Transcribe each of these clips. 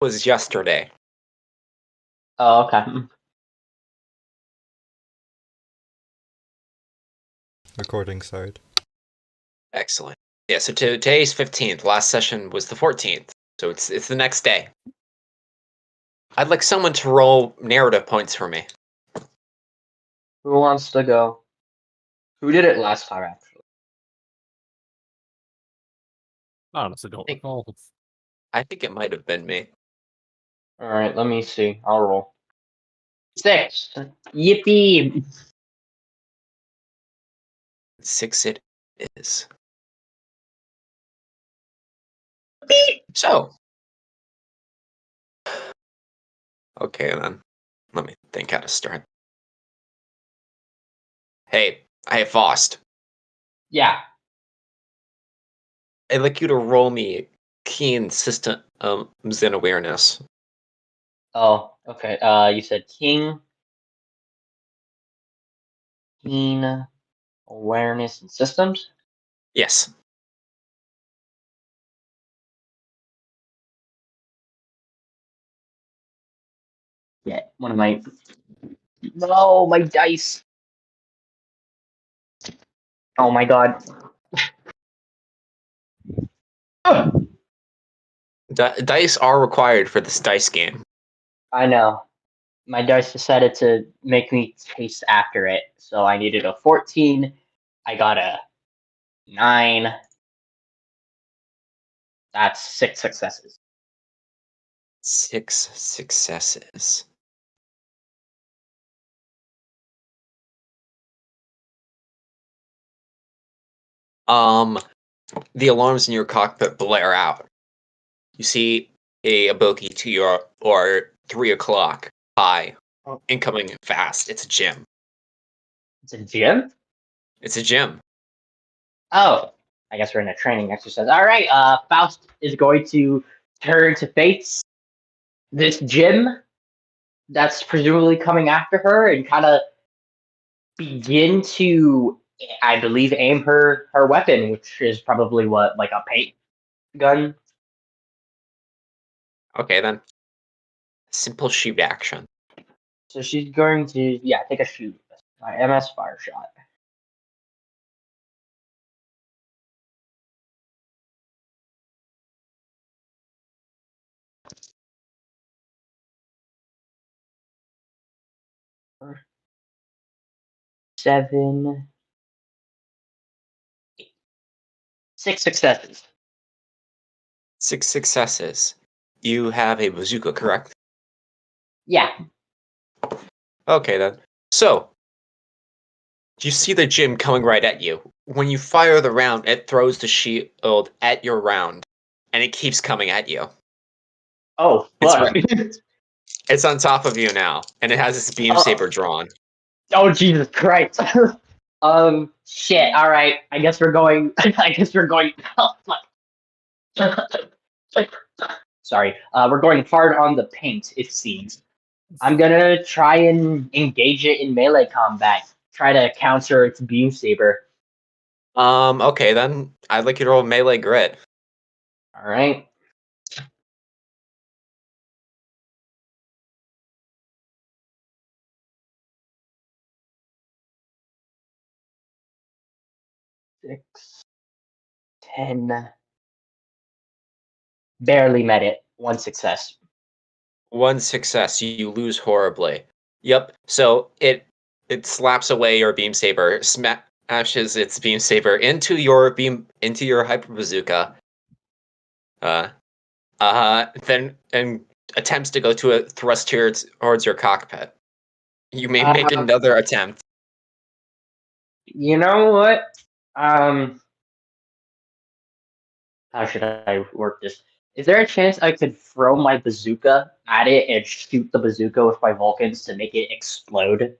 was yesterday. Oh, okay. Recording started. Excellent. Yeah, so today's 15th. Last session was the 14th. So it's the next day. I'd like someone to roll narrative points for me. Who wants to go? Who did it last time, actually? I honestly don't recall. I think it might have been me. All right, let me see. I'll roll. 6. Yippee! 6 it is. So. Okay, then. Let me think how to start. Hey, Faust. Yeah. I'd like you to roll me keen systems and awareness. Oh, okay. You said keen awareness and systems. Yes. Yeah. One of my. No, my dice. Oh my god. Dice are required for this dice game. I know. My dice decided to make me chase after it, so I needed a 14. I got a 9. That's 6 successes. 6 successes. The alarms in your cockpit blare out. You see a bogey to your or 3 o'clock high, incoming fast. It's a gym. It's a gym? It's a gym. Oh, I guess we're in a training exercise. All right, Faust is going to turn to face this gym that's presumably coming after her and kind of begin to, I believe, aim her weapon, which is probably what, like a paint gun? Okay, then. Simple shoot action. So she's going to, yeah, take a shoot. My MS fire shot. Seven. 6 successes. 6 successes. You have a bazooka, correct? Yeah. Okay, then. So, you see the gym coming right at you. When you fire the round, it throws the shield at your round, and it keeps coming at you. Oh, It's fuck. It's on top of you now, and it has its beam saber drawn. Oh, Jesus Christ. Shit. All right. I guess we're going. I guess we're going. Oh, fuck. Sorry. We're going hard on the paint, it seems. I'm gonna try and engage it in melee combat. Try to counter its beam saber. Okay, then. I'd like you to roll melee grit. All right. Six, 10. Barely met it. 1 success. 1 success. You lose horribly. Yep. So it slaps away your beam saber, smashes its beam saber into your hyper bazooka. Then and attempts to go to a thrust towards your cockpit. You may make another attempt. You know what? How should I work this? Is there a chance I could throw my bazooka at it and shoot the bazooka with my Vulcans to make it explode?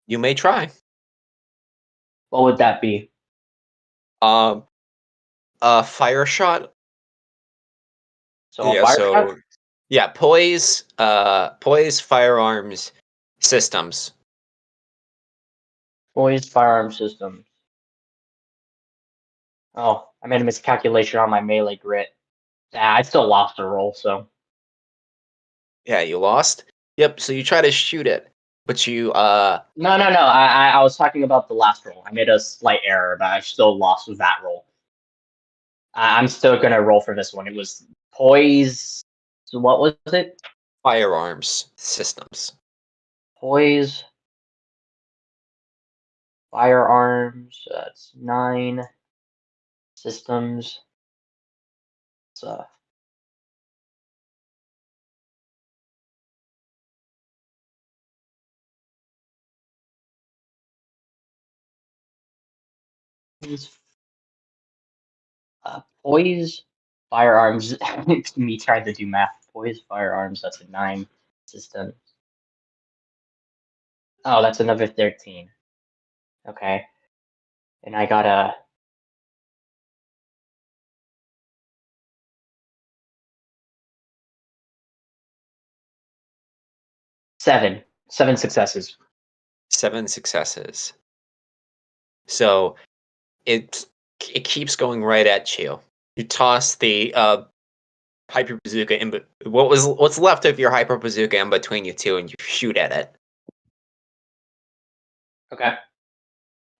You may try. What would that be? A fire shot. So a fire shot? Yeah, poise firearms systems. Poised firearm system. Oh, I made a miscalculation on my melee grit. I still lost the roll, so. Yeah, you lost? Yep, so you try to shoot it, but you, No. I was talking about the last roll. I made a slight error, but I still lost with that roll. I'm still gonna roll for this one. It was poise. So what was it? firearms systems. Poise, firearms. That's 9 systems. So poise, firearms. Me trying to do math. Poise, firearms. That's a 9 system. Oh, that's another 13. Okay, and I got a 7. 7 successes. 7 successes. So it keeps going right at you. You toss the hyper bazooka in, what's left of your hyper bazooka in between you two, and you shoot at it. Okay. It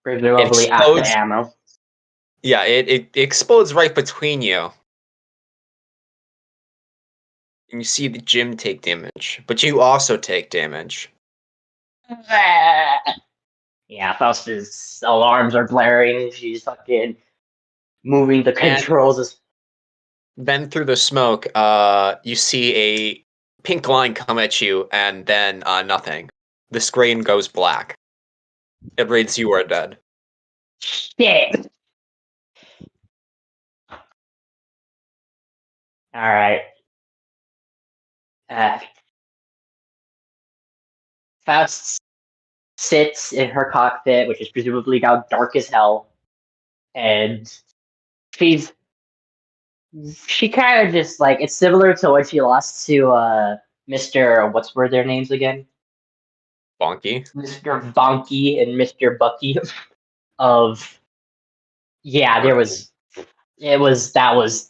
Presumably at the explodes. ammo. Yeah, it explodes right between you. And you see the gym take damage, but you also take damage. Yeah, Faust's alarms are blaring. She's fucking moving the And controls. then through the smoke, you see a pink line come at you, and then nothing. The screen goes black. It reads you are dead. Shit. All right. Uh, Faust sits in her cockpit, which is presumably now dark as hell, and she's she kind of just like it's similar to when she lost to Mr. What's were their names again? Bonky. Mr. Bonky and Mr. Bucky of yeah, there Okay. was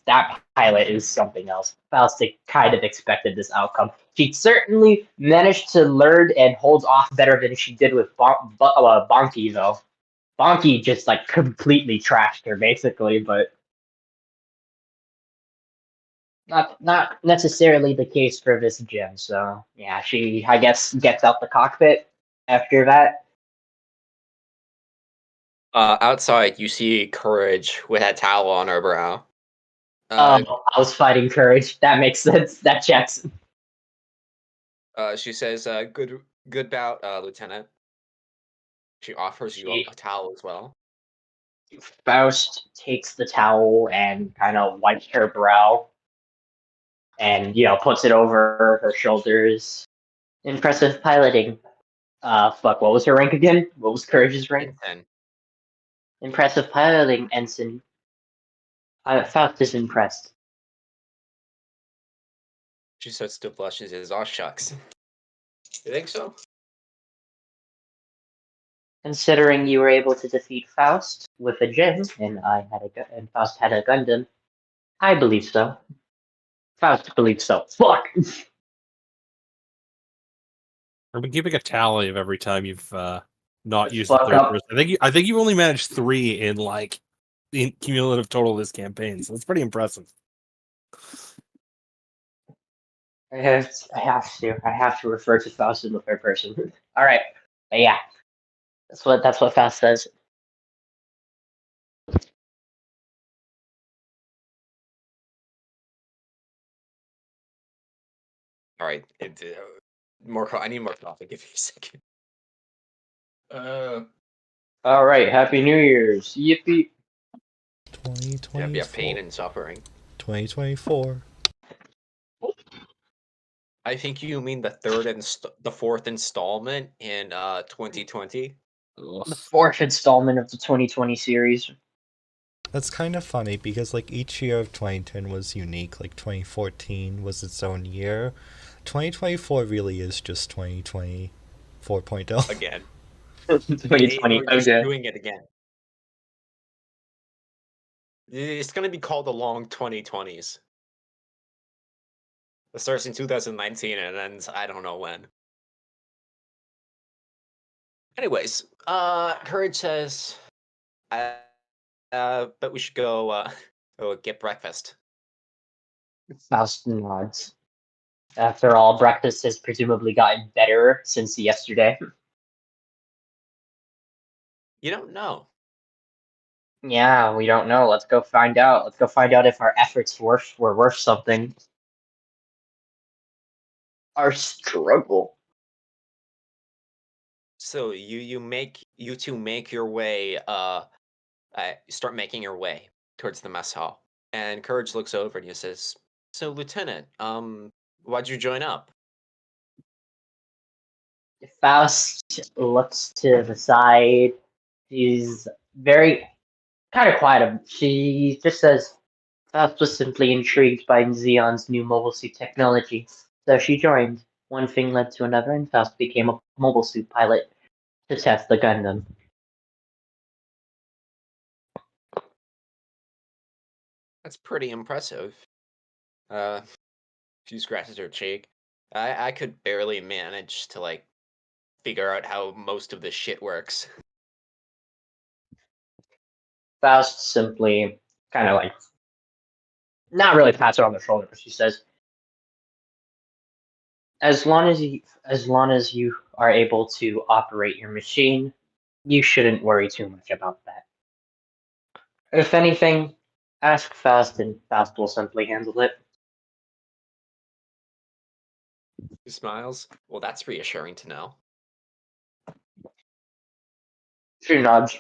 that pilot is something else. Faust kind of expected this outcome. She certainly managed to learn and hold off better than she did with Bonky, though. Bonky just like completely trashed her, basically, but not necessarily the case for this gym. So yeah, she I guess gets out the cockpit after that. Outside, you see Courage with that towel on her brow. I was fighting courage. That makes sense. That checks. She says, good bout, Lieutenant." She offers you She a towel as well. Faust takes the towel and kind of wipes her brow and, puts it over her shoulders. Impressive piloting. Fuck, what was her rank again? What was Courage's rank? And Impressive piloting, Ensign. Faust is impressed. she starts to blush and says, "Oh shucks." You think so? Considering you were able to defeat Faust with a gem, and and Faust had a Gundam, I believe so. Faust believes so. Fuck! I've been keeping a tally of every time you've not used the Fuck third up. person. I think you've only managed 3 in like the cumulative total of this campaign, so that's pretty impressive. I have to refer to Faust in the third person. All right, but yeah, that's what Faust says. All right. I need more coffee. Give me a second. All right, Happy New Year's, yippee! Yeah, pain 2024. and suffering. 2024. I think you mean the fourth installment in 2020. The fourth installment of the 2020 series. That's kind of funny because like each year of 2010 was unique. Like 2014 was its own year. 2024 really is just 2020 4.0. Again. 2020. We're just Okay. doing it again. It's gonna be called the long 2020s. It starts in 2019 and ends I don't know when. Anyways, Courage says, I bet we should go get breakfast. Faust nods. After all, breakfast has presumably gotten better since yesterday. You don't know. Yeah, we don't know. Let's go find out. Let's go find out if our efforts were worth something. Our struggle. So you two make your way start making your way towards the mess hall. And Courage looks over and he says, "So, Lieutenant, why'd you join up?" Faust looks to the side. She's very kind of quiet. She just says, Faust was simply intrigued by Xeon's new mobile suit technology, so she joined. One thing led to another, and Faust became a mobile suit pilot to test the Gundam. That's pretty impressive. Uh, she scratches her cheek. I could barely manage to like figure out how most of this shit works. Faust simply kind of like not really pats her on the shoulder, but she says, as long as you are able to operate your machine, you shouldn't worry too much about that. If anything, ask Faust and Faust will simply handle it. He smiles. Well, that's reassuring to know. She nods.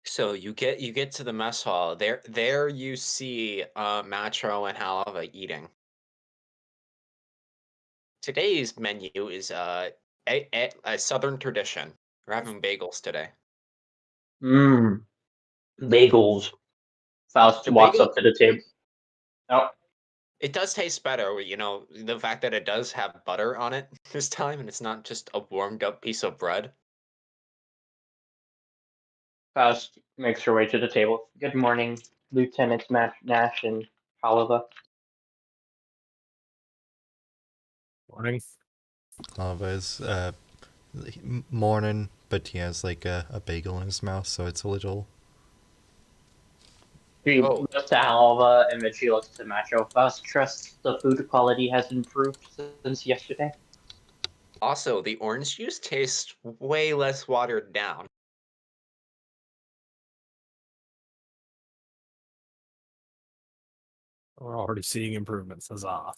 So you get to the mess hall. There you see Matro and Halava eating. Today's menu is a southern tradition. We're having bagels today. Mmm, bagels. Faust The walks bagel up to the table. Oh, it does taste better, you know, the fact that it does have butter on it this time and it's not just a warmed up piece of bread. Faust makes her way to the table. Good morning, Lieutenants Nash and Oliva. Morning. Alva's morning, but he has like a bagel in his mouth, so it's a little. She Oh, looks to Oliva and then she looks to Macho. Faust trusts the food quality has improved since yesterday. also the orange juice tastes way less watered down. We're already seeing improvements. Huzzah.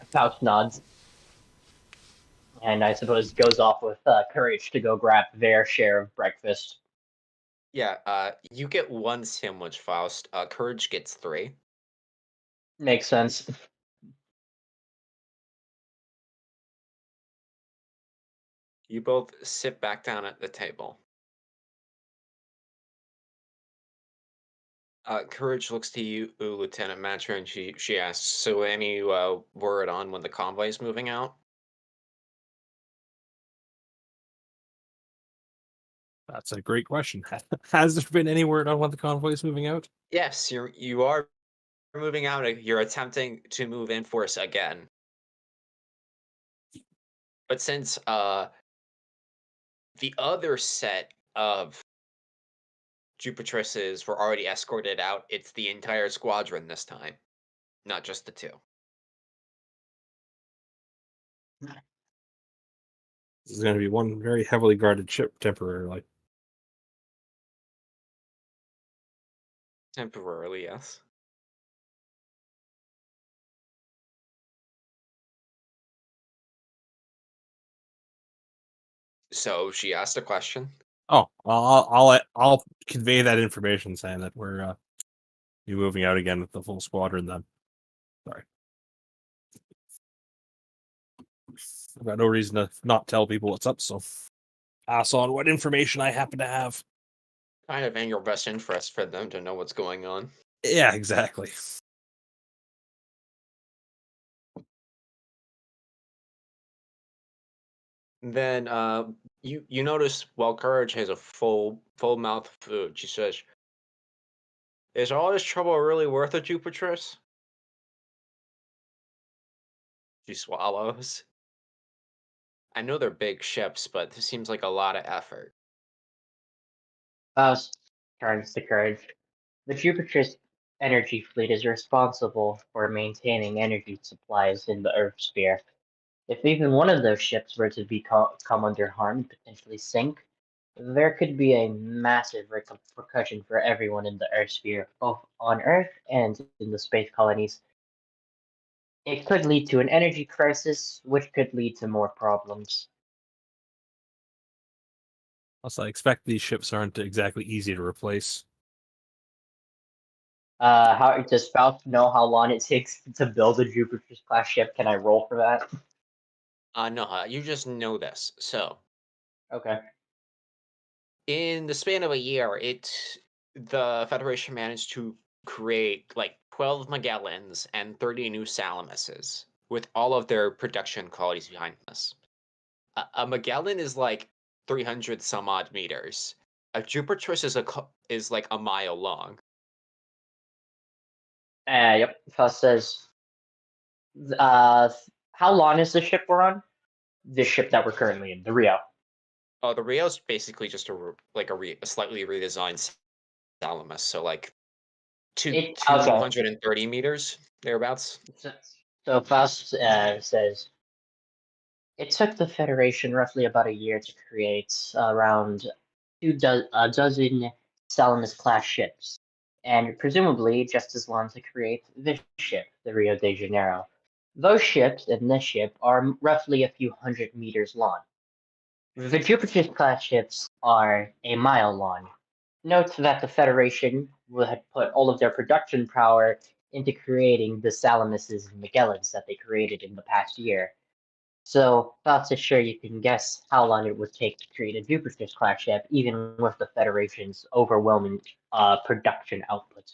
Faust nods. And I suppose goes off with courage to go grab their share of breakfast. Yeah, you get one sandwich, Faust. Courage gets 3. Makes sense. You both sit back down at the table. Courage looks to you, Lieutenant Matra, and she asks, "So, any word on when the convoy is moving out?" That's a great question. Has there been any word on when the convoy is moving out? Yes, you are moving out. You're attempting to move in force again, but since the other set of Jupitresses were already escorted out, it's the entire squadron this time, not just the 2. This is going to be one very heavily guarded ship temporarily. Temporarily, yes. So she asked a question. Oh, I'll convey that information, saying that we're be moving out again with the full squadron. Then, sorry, I've got no reason to not tell people what's up. So, pass on what information I happen to have. Kind of in your best interest for them to know what's going on. Yeah, exactly. Then You notice while Courage has a full mouth of food, she says, "Is all this trouble really worth it, Jupitris?" She swallows. I know they're big ships, but this seems like a lot of effort. Faust turns to Courage. The Jupiter's energy fleet is responsible for maintaining energy supplies in the Earth sphere. If even one of those ships were to come under harm and potentially sink, there could be a massive repercussion for everyone in the Earth sphere, both on Earth and in the space colonies. It could lead to an energy crisis, which could lead to more problems. Also, I expect these ships aren't exactly easy to replace. How does Faust know how long it takes to build a Jupiter's class ship? Can I roll for that? No, you just know this. So, Okay. in the span of a year, the Federation managed to create like 12 Magellans and 30 new Salamuses with all of their production qualities behind this. A Magellan is like 300 some odd meters. A Jupiterus is like a mile long. Yep. Faust says, uh, how long is the ship we're on? The ship that we're currently in, the Rio. Oh, the Rio's basically just a slightly redesigned Salamis, so like Okay. 230 meters thereabouts. So, so Faust says, it took the Federation roughly about a year to create around a dozen Salamis-class ships, and presumably just as long to create this ship, the Rio de Janeiro. Those ships and this ship are roughly a few hundred meters long. The Jupiter-class ships are a mile long. Note that the Federation had put all of their production power into creating the Salamises and Magellans that they created in the past year. So, not so sure you can guess how long it would take to create a Jupiter's class ship, even with the Federation's overwhelming production output.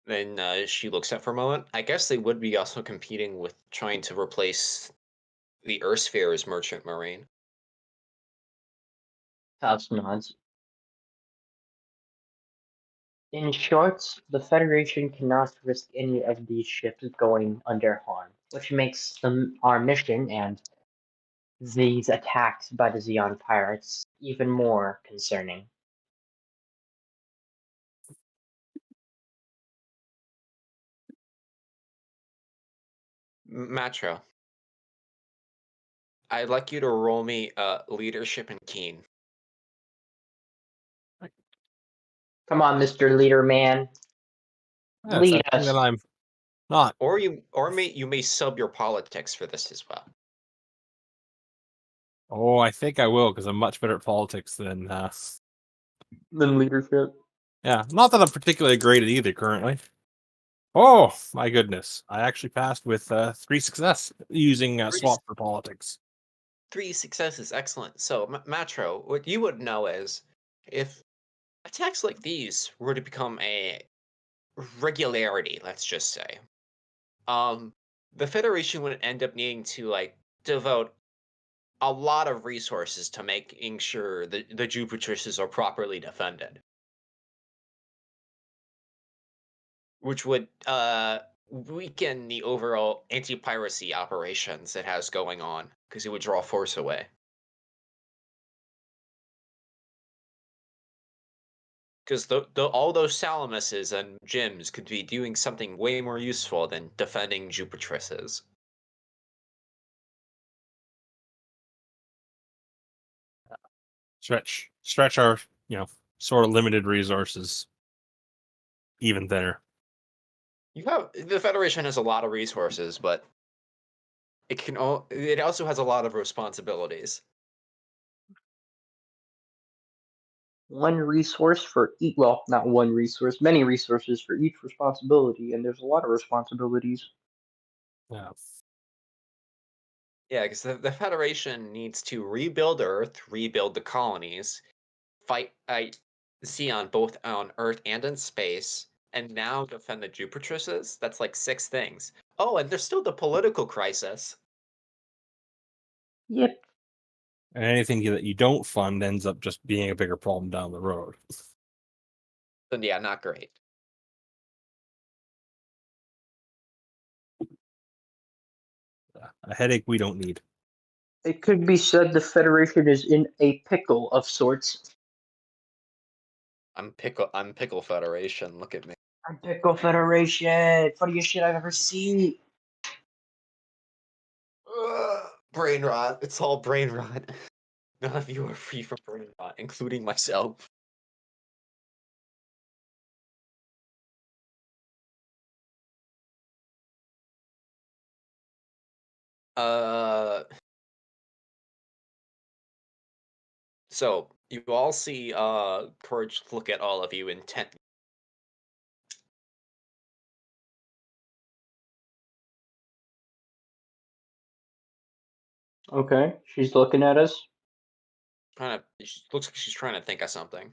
Then she looks up for a moment. I guess they would be also competing with trying to replace the Earthsphere's merchant marine. Faust nods. In short, the Federation cannot risk any of these ships going under harm, which makes our mission and these attacks by the Xeon pirates even more concerning. Matro, I'd like you to roll me leadership and keen. Come on, Mr. Leader Man. That's Lead something that us. I'm not. You may sub your politics for this as well. Oh, I think I will because I'm much better at politics than. Than leadership. Yeah, not that I'm particularly great at either currently. Oh my goodness! I actually passed with 3 success using Three, swap for politics. 3 successes, excellent. So, Matro, what you would know is if attacks like these were to become a regularity, let's just say, um, the Federation would end up needing to like devote a lot of resources to making sure the Jupitruses are properly defended, which would weaken the overall anti-piracy operations it has going on because it would draw force away. Because all those Salamuses and Gyms could be doing something way more useful than defending Jupitruses. Stretch our sort of limited resources even thinner. The Federation has a lot of resources, but it also has a lot of responsibilities. One resource for each, well, not one resource, many resources for each responsibility, and there's a lot of responsibilities. Yeah. Yeah, because the Federation needs to rebuild Earth, rebuild the colonies, fight Xeon both on Earth and in space, and now defend the Jupitruses. That's like 6 things. Oh, and there's still the political crisis. Yep. And anything that you don't fund ends up just being a bigger problem down the road. Then yeah, not great. A headache we don't need. It could be said the Federation is in a pickle of sorts. I'm Pickle Federation. Look at me. I'm Pickle Federation. Funniest shit I've ever seen. Brain rot. It's all brain rot. None of you are free from brain rot, including myself. So you all see Courage look at all of you intently. Okay, she's looking at us. She looks like she's trying to think of something.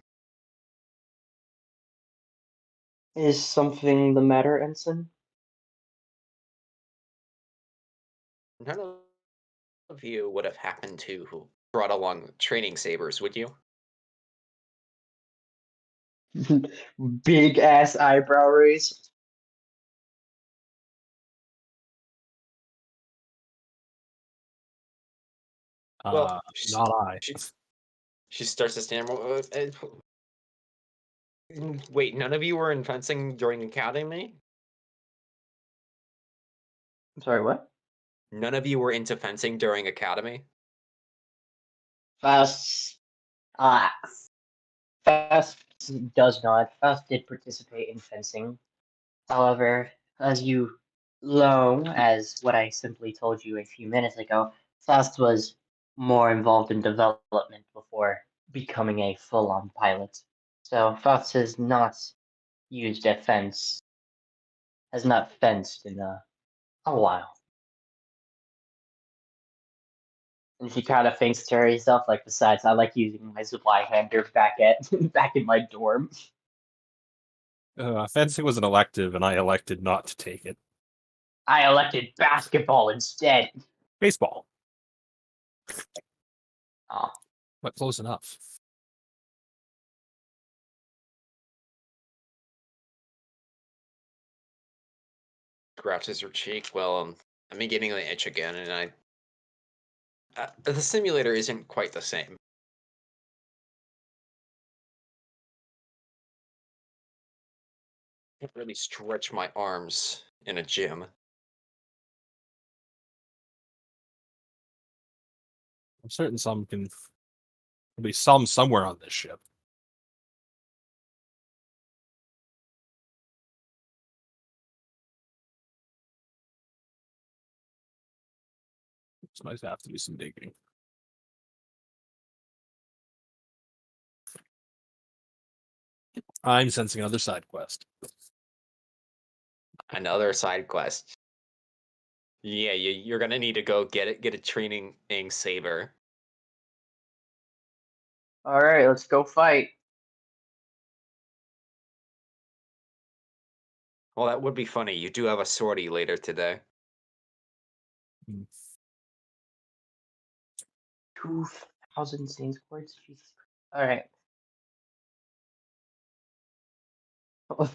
Is something the matter, Ensign? None of you would have happened to who brought along training sabers, would you? Big ass eyebrow raise. Well, Not I. she starts to stammer. Wait, none of you were in fencing during academy? I'm sorry, what? None of you were into fencing during academy? Faust. Uh, Faust does not. Faust did participate in fencing. However, as you know, as what I simply told you a few minutes ago, Faust was more involved in development before becoming a full-on pilot. So Faust has not used a fence, has not fenced in a while. And she kind of thinks to herself, like, besides, I like using my supply hander back back in my dorm. Fencing was an elective, and I elected not to take it. I elected basketball instead. Baseball, Oh, but close enough. Scratches her cheek. Well, I'm beginning to itch again, and the simulator isn't quite the same. I can't really stretch my arms in a gym. I'm certain some can. There'll be some somewhere on this ship. It's nice to have to do some digging. I'm sensing another side quest. Another side quest. Yeah, you're gonna need to go get a training saber. all right, let's go fight. Well, that would be funny. You do have a sortie later today. 2,000 Saints points. Jesus. All right.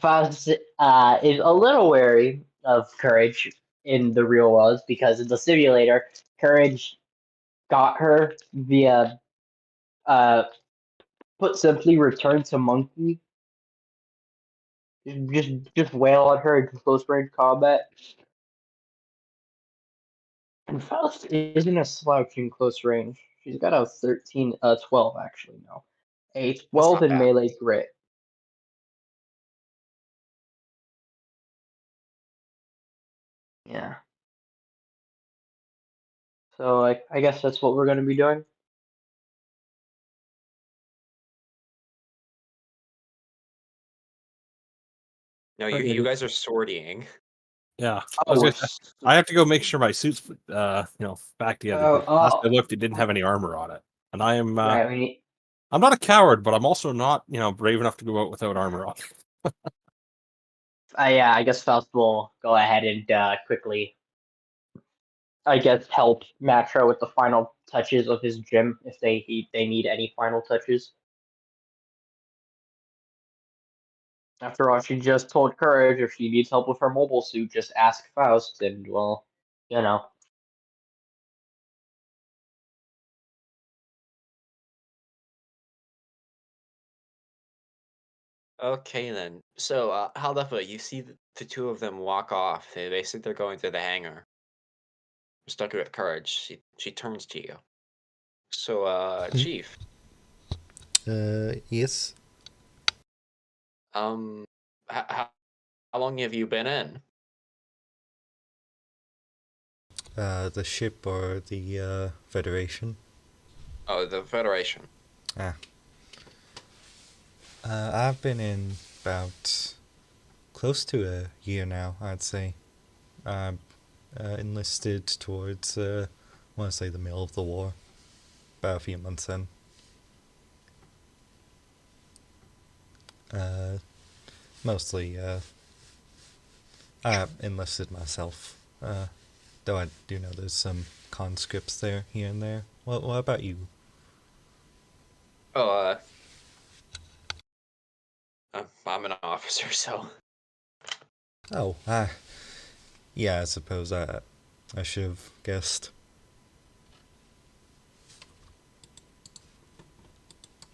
Faust is a little wary of Courage in the real world because in the simulator, Courage got her via, put simply, return to monkey. Just wail on her in close range combat. And Faust isn't a slouch in close range. She's got a 12 actually now. A That's 12 not in bad. melee grit. Yeah. So I guess that's what we're going to be doing. No, Okay, you guys are sortying. Yeah, Oh, I have to go make sure my suit's back together. Last I looked, it didn't have any armor on it, and I am right. We need, I'm not a coward, but I'm also not brave enough to go out without armor on. Yeah, I guess Faust will go ahead and quickly, I guess, help Matra with the final touches of his gym if they need any final touches. After all, she just told Courage if she needs help with her mobile suit, just ask Faust, and well, you know. Okay then. So, Haldafa, you see the two of them walk off. They say they're going to the hangar. Stuck with courage. She turns to you. So, Chief, Yes. how long have you been in? The ship or the Federation? Oh, the Federation. Ah. I've been in about close to a year now, I'd say. I'm enlisted towards, I want to say the middle of the war. About a few months in. Mostly, I enlisted myself. Though I do know there's some conscripts there, here and there. What about you? Oh, I'm an officer, so. Oh, yeah, I suppose I should have guessed.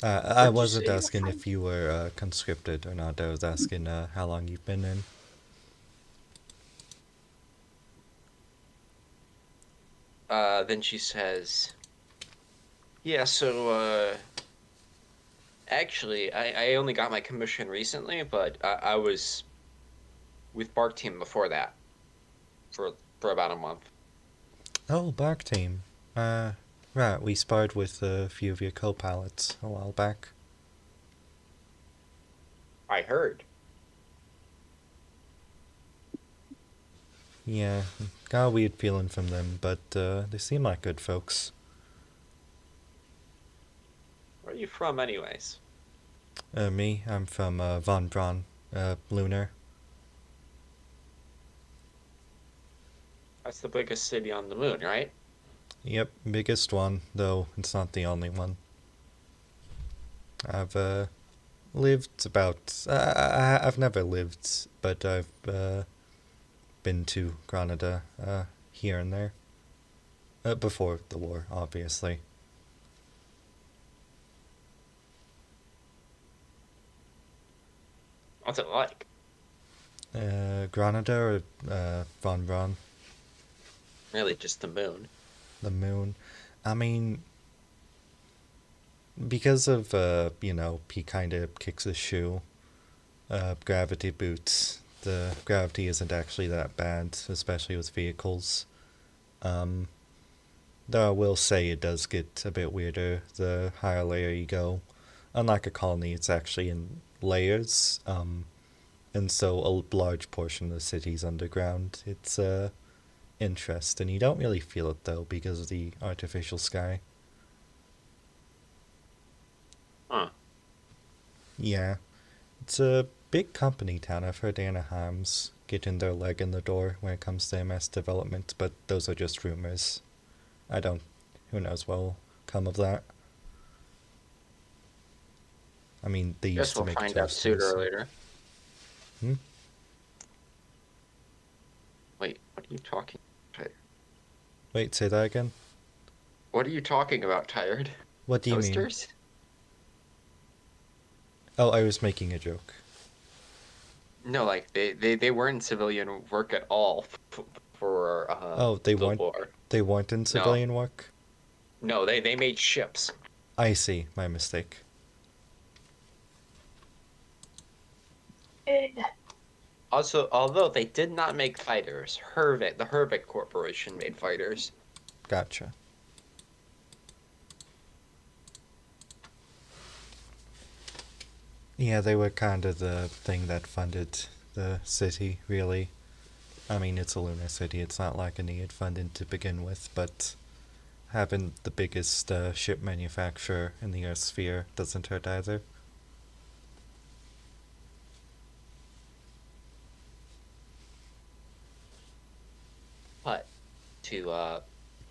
I What'd you wasn't say? asking if you were conscripted or not. I was asking how long you've been in. Then she says, "Yeah, so, actually, I only got my commission recently, but I was with Bark Team before that for about a month." Oh, Bark Team. Right, we sparred with a few of your co-pilots a while back. I heard. Yeah, got a weird feeling from them, but they seem like good folks. Where are you from, anyways? Me, I'm from Von Braun, Lunar. That's the biggest city on the moon, right? Yep, biggest one, though it's not the only one. I've lived about. I've never lived, but I've been to Granada here and there. Before the war, obviously. What's it like? Granada or Von Braun? Really, just the moon. The moon. I mean, because of, he kind of kicks his shoe, gravity boots. The gravity isn't actually that bad, especially with vehicles. Though I will say it does get a bit weirder the higher layer you go. Unlike a colony, it's actually in layers, and so a large portion of the city's underground. It's interesting. You don't really feel it though because of the artificial sky. Huh. Yeah, it's a big company town. I've heard Anaheim's getting their leg in the door when it comes to MS development, but those are just rumors. I don't. Who knows what will come of that? I mean, they used Guess to we'll make find out sooner toasters. or later. Hmm? Wait, what are you talking about? Wait, say that again? What are you talking about, Tired? What do you mean? Toasters? Oh, I was making a joke. No, like, they weren't civilian work at all for Oh, they the weren't. war. They weren't in civilian work. No, they made ships. I see. My mistake. Also, although they did not make fighters, the Hervik Corporation made fighters. Gotcha. Yeah, they were kind of the thing that funded the city, really. I mean, it's a lunar city. It's not like it needed funding to begin with, but having the biggest ship manufacturer in the Earth sphere doesn't hurt either.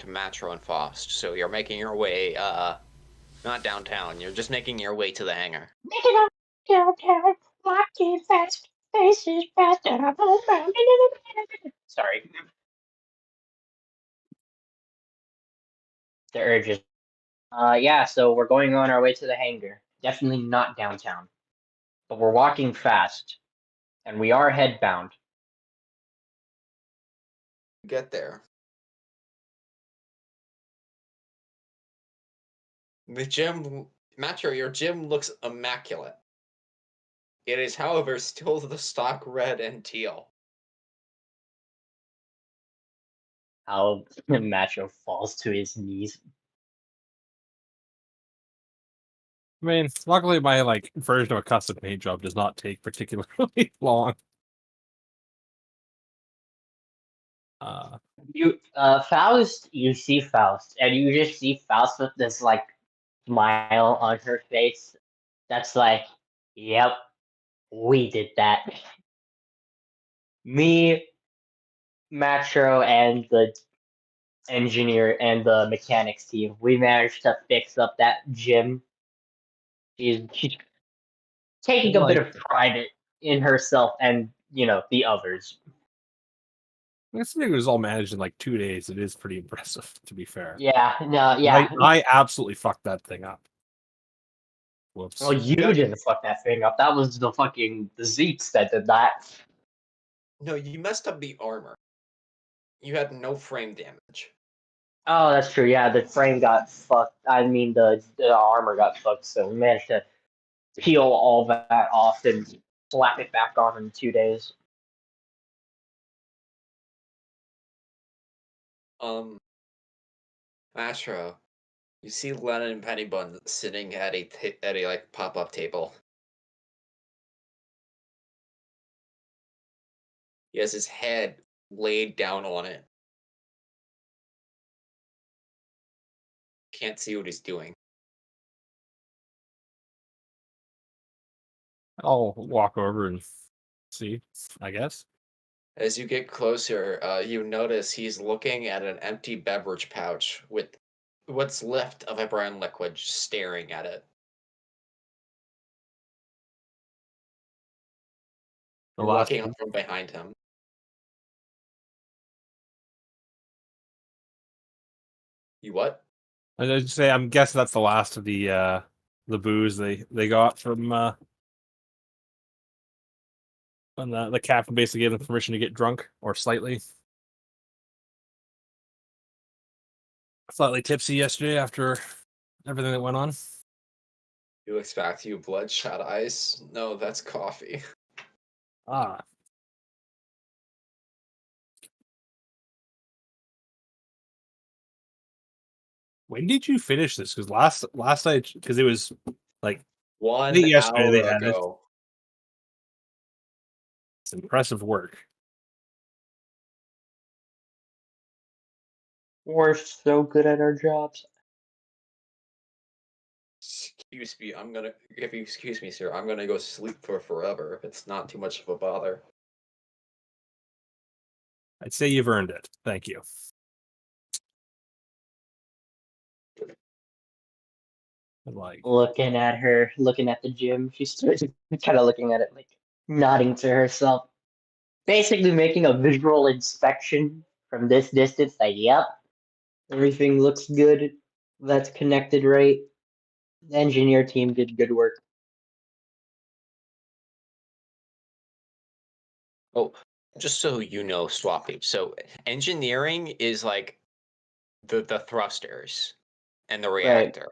to Matro and Faust. So you're making your way, not downtown. You're just making your way to the hangar. Making up downtown, walking fast, faces fast, and I'm homebound. Sorry. The urges. Yeah, so we're going on our way to the hangar. Definitely not downtown. But we're walking fast. And we are headbound. Get there. The gym, Matro, your gym looks immaculate. It is, however, still the stock red and teal. How Macho falls to his knees. I mean, luckily my like version of a custom paint job does not take particularly long. Faust, you see Faust, and you just see Faust with this like smile on her face. That's like, yep, we did that. Me, Matro, and the engineer and the mechanics team, we managed to fix up that gym. She's taking a bit Like, of pride in herself and the others. considering it was all managed in like 2 days, it is pretty impressive, to be fair. Yeah, no, yeah. I absolutely fucked that thing up. Whoops. Well, you didn't fuck that thing up. That was the Zeeks that did that. No, you messed up the armor. You had no frame damage. Oh, that's true. Yeah, the frame got fucked. I mean, the armor got fucked. So we managed to peel all that off and slap it back on in 2 days. Astro, you see Lennon and Pennybun sitting at a like pop-up table. He has his head laid down on it. Can't see what he's doing. I'll walk over and see, I guess. As you get closer, you notice he's looking at an empty beverage pouch with what's left of a brown liquid staring at it. The You're last walking up from behind him. You what? I was just say I'm guessing that's the last of the booze they got from when the captain basically gave them permission to get drunk or slightly tipsy yesterday after everything that went on. He looks back to you, bloodshot eyes. No, that's coffee. Ah. When did you finish this? Because last night, because it was like I 1 think yesterday hour they had it. ago. It's impressive work. We're so good at our jobs. Excuse me, if you excuse me, sir, I'm gonna go sleep for forever if it's not too much of a bother. I'd say you've earned it. Thank you. Like Looking at her, looking at the gym, she's kind of looking at it, like nodding to herself, basically making a visual inspection from this distance. Like, yep, everything looks good. That's connected right. The engineer team did good work. Oh, just so you know, Swappy. So engineering is like the thrusters and the Right. reactor.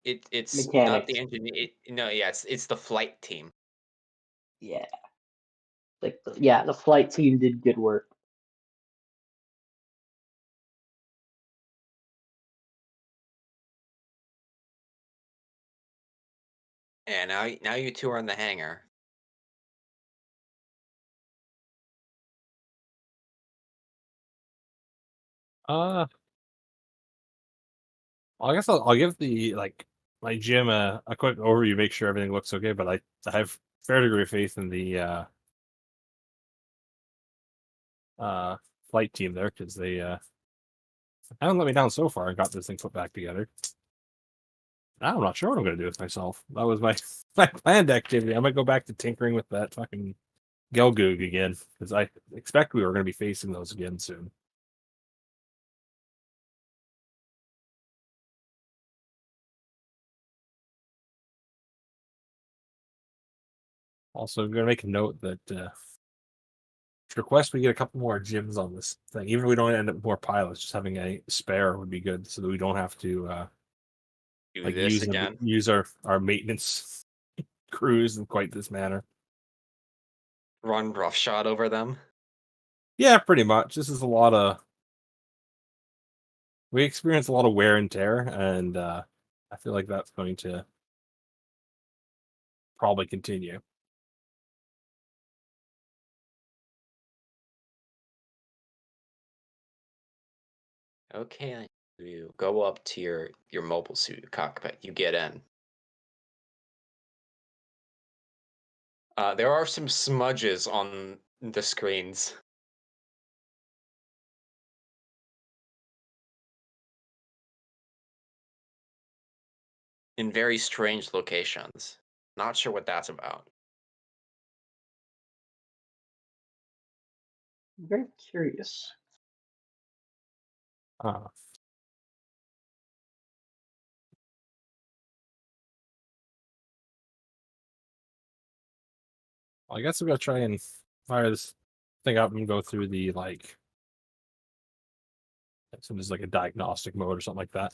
It's not Mechanics. the engineer. No, yeah, it's the flight team. Yeah. Like, yeah, the flight team did good work. And now you two are in the hangar. I guess I'll give the my gym a quick overview, make sure everything looks okay. But I have fair degree of faith in the flight team there because they haven't let me down so far. I got this thing put back together. I'm not sure what I'm gonna do with myself. That was my my planned activity. I might go back to tinkering with that fucking Gelgoog again because I expect we were gonna be facing those again soon. Also, I'm gonna make a note that request we get a couple more gyms on this thing. Even if we don't end up with more pilots, just having a spare would be good, so that we don't have to Do like this again. use our maintenance crews in quite this manner. Run roughshod over them. Yeah, pretty much. This is a lot of we experience a lot of wear and tear, and I feel like that's going to probably continue. Okay, you go up to your mobile suit cockpit. You get in. There are some smudges on the screens. In very strange locations. Not sure what that's about. I'm very curious. Uh, I guess we're gonna try and fire this thing up and go through the like. So there's like a diagnostic mode or something like that.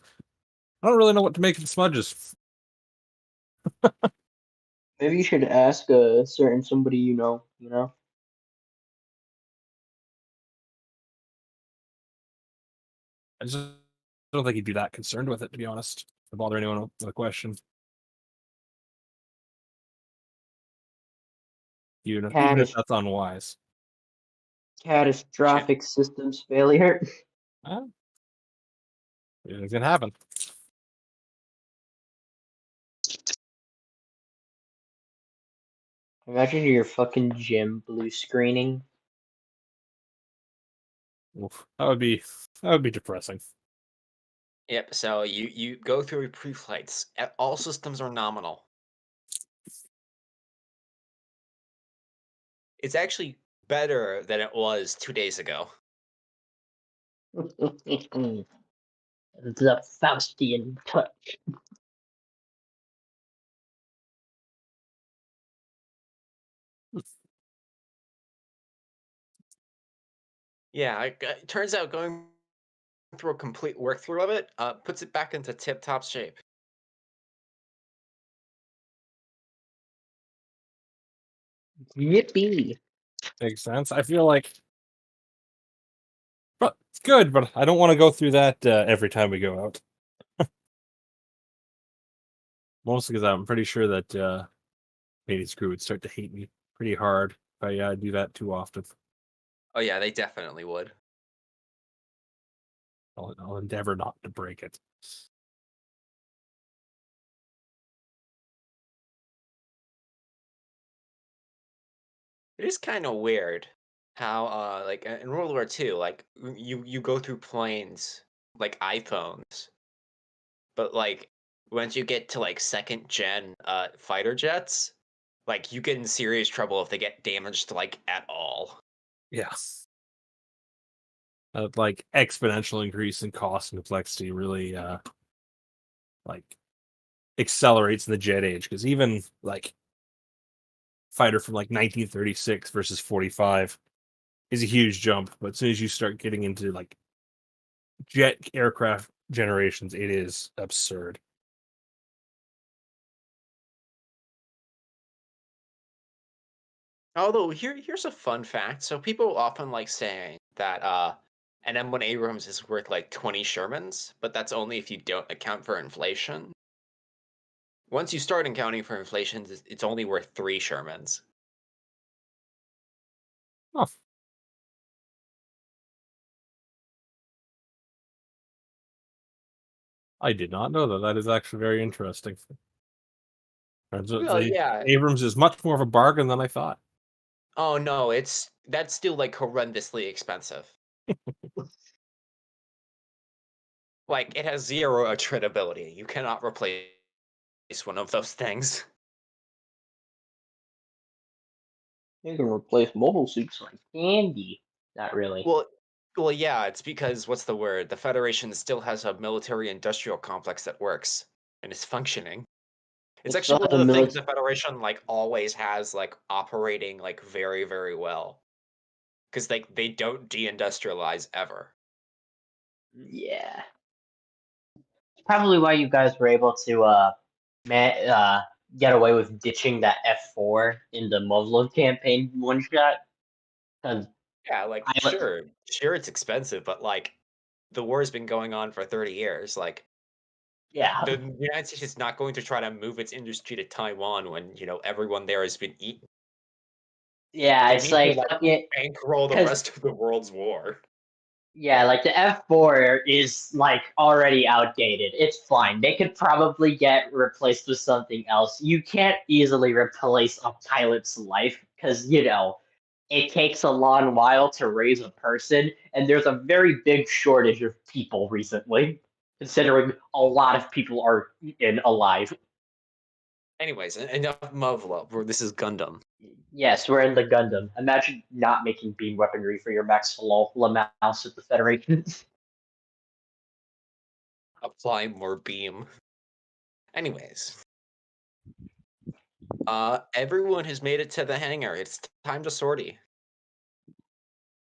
I don't really know what to make of the smudges. Maybe you should ask a certain somebody you know. You know. I just don't think he'd be that concerned with it, to be honest, to bother anyone with a question. Even if that's unwise. Catastrophic systems failure. Well, anything can happen. Imagine your fucking gym blue screening. Oof. That would be depressing. Yep, so you go through your pre-flights. All systems are nominal. It's actually better than it was 2 days ago. The Faustian touch. Yeah, it turns out going through a complete workthrough of it puts it back into tip-top shape. Yippee! Makes sense. I feel like, but it's good, but I don't want to go through that every time we go out. Mostly because I'm pretty sure that Hades crew would start to hate me pretty hard if I do that too often. Oh yeah, they definitely would. I'll endeavor not to break it. It is kind of weird how like in World War II, like you go through planes like iPhones, but like once you get to like second gen fighter jets, like you get in serious trouble if they get damaged like at all. Yeah. Like exponential increase in cost and complexity really like accelerates in the jet age, because even like fighter from like 1936 versus 45 is a huge jump, but as soon as you start getting into like jet aircraft generations, it is absurd. Although here's a fun fact. So people often like saying that an M1 Abrams is worth like 20 Shermans, but that's only if you don't account for inflation. Once you start accounting for inflation, it's only worth 3 Shermans. Oh, I did not know that. That is actually very interesting. Well, yeah. Abrams is much more of a bargain than I thought. Oh no, that's still like horrendously expensive. Like, it has 0 attritability. You cannot replace one of those things. You can replace mobile suits like candy. Not really. Well, well, yeah, it's because what's the word? The Federation still has a military-industrial complex that works and is functioning. They It's still actually have one a of the things military. the Federation like always has like operating like very, very well. Because they don't deindustrialize ever. Yeah. Probably why you guys were able to get away with ditching that F4 in the Muslim campaign one shot. Because Yeah, like I was, sure it's expensive, but like the war's been going on for 30 years. Like yeah, the United States is not going to try to move its industry to Taiwan when, everyone there has been eaten. yeah, They it's need to like like bankroll the because rest of the world's war. yeah, like the F4 is like already outdated. It's fine. They could probably get replaced with something else. You can't easily replace a pilot's life because it takes a long while to raise a person, and there's a very big shortage of people recently, considering a lot of people are alive. Anyways, enough Muvla. This is Gundam. Yes, we're in the Gundam. Imagine not making beam weaponry for your Max Mouse at the Federation. Apply more beam. Anyways, everyone has made it to the hangar. It's time to sortie.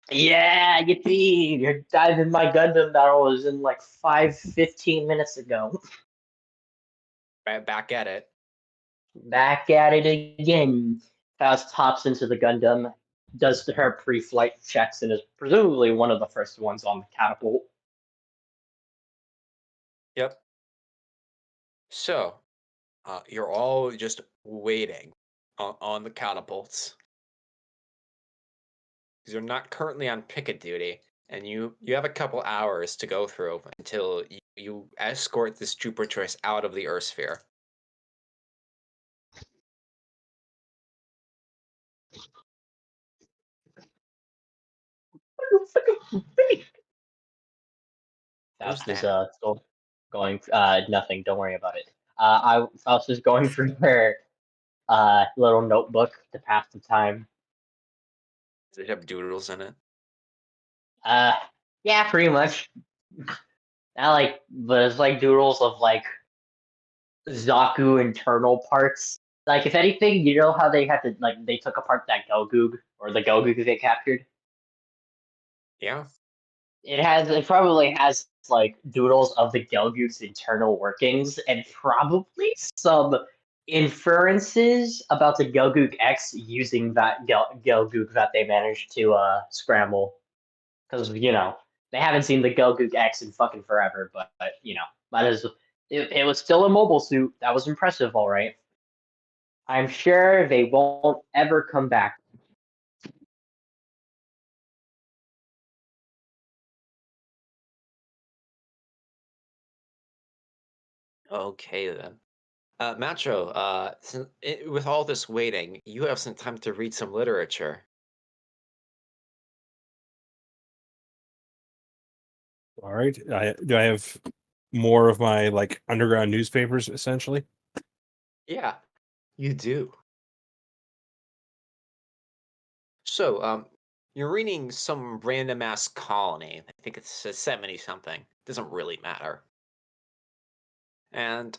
Yeah, yippee! You're diving my Gundam that was in like 15 minutes ago. Back at it. Back at it again. Faust hops into the Gundam, does her pre-flight checks, and is presumably one of the first ones on the catapult. Yep. So, you're all just waiting on the catapults because you're not currently on picket duty, and you have a couple hours to go through until you escort this Jupiter Choice out of the Earth sphere. Who's Faust is that? still going. Nothing. Don't worry about it. Faust is going through her little notebook to pass the time. Does it have doodles in it? Uh, yeah, pretty much. Not like, but it's like doodles of like Zaku internal parts. Like, if anything, you know how they had to like they took apart that Gelgoog or the Gelgoog they captured. Yeah. It probably has like doodles of the Gelgoog's internal workings and probably some inferences about the Gelgoog X using that Gelgoog that they managed to scramble. Because they haven't seen the Gelgoog X in fucking forever, but might as it was still a mobile suit. That was impressive, all right. I'm sure they won't ever come back. Okay then. Macho, with all this waiting, you have some time to read some literature. All right. Do I have more of my like underground newspapers essentially? Yeah, you do. So, you're reading some random ass colony. I think it's a 70 something. Doesn't really matter. And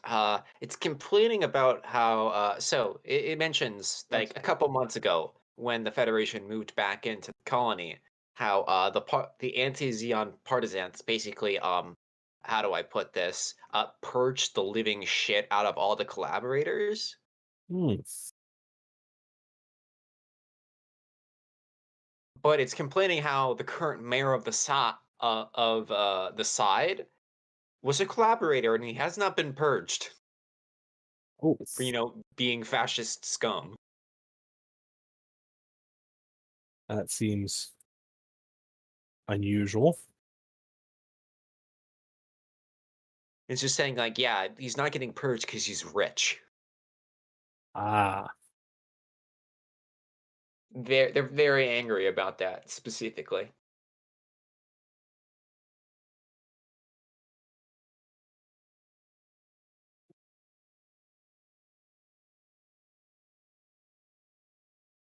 it's complaining about how so it mentions like a couple months ago when the Federation moved back into the colony, how the anti-Xeon partisans basically how do I put this? Purged the living shit out of all the collaborators. Hmm. But it's complaining how the current mayor of the side was a collaborator and he has not been purged Oh, for being fascist scum. that seems unusual. It's just saying like, yeah, he's not getting purged because he's rich. Ah, They're very angry about that specifically.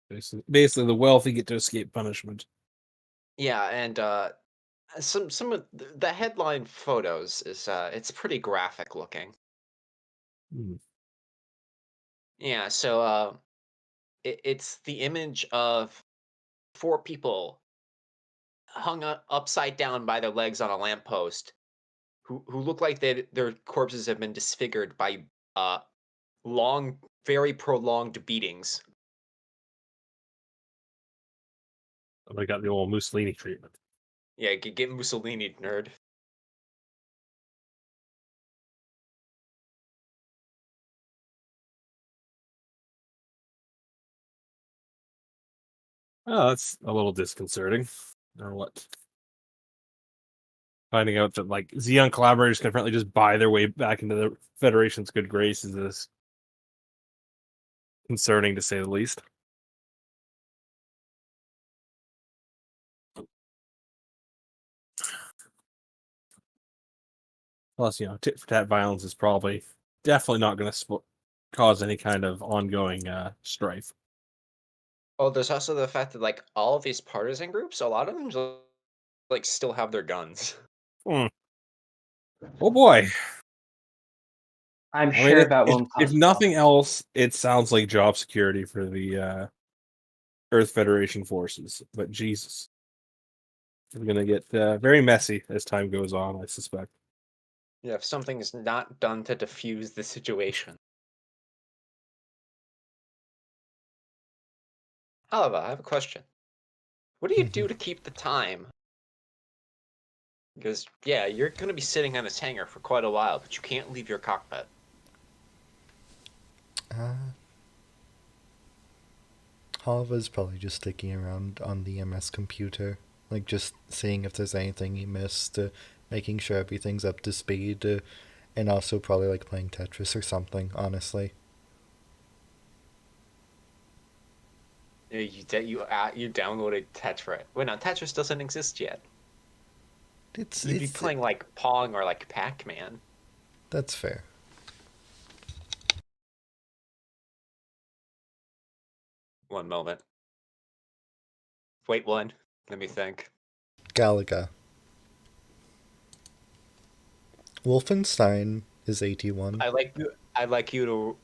Basically, the wealthy get to escape punishment. Yeah, and some of the headline photos is it's pretty graphic looking. Hmm. Yeah, so it's the image of four people hung upside down by their legs on a lamppost who look like their corpses have been disfigured by uh long, very prolonged beatings. They got the old Mussolini treatment. Yeah, get Mussolini, nerd. Oh, that's a little disconcerting. Or what? Finding out that like Xeon collaborators can apparently just buy their way back into the Federation's good graces is concerning to say the least. Plus, tit for tat violence is probably definitely not going to cause any kind of ongoing strife. Oh, there's also the fact that like all of these partisan groups, a lot of them like still have their guns. Hmm. Oh boy! I'm I mean, sure that won't if cause nothing problems. else, it sounds like job security for the Earth Federation forces. But Jesus, it's going to get very messy as time goes on, I suspect. Yeah, if something is not done to defuse the situation. However, I have a question. What do you do to keep the time? Because, yeah, you're going to be sitting on this hangar for quite a while, but you can't leave your cockpit. Hava's probably just sticking around on the MS computer, like just seeing if there's anything he missed, making sure everything's up to speed, and also probably like playing Tetris or something, honestly. You downloaded Tetris. Wait, no, Tetris doesn't exist yet. You'd be It's playing like Pong or like Pac-Man. That's fair. One moment. Wait, one. Let me think. Galaga. Wolfenstein is 81. I'd like you to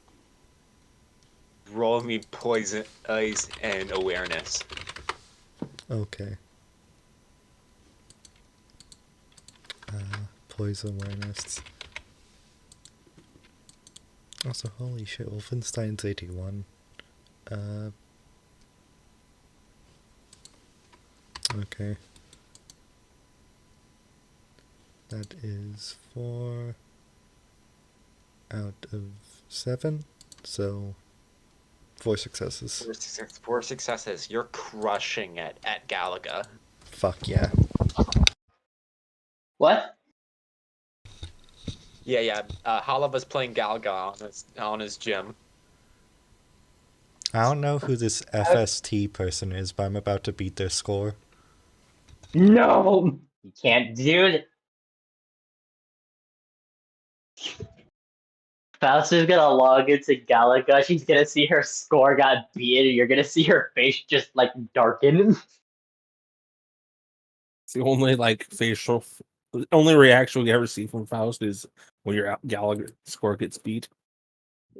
roll me poison eyes and awareness. Okay. Poison awareness. Also, holy shit, Wolfenstein's 81. Okay. That is 4 out of 7. So, 4 successes. Four successes. You're crushing it at Galaga. Fuck yeah. What? Yeah. Halava's playing Galaga on his gym. I don't know who this FST person is, but I'm about to beat their score. No, you can't do it. Faust is gonna log into Galaga. She's gonna see her score got beaten. You're gonna see her face just like darken. It's the only the only reaction we ever see from Faust is when your Gallagher score gets beat.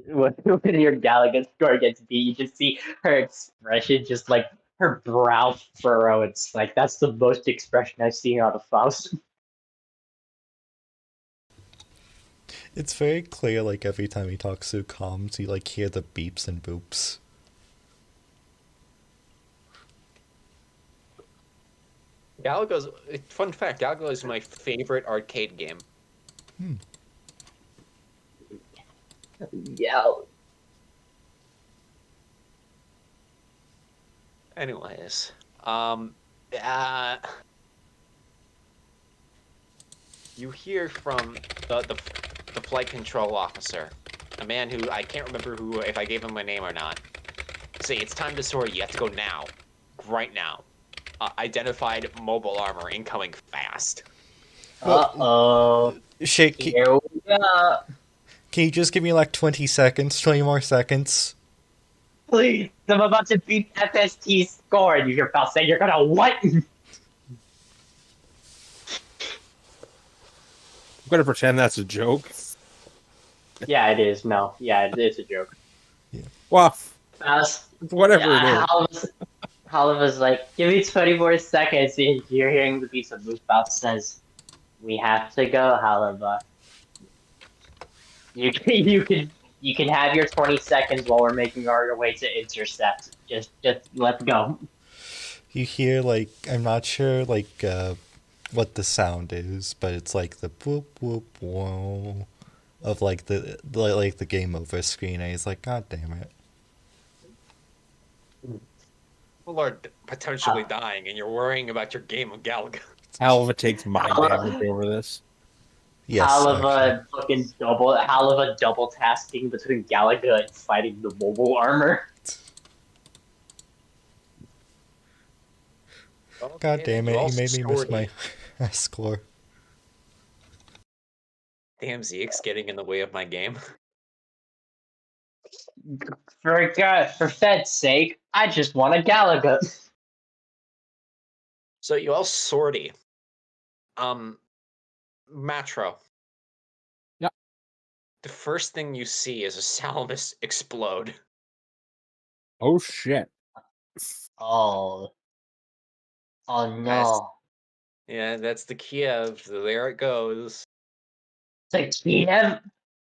When your Galaga score gets beat, you just see her expression, just like her brow furrow. It's like that's the most expression I've seen out of Faust. It's very clear, like, every time he talks through comms, you, like, hear the beeps and boops. Galaga's fun fact. Galaga is my favorite arcade game. Yeah. Anyways, you hear from the flight control officer, a man who I can't remember if I gave him my name or not. Say it's time to soar. You have to go now, right now. Identified mobile armor incoming fast. Uh-oh. Shake, Here we go. can you just give me like 20 seconds, 20 more seconds? Please, I'm about to beat FST's score, and you're about to say you're gonna what? I'm gonna pretend that's a joke. Yeah, it is. No, yeah, it's a joke. Well, Faust, whatever it is. Halaba's like, give me 20 more seconds. And you're hearing the beats of move. Faust says, "We have to go, Halaba. You can have your 20 seconds while we're making our way to intercept. Just let's go." You hear like I'm not sure what the sound is, but it's like the boop boop whoa of like the game over screen, and he's like, God damn it. People are potentially dying, and you're worrying about your game of Galaga. Halva takes mind Halva- damage over this. Yes, actually. Halava double tasking between Galaga and fighting the mobile armor. God damn it, you made me miss my my score. damn Zeke's getting in the way of my game. For Fed's sake, I just want a Galaga. So you all sortie. Matro. Yep. The first thing you see is a Salamis explode. Oh shit. Oh no. Yeah, that's the Kiev. There it goes. It's like Kiev?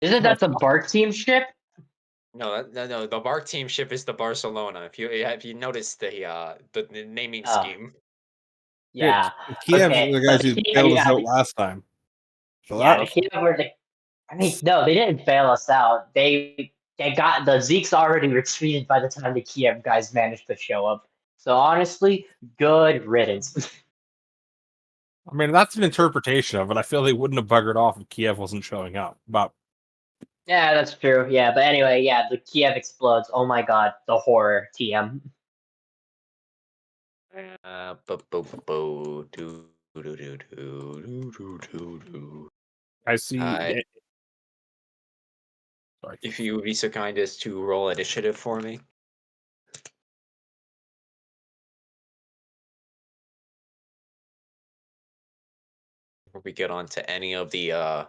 Isn't that the BART team ship? No. The Bark team ship is the Barcelona. If you notice the naming Oh. scheme. Yeah. Kiev's Okay, the so guys the who Kiev, bailed us yeah, out last time. So yeah, that the Kiev were the. I mean, no, they didn't bail us out. They got the Zeke's already retreated by the time the Kiev guys managed to show up. So honestly, good riddance. I mean, that's an interpretation of it. I feel they wouldn't have buggered off if Kiev wasn't showing up. But Yeah, that's true. Yeah, but anyway, yeah, the Kiev explodes. Oh my god, the horror TM. I see. Hi. Sorry. If you would be so kind as to roll initiative for me. Before we get on to any of the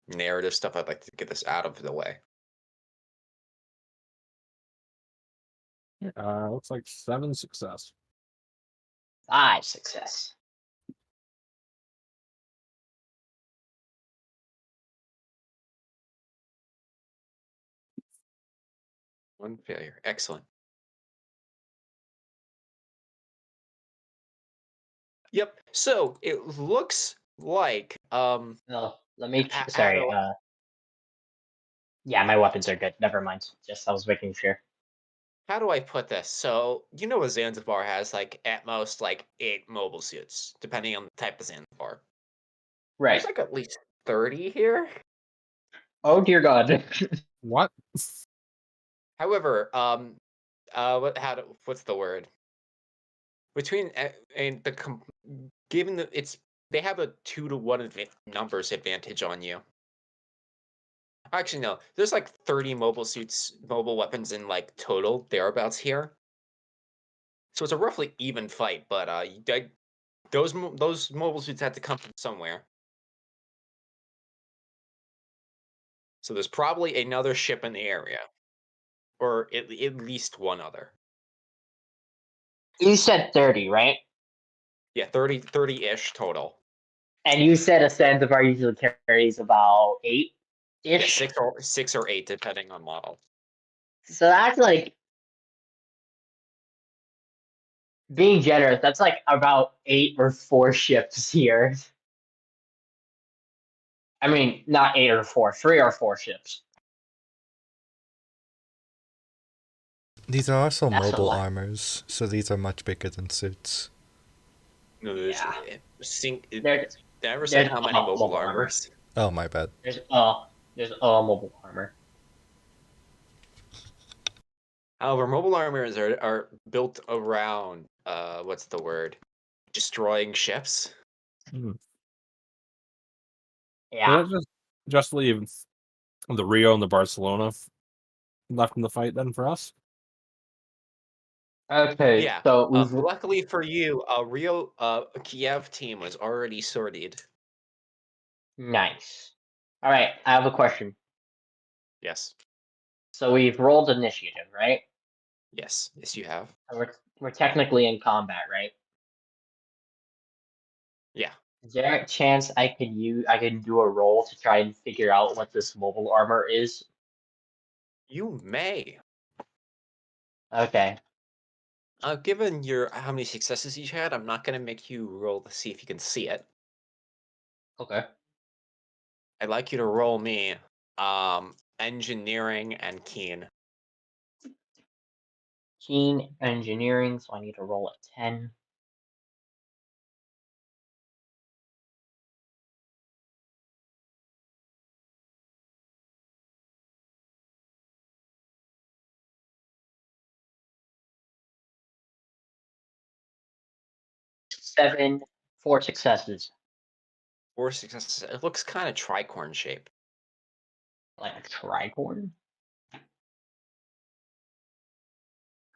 narrative stuff, I'd like to get this out of the way. Looks like 7 success. 5 success. One failure. Excellent. Yep. So it looks like No, let me. a- Sorry. out of- Yeah, my weapons are good. Never mind. Just I was making sure. how do I put this? So Zanzibar has like at most like 8 mobile suits, depending on the type of Zanzibar. Right. There's like at least 30 here. Oh dear God. What? However, what's the word? Between and given that they have a 2-to-1 numbers advantage on you. Actually, no. There's like 30 mobile weapons in like total thereabouts here. So it's a roughly even fight, but those mobile suits had to come from somewhere. So there's probably another ship in the area, or at least one other. You said 30, right? Yeah, 30-ish total. And you said a Zanzibar usually carries about 8 Yeah, ish. 6 or 8 depending on model. So that's like being generous. That's like about 8 or 4 ships here. I mean, not 8 or 4, 3 or 4 ships. These are also That's a mobile lot. armors, so these are much bigger than suits. No, there's Yeah. did There's I ever say how many mobile mobile armor. armors? Oh, my bad. there's mobile armor. However, mobile armors are built around what's the word? Destroying ships. Yeah. Just leave the Rio and the Barcelona left in the fight then for us. Okay, Yeah. so we've Luckily for you, Rio Kiev team was already sorted. nice. All right, I have a question. Yes. So we've rolled initiative, right? Yes. Yes, you have. So we're technically in combat, right? Yeah. Is there a chance I can do a roll to try and figure out what this mobile armor is? You may. Okay. Given your how many successes you had, I'm not gonna make you roll to see if you can see it. Okay. I'd like you to roll me engineering and keen. Keen engineering, so I need to roll a 10. Seven, 4 successes. 4 successes. It looks kind of tricorn shaped. Like a tricorn.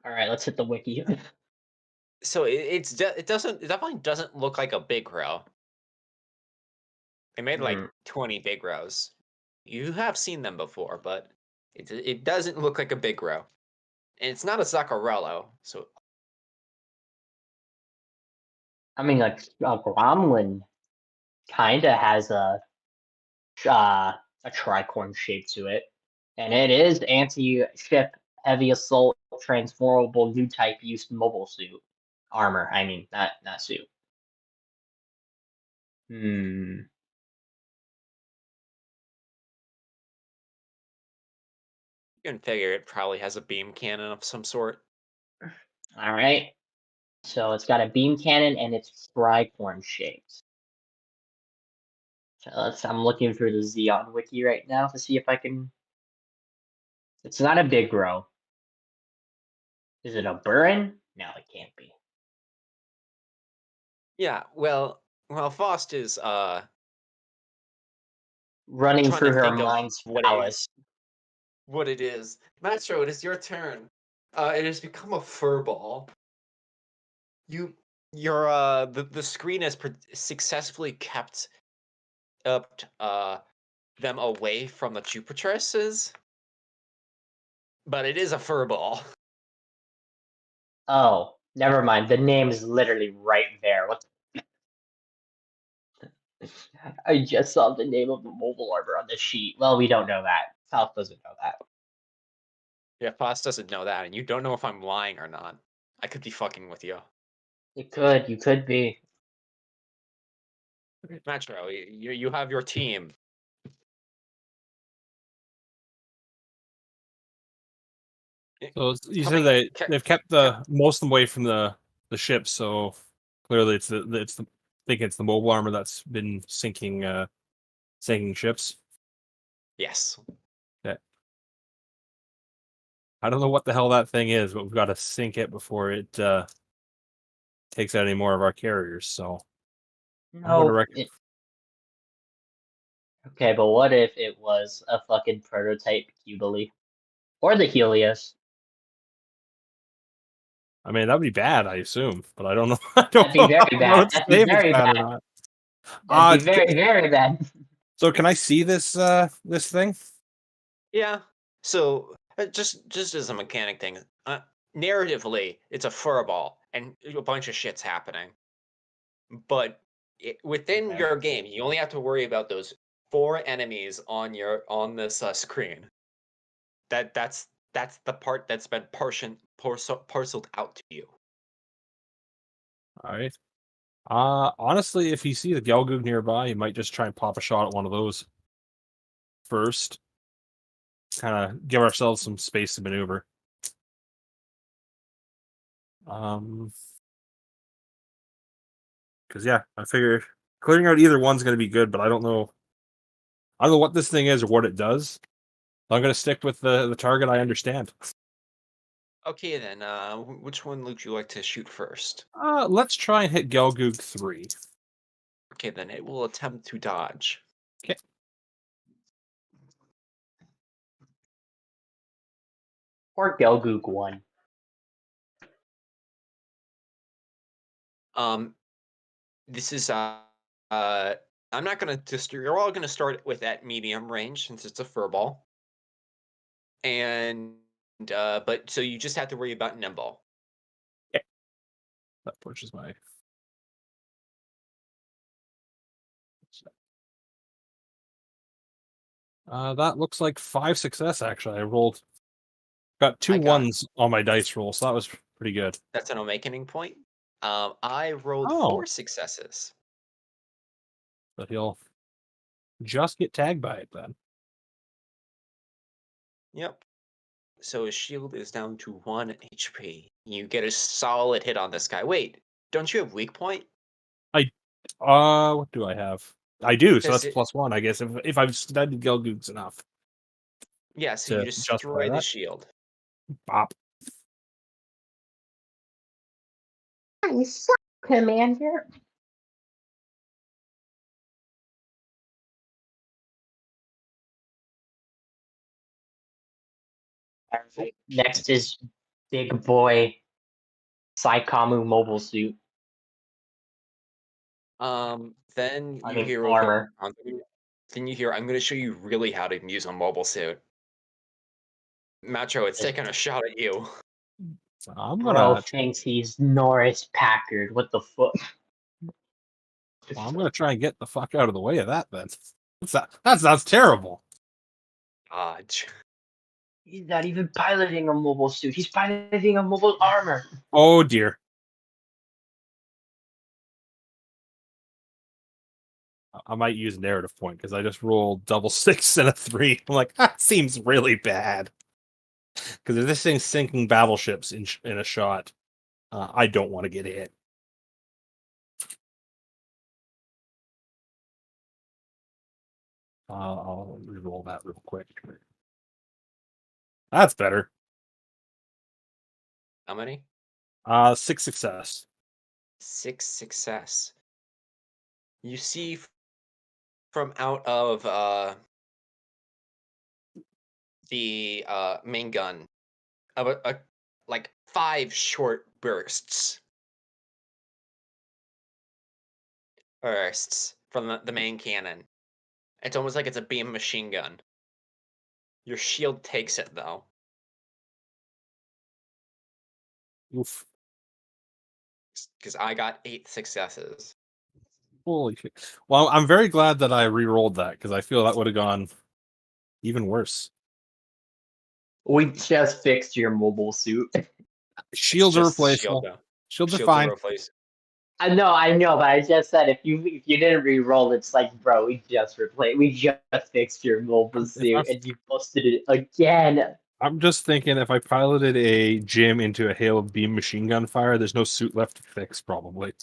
All right, let's hit the wiki. So it definitely doesn't look like a big row. They made like Hmm. 20 big rows. You have seen them before, but it doesn't look like a big row. And it's not a Zaccarello, so I mean, like a gremlin kind of has uh, a tricorn shape to it, and it is anti-ship, heavy assault, transformable, new type use mobile suit armor. I mean, not suit. Hmm. you can figure it probably has a beam cannon of some sort. All right. So it's got a beam cannon and it's tricorn shaped. So I'm looking through the Xeon wiki right now to see if I can. It's not a big row. Is it a Burin? No, it can't be. Yeah, well, Faust is Running trying to through her think of mind's palace. what it is. Maestro, it is your turn. It has become a furball. You your the screen has successfully kept up them away from the Jupitresses, but it is a furball. Oh, never mind. The name is literally right there. What? I just saw the name of the mobile armor on the sheet. Well, we don't know that. South doesn't know that. Yeah, Faust doesn't know that, and you don't know if I'm lying or not. I could be fucking with you. You could be. Metro, you have your team. So you said Coming, they've kept the most of them away from the ship. So clearly, it's the I think it's the mobile armor that's been sinking ships. yes. Yeah. I don't know what the hell that thing is, but we've got to sink it before it takes out any more of our carriers. So I'm going to No. reckon. Okay, but what if it was a fucking prototype Jubilee? Or the Helios? I mean, that would be bad, I assume, but I don't know. That'd be very I don't know bad. to That'd say be if it's very bad or bad. not. That'd be C- very, very bad. so can I see this thing? Yeah. So just as a mechanic thing, narratively, it's a furball and a bunch of shit's happening. But within Okay. your game, you only have to worry about those 4 enemies on this screen. That's the part that's been parceled out to you. All right. Honestly, if you see the Gelgoog nearby, you might just try and pop a shot at one of those first. Kind of give ourselves some space to maneuver. Because yeah, I figure clearing out either one's going to be good, but I don't know. I don't know what this thing is or what it does. I'm going to stick with the target I understand. Okay, then. Which one would you like to shoot first? Let's try and hit Gelgoog 3. Okay, then it will attempt to dodge. Okay. Poor Gelgoog won. This is I'm not gonna just. You're all gonna start with that medium range since it's a fur ball, and but so you just have to worry about nimble. That pushes my. That looks like 5 success. Actually, I rolled. Got two I got- ones on my dice roll, so that was pretty good. That's an awakening point. I rolled Oh. 4 successes. But he'll just get tagged by it then. Yep. So his shield is down to 1 HP. You get a solid hit on this guy. Wait, don't you have weak point? What do I have? I do, so Does that's it- +1, I guess. If I've studied Gelgoogs enough Yeah, so you to justify destroy the that. shield. Bop. You suck, Commander. Next is Big Boy Saikamu Mobile Suit. Then I you mean, hear armor. Then you hear, I'm going to show you really how to use a mobile suit. Macho, it's taking a shot at you. So I'm Bro gonna thinks he's Norris Packard. What the fuck? well, I'm gonna try and get the fuck out of the way of that then. That sounds terrible. Dodge. He's not even piloting a mobile suit. He's piloting a mobile armor. Oh dear. I might use narrative point because I just rolled double 6 and a 3. I'm like, that seems really bad. Because if this thing's sinking battleships in a shot, I don't want to get hit. I'll re-roll that real quick. That's better. How many? 6 success. 6 success. You see from out of the main gun like 5 short bursts from the main cannon. It's almost like it's a beam machine gun. Your shield takes it though. Oof. Because I got 8 successes. Holy shit. Well, I'm very glad that I re-rolled that because I feel that would have gone even worse. We just fixed your mobile suit. Shields are Just replaceable. shield though. Shields are Shields fine. are replaced. I know, but I just said if you didn't re-roll, it's like, bro, we just fixed your mobile suit, and you busted it again. I'm just thinking if I piloted a Jim into a hail of beam machine gun fire, there's no suit left to fix, probably.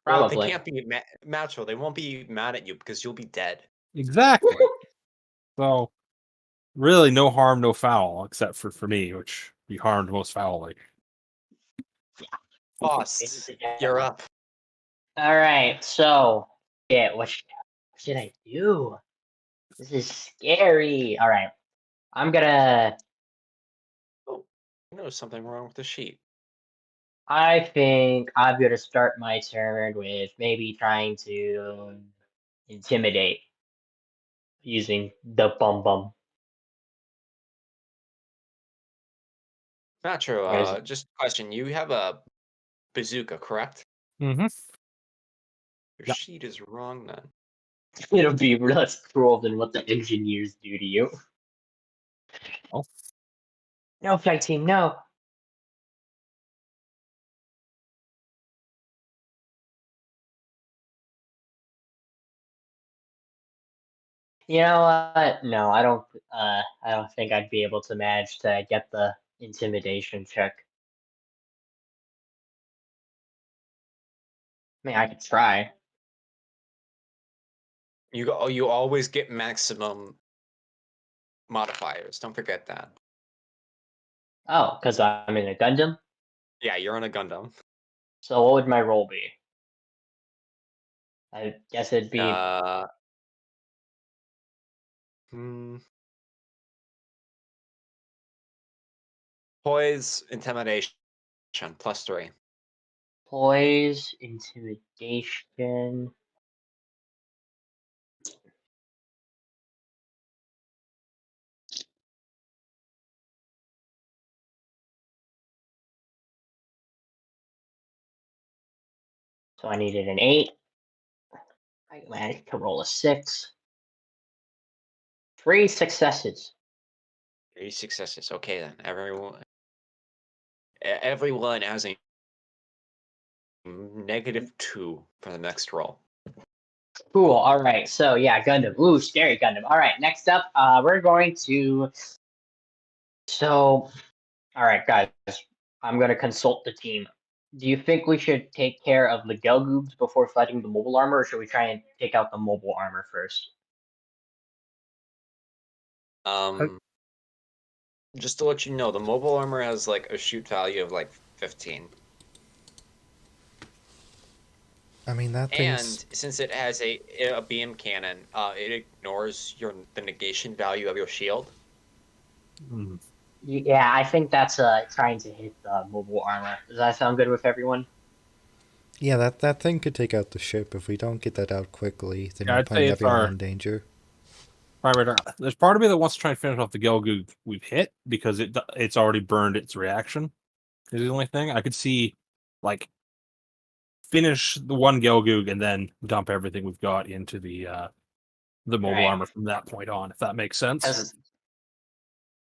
Well, they Probably. can't be Macho. They won't be mad at you because you'll be dead. Exactly. So, really, no harm, no foul, except for me, which be harmed most foully. Boss, you're up. All right, so yeah, what should I do? This is scary. All right, I'm gonna. Oh, I noticed something wrong with the sheet. I think I'm gonna start my turn with maybe trying to intimidate using the bum bum. Macho, Whereas just a question. You have a bazooka, correct? Mm-hmm. Your Yeah. sheet is wrong then. it'll be less cruel than what the engineers do to you. Oh. No, flight team, no. You know what? No, I don't. I don't think I'd be able to manage to get the intimidation check. I mean, I could try. You always get maximum modifiers. Don't forget that. Oh, because I'm in a Gundam. Yeah, you're on a Gundam. So what would my role be? I guess it'd be. Hmm. Poise, intimidation, +3. Poise, intimidation. So I needed an 8. I managed to roll a 6. 3 successes. 3 successes. Okay then. Everyone has a -2 for the next roll. Cool. All right. So yeah, Gundam. Ooh, scary Gundam. All right. Next up, we're going to. So, all right, guys. I'm going to consult the team. Do you think we should take care of the Gelgoobs before fighting the mobile armor, or should we try and take out the mobile armor first? Just to let you know, the mobile armor has like a shoot value of like 15. I mean, that And thing's. since it has a beam cannon, it ignores the negation value of your shield. Hmm. Yeah, I think that's trying to hit the mobile armor. Does that sound good with everyone? Yeah, that thing could take out the ship. If we don't get that out quickly, then Yeah, you're I'd say putting it's everyone our in danger. primary. There's part of me that wants to try and finish off the Gelgoog we've hit because it's already burned its reaction. Is the only thing I could see, like finish the one Gelgoog and then dump everything we've got into the mobile Right. armor from that point on, if that makes sense. Because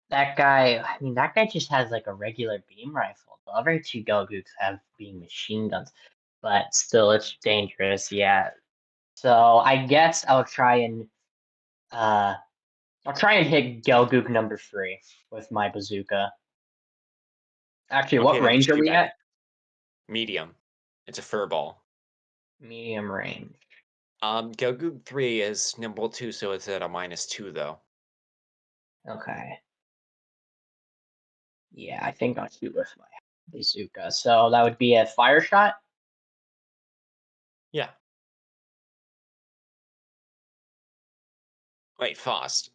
that guy, I mean, that guy just has like a regular beam rifle. The other 2 Gelgooks have beam machine guns, but still, it's dangerous. Yeah. So I guess uh, I'll try and hit Gelgook number 3 with my bazooka. Actually, Okay, what then range just are shoot we at at? it. Medium. It's a fur ball. Medium range. Gelgoog 3 is nimble 2, so it's at a -2 though. Okay. Yeah, I think I'll shoot with my bazooka. So that would be a fire shot. Yeah. Wait, Faust.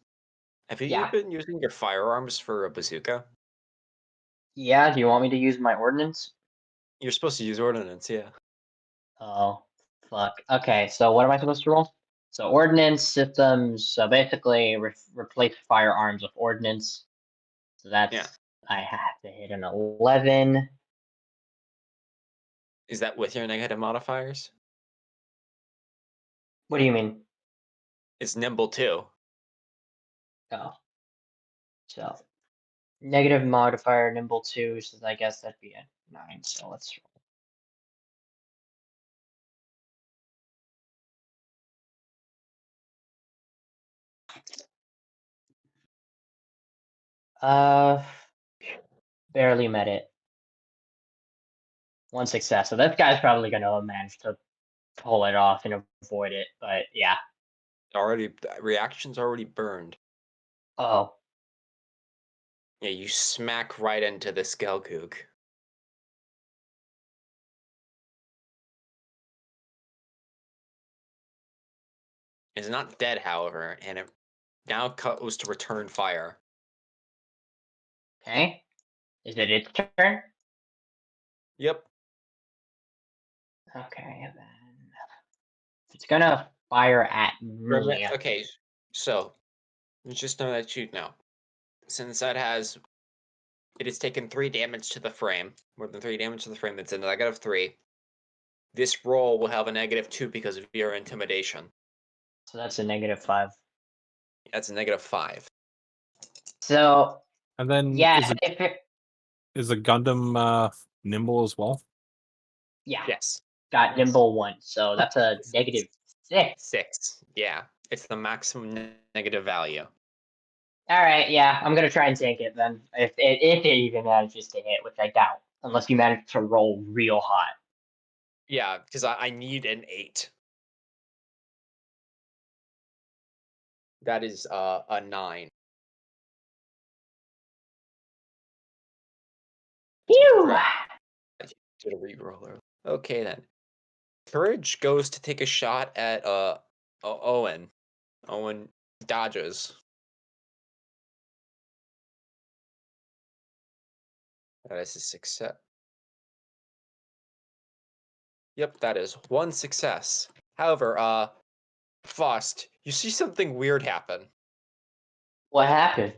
Have you Yeah. been using your firearms for a bazooka? Yeah. Do you want me to use my ordnance? You're supposed to use ordnance, yeah. Oh, fuck. Okay, so what am I supposed to roll? So ordnance systems. So basically, replace firearms with ordnance. So Yeah. that's I have to hit an 11. Is that with your negative modifiers? What do you mean? It's nimble 2. Oh, so negative modifier, nimble 2. So I guess that'd be a 9. So let's roll. Uh, barely met it. 1 success. So that guy's probably gonna manage to pull it off and avoid it. But yeah. Reaction's already burned. Oh, Yeah, you smack right into the Skelgoog. It's not dead, however, and it now goes to return fire. okay. Is it its turn? Yep. Okay, then it's gonna fire at me. Okay, so just know that you know. Since it has taken 3 damage to the frame, more than 3 damage to the frame, that's a -3. This roll will have a -2 because of your intimidation. So that's a -5. That's a -5. So And then yeah, is a if it is a Gundam nimble as well? yeah Yes. got nimble 1, so that's a -6. 6. Yeah. It's the maximum negative value. All right, yeah, I'm gonna try and tank it then. If it even manages to hit, which I doubt, unless you manage to roll real hot. Yeah, because I need an 8. That is a 9. Phew! Crap. I did a reroller. Okay then. Courage goes to take a shot at Owen. Owen dodges. That is a success. Yep, that is one success. However, Faust, you see something weird happen. What happened?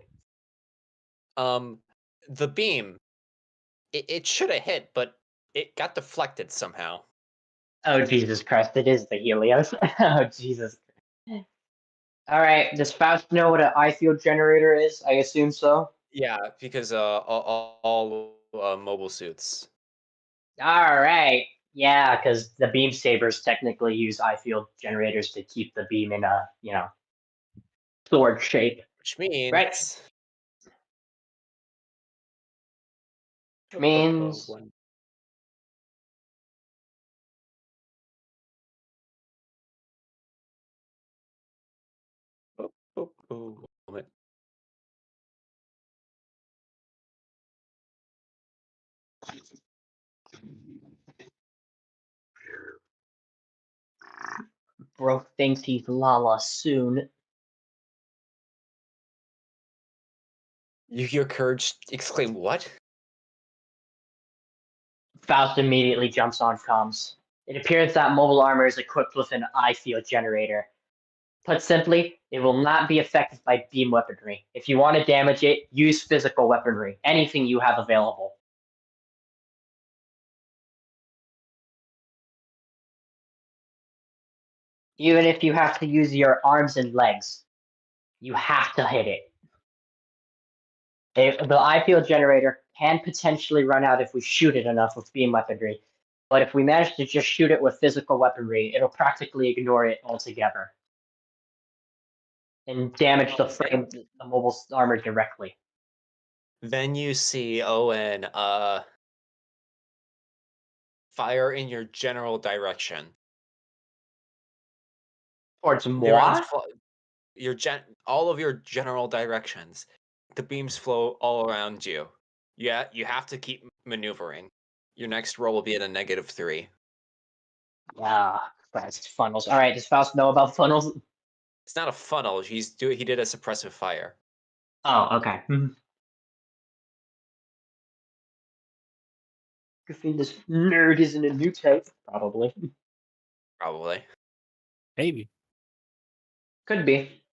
The beam, it should have hit, but it got deflected somehow. Oh, Jesus Christ, it is the Helios. Oh, Jesus. All right, does Faust know what an eye field generator is? I assume so. Yeah, because all mobile suits. All right. Yeah, because the beam sabers technically use eye field generators to keep the beam in a, sword shape. Which Right. means Means one. Moment. Bro thinks he's Lala soon. You hear Courage exclaim, "What?" Faust immediately jumps on comms. It appears that mobile armor is equipped with an eye field generator. Put simply, it will not be affected by beam weaponry. If you want to damage it, use physical weaponry, anything you have available. Even if you have to use your arms and legs, you have to hit it. The eye field generator can potentially run out if we shoot it enough with beam weaponry, but if we manage to just shoot it with physical weaponry, it'll practically ignore it altogether and damage the frame, the mobile armor directly. Then you see Owen fire in your general direction. Towards The rounds moi? all of your general directions. The beams flow all around you. Yeah, you have to keep maneuvering. Your next roll will be at a -3. Yeah, that's funnels. All right, does Faust know about funnels? It's not a funnel. He did a suppressive fire. Oh, okay. Good thing this nerd isn't a new type. Probably. Probably. Maybe. Could be.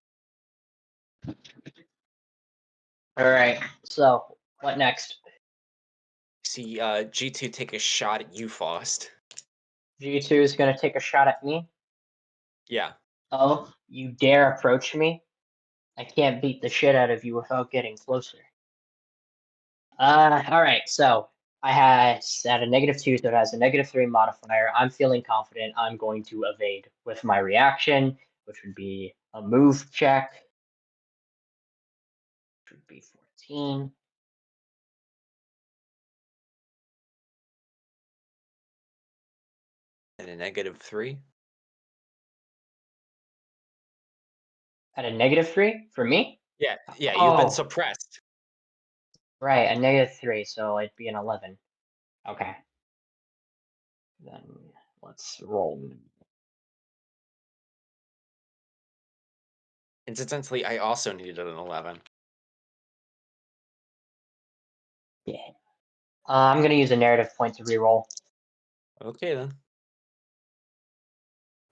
All right, so what next? See G2 take a shot at you, Faust. G2 is going to take a shot at me. Yeah. Oh, you dare approach me? I can't beat the shit out of you without getting closer. All right, so I had at a -2, so it has a -3 modifier. I'm feeling confident. I'm going to evade with my reaction, which would be a move check. Which would be 14. And a -3. At a -3 for me? Yeah, you've been Oh, suppressed. right, a -3, so it'd be an 11. Okay. Then let's roll. Incidentally, I also needed an 11. Yeah. I'm going to use a narrative point to reroll. Okay then.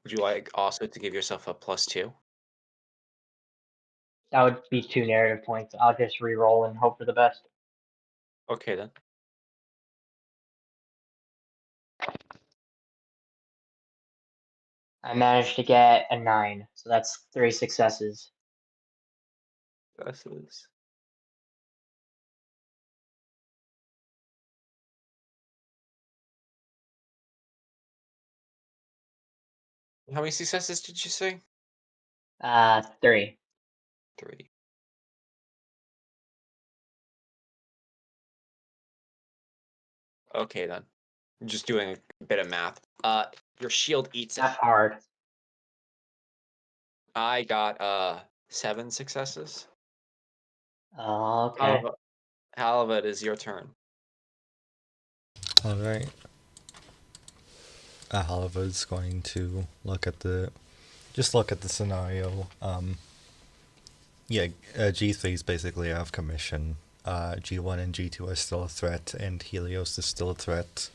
Would you like also to give yourself a +2? That would be 2 narrative points. I'll just reroll and hope for the best. Okay then. I managed to get a 9, so that's 3 successes. This is how many successes did you say? 3. 3. Okay then. I'm just doing a bit of math. Your shield eats it. That's hard. I got 7 successes. Okay. Halva, it is your turn. All right. Oliver's going to look at the scenario. Yeah, G3 is basically out of commission. G1 and G2 are still a threat, and Helios is still a threat.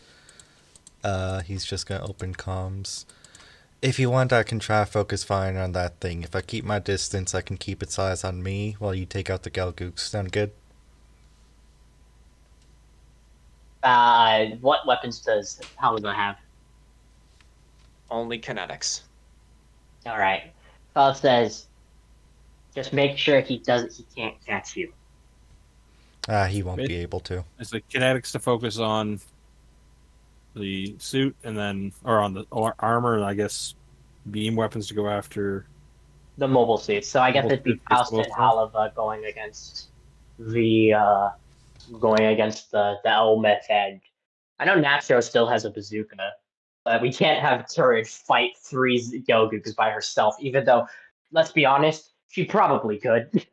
He's just gonna open comms. If you want, I can try to focus fire on that thing. If I keep my distance, I can keep its eyes on me while you take out the Galgooks. Sound good? What weapons does Paladin have? Only kinetics. All right. Paul says, just make sure he can't catch you. He won't be able to. It's the kinetics to focus on the suit, and then or on the armor, and I guess beam weapons to go after the mobile suits. So I guess it'd be Faust and Halava going against the Elmeth Edge. I know Nastro still has a bazooka, but we can't have Courage fight 3 Gelgooks by herself, even though, let's be honest, she probably could.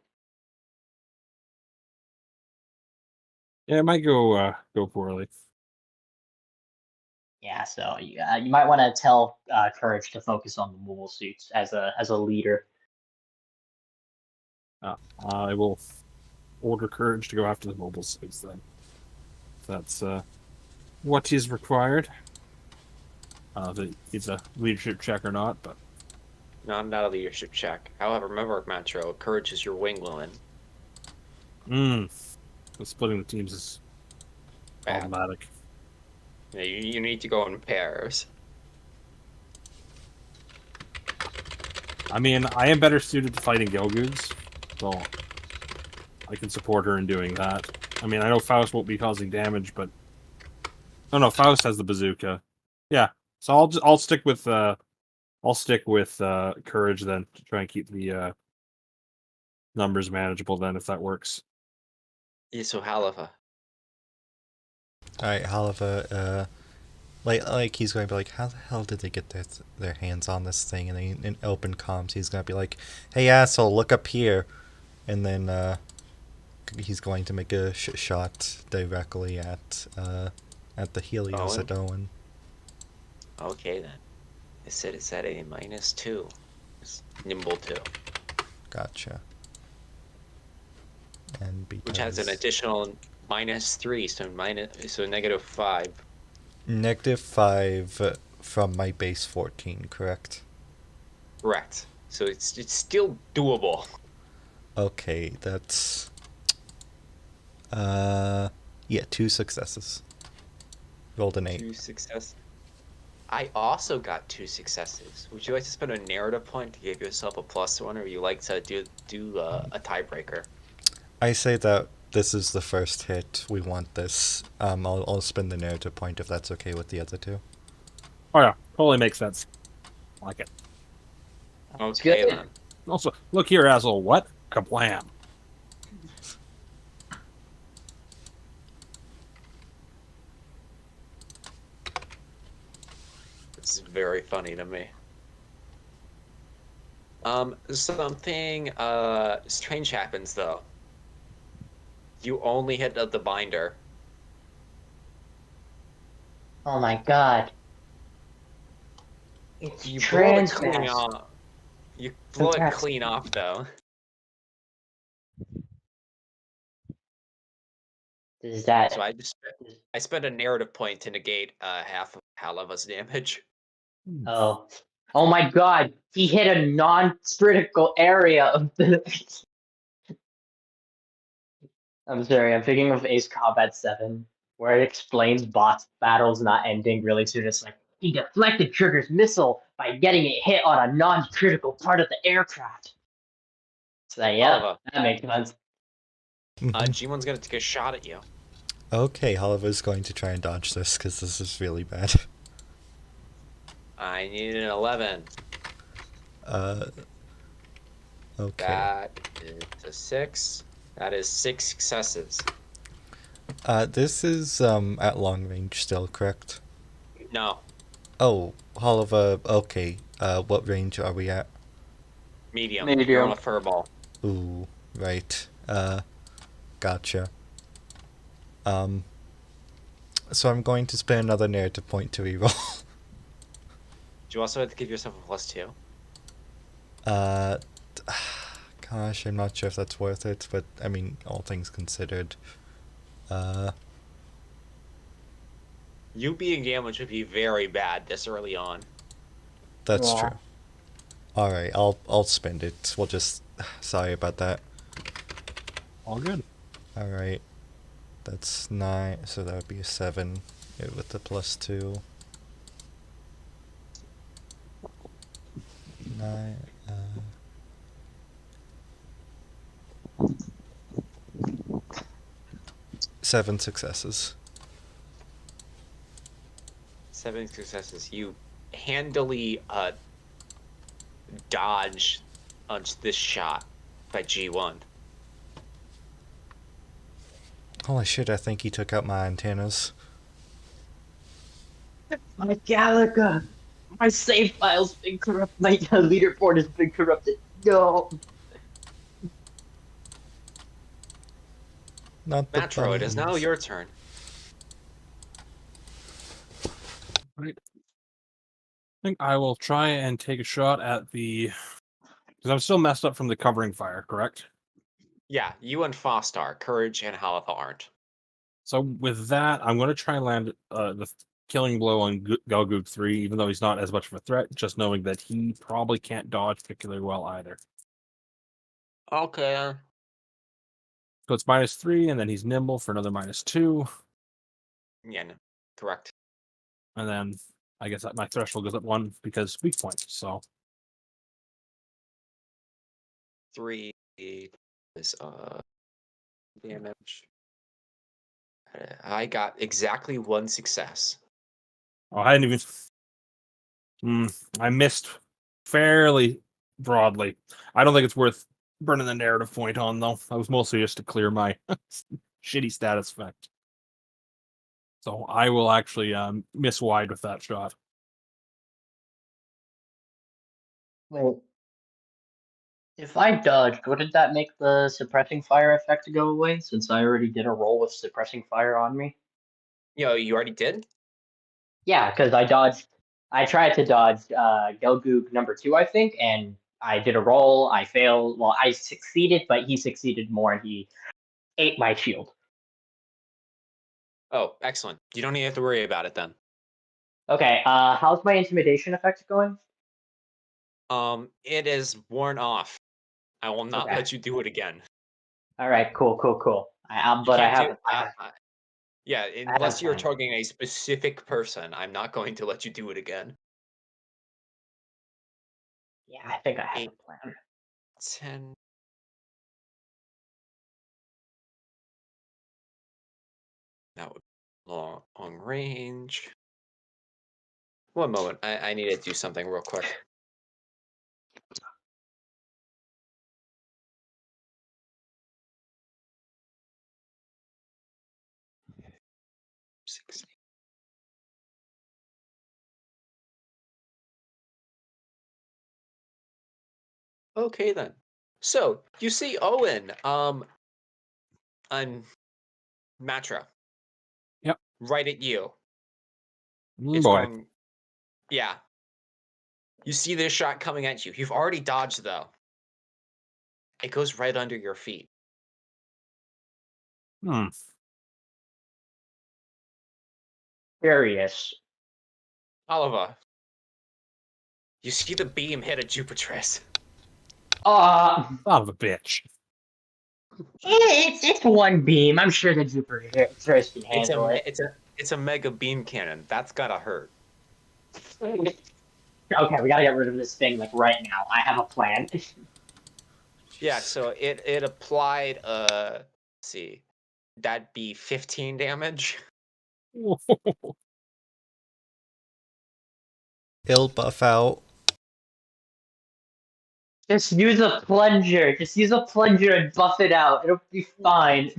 Yeah, it might go poorly. Yeah, so you might want to tell Courage to focus on the mobile suits as a leader. I will order Courage to go after the mobile suits then. If that's what is required. It's a leadership check or not, but Not a leadership check. However, remember, Metro, Courage is your wing woman. The splitting the teams is problematic. Yeah, you need to go in pairs. I mean, I am better suited to fighting Gelgoogs, so I can support her in doing that. I mean, I know Faust won't be causing damage, but no, Faust has the bazooka. Yeah, so I'll stick with Courage then to try and keep the numbers manageable. Then, if that works. Yeah, so Halava. Alright, Halava, like he's going to be like, how the hell did they get their hands on this thing? And then in open comms, he's going to be like, hey asshole, look up here. And then he's going to make a shot directly at the Helios at Owen. Okay then. I said it's at a -2. It's nimble 2. Gotcha. And which has an additional -3, so -5. -5 from my base 14, correct? Correct. So it's still doable. Okay, that's yeah, 2 successes. Rolled an 8. 2 successes. I also got 2 successes. Would you like to spend a narrative point to give yourself a +1, or would you like to do a tiebreaker? I say that this is the first hit. We want this. I'll spend the narrative point if that's okay with the other 2. Oh yeah, totally makes sense. I like it. Okay then. Also, look here, asshole. What? Kablam. This is very funny to me. Something strange happens though. You only hit the binder. Oh my god. It's You blow it clean transmass. off. You blow it clean off though. Is that So I spent a narrative point to negate half of Halava's damage. oh my god, he hit a non-critical area of the I'm sorry, I'm thinking of Ace Combat 7, where it explains boss battles not ending really soon. It's like, he deflected Trigger's missile by getting it hit on a non-critical part of the aircraft. So yeah, that makes sense. G1's gonna take a shot at you. Okay, Halava's going to try and dodge this, because this is really bad. I need an 11. Okay. That is a 6. That is 6 successes. This is at long range still, correct? No. Oh, Halava, okay. What range are we at? Medium. You're on a furball. Ooh, right. Gotcha. So I'm going to spend another narrative point to reroll. Do you also have to give yourself a +2? Gosh, I'm not sure if that's worth it, but I mean, all things considered. You being damaged would be very bad this early on. That's Yeah. true. Alright, I'll spend it. We'll just sorry about that. All good. Alright. That's 9, so that would be a 7 with the +2. 9, 7 successes. 7 successes. You handily dodge this shot by G1. Holy shit, I think he took out my antennas. My Galaga! My save file's been corrupted. My leaderboard has been corrupted. No. Not the Metro, it is now buns. your turn. Right. I think I will try and take a shot at the. Because I'm still messed up from the covering fire, correct? Yeah, you and Fostar, Courage and Halitha aren't. So with that, I'm going to try and land the killing blow on Galgoog 3, even though he's not as much of a threat, just knowing that he probably can't dodge particularly well either. Okay. So it's -3, and then he's nimble for another -2. Yeah, no, correct. And then I guess that my threshold goes up 1 because weak point. So 3 is damage. I got exactly 1 success. oh, I didn't even. I missed fairly broadly. I don't think it's worth burning the narrative point on, though. I was mostly just to clear my shitty status effect. So I will actually miss wide with that shot. Wait. If I dodged, wouldn't that make the suppressing fire effect go away? Since I already did a roll with suppressing fire on me. You already did? Yeah, because I dodged. I tried to dodge Gelgoog number 2, I think, and I did a roll. I failed. Well, I succeeded, but he succeeded more, and he ate my shield. Oh, excellent. You don't even have to worry about it then. Okay. How's my intimidation effect going? It is worn off. I will not Okay. let you do it again. All right. Cool. You But I can't have. do. Yeah, I have a unless you're plan. targeting a specific person, I'm not going to let you do it again. Yeah, I think I have 8, a plan. 10. That would be long range. One moment. I need to do something real quick. Okay then. So you see Owen, on Matra, Yep. right at you. It's Boy. going. Yeah. You see this shot coming at you. You've already dodged though. It goes right under your feet. Hmm. Curious. Oliver, you see the beam hit a Jupiterus. Son of a bitch. It's one beam. I'm sure the Jupiter can handle it. It's a mega beam cannon. That's gotta hurt. Okay, we gotta get rid of this thing like right now. I have a plan. Yeah, so it applied let's see. That'd be 15 damage. Ill buff out. Just use a plunger. Just use a plunger and buff it out. It'll be fine.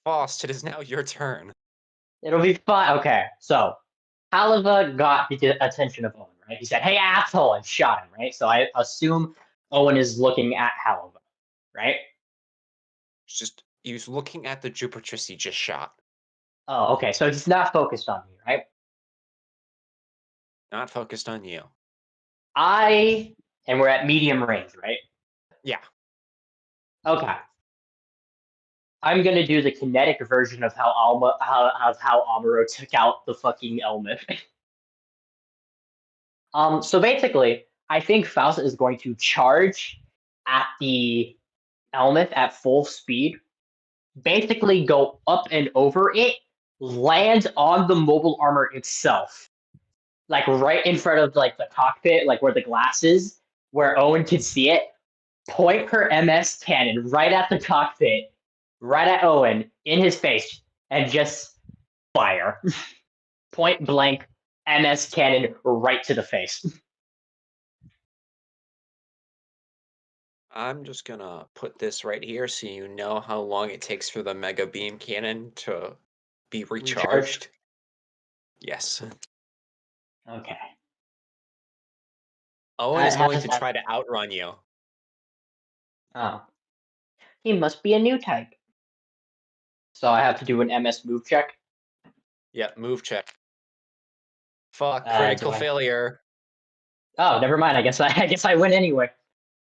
Faust, it is now your turn. It'll be fine. Okay, so Haliva got the attention of Owen, right? He said, "Hey, asshole," and shot him, right? So I assume Owen is looking at Haliva, right? Just he was looking at the Jupiterus he just shot. Oh, okay. So he's not focused on me, right? Not focused on you. And we're at medium range, right? Yeah. Okay. I'm gonna do the kinetic version of how how Amuro took out the fucking Elmith. So basically, I think Faust is going to charge at the Elmith at full speed, basically go up and over it, land on the mobile armor itself, like right in front of like the cockpit, like where the glass is, where Owen can see it. Point her MS cannon right at the cockpit, right at Owen in his face, and just fire. Point blank MS cannon right to the face. I'm just gonna put this right here so you know how long it takes for the Mega Beam Cannon to be recharged. Yes. Okay. Owen is How going does to that? try to outrun you. Oh, he must be a new type. So I have to do an MS move check. Yeah, move check. Fuck, Do critical I? failure. Oh, never mind. I guess I win anyway.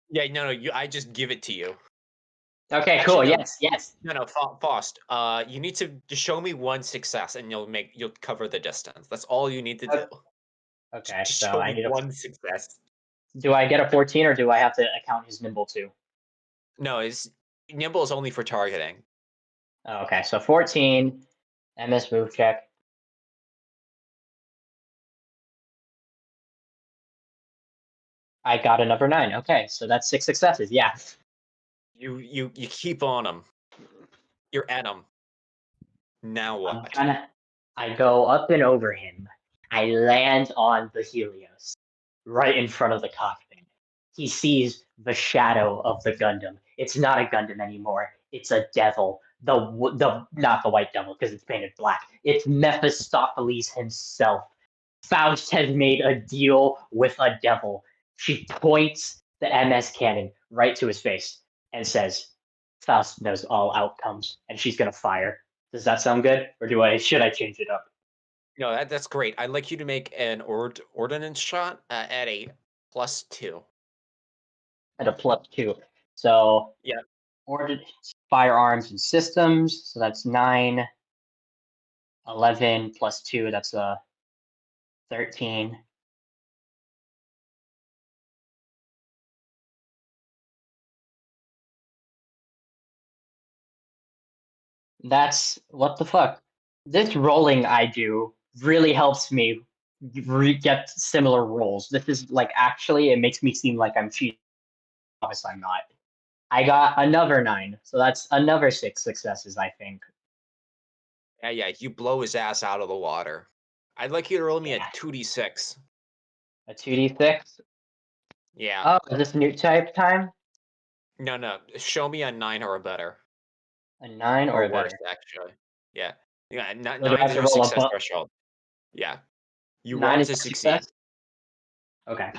Yeah, no, I just give it to you. Okay, Actually, cool. no, Yes. no, Faust. You need to just show me one success, and you'll cover the distance. That's all you need to do. Okay, Just so show I me need a. one success. Do I get a 14 or do I have to account his nimble too? No, it's nimble is only for targeting. Oh, okay, so 14, MS move check. I got another 9. Okay, so that's 6 successes. Yeah. You keep on him. You're at him. Now I'm what? trying to. I go up and over him. I land on the Helios, right in front of the cockpit. He sees the shadow of the Gundam. It's not a Gundam anymore. It's a devil. The not the white devil because it's painted black. It's Mephistopheles himself. Faust has made a deal with a devil. She points the MS cannon right to his face and says, "Faust knows all outcomes," and she's gonna fire. Does that sound good, or should I change it up? No, that's great. I'd like you to make an ordnance shot at a +2. At a +2. So Yeah. ordnance, firearms, and systems. So that's 9, 11 plus 2. That's 13. That's what the fuck. This rolling I do really helps me get similar rolls. This is like actually it makes me seem like I'm cheating. Obviously, I'm not. I got another 9, so that's another 6 successes. I think. Yeah, you blow his ass out of the water. I'd like you to roll me a Yeah, 2d6. a 2d6. Yeah. Oh, is this new type time? No. Show me a 9 or better. A 9 Or or worse, better. actually. Yeah. Yeah, So do I 9's have to your roll success threshold. Yeah. You 9 want is to a succeed. success? Okay.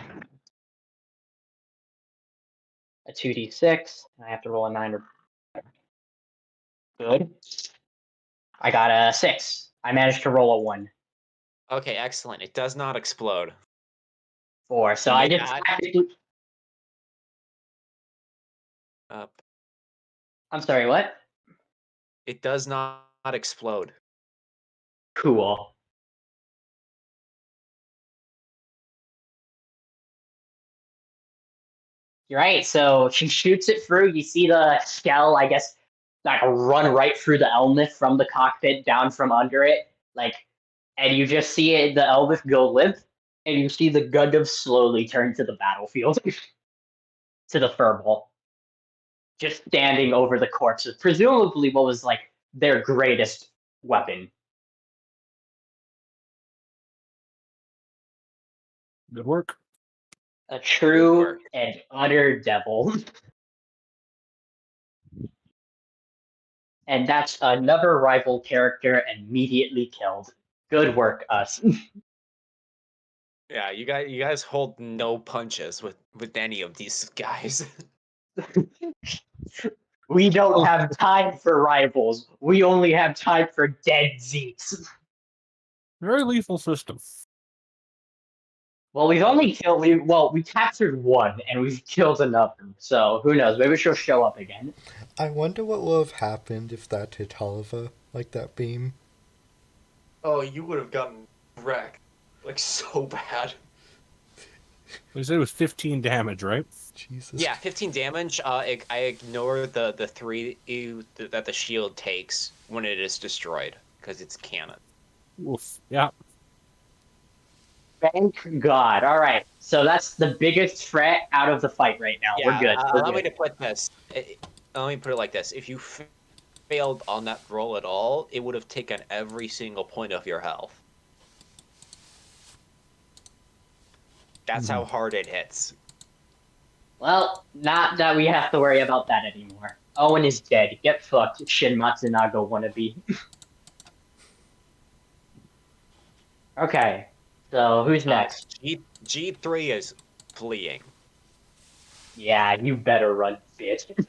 A 2d6. I have to roll a 9 or good. I got a 6. I managed to roll a 1. Okay, excellent. It does not explode. 4. So You I may just not. tactically. Up. I'm sorry, what? It does not explode. Cool. You're right. So she shoots it through. You see the shell, I guess, like run right through the Elmith from the cockpit down from under it. Like, and you just see it, the Elmith go limp, and you see the Gundam slowly turn to the battlefield, to the furball, just standing over the corpse of presumably what was like their greatest weapon. Good work. A Good true work. and utter devil. And that's another rival character immediately killed. Good work, us. Yeah, you guys hold no punches with any of these guys. We don't Oh. have time for rivals. We only have time for dead Zeeks. Very lethal system. Well, we captured one and we've killed another. So who knows? Maybe she'll show up again. I wonder what would have happened if that hit Oliver, like that beam. Oh, you would have gotten wrecked. Like, so bad. We said it was 15 damage, right? Jesus. Yeah, 15 damage. I ignore the 3 that the shield takes when it is destroyed, because it's cannon. Oof. Yeah. Thank God. All right. So that's the biggest threat out of the fight right now. We're Yeah, good. We're allow me good. to put this. Let me put it like this. If you failed on that roll at all, it would have taken every single point of your health. That's how hard it hits. Well, not that we have to worry about that anymore. Owen is dead. Get fucked, Shin Matsunaga wannabe. Okay. So who's next? G3 is fleeing. Yeah, you better run, bitch.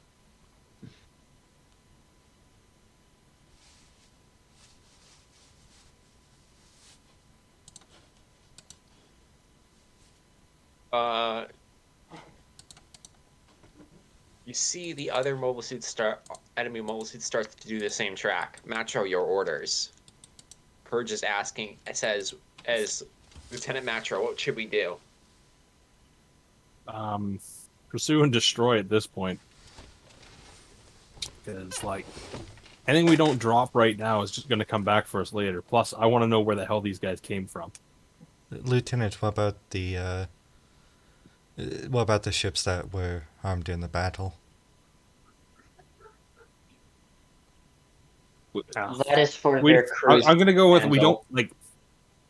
Uh, you see the other enemy mobile suit starts to do the same track. Matro, your orders. Purge is asking, says, as Lieutenant Matro, what should we do? Pursue and destroy at this point. Because, like, anything we don't drop right now is just going to come back for us later. Plus, I want to know where the hell these guys came from. Lieutenant, what about the ships that were harmed in the battle? That is for their cruise. I'm going to go with we handle. don't, like,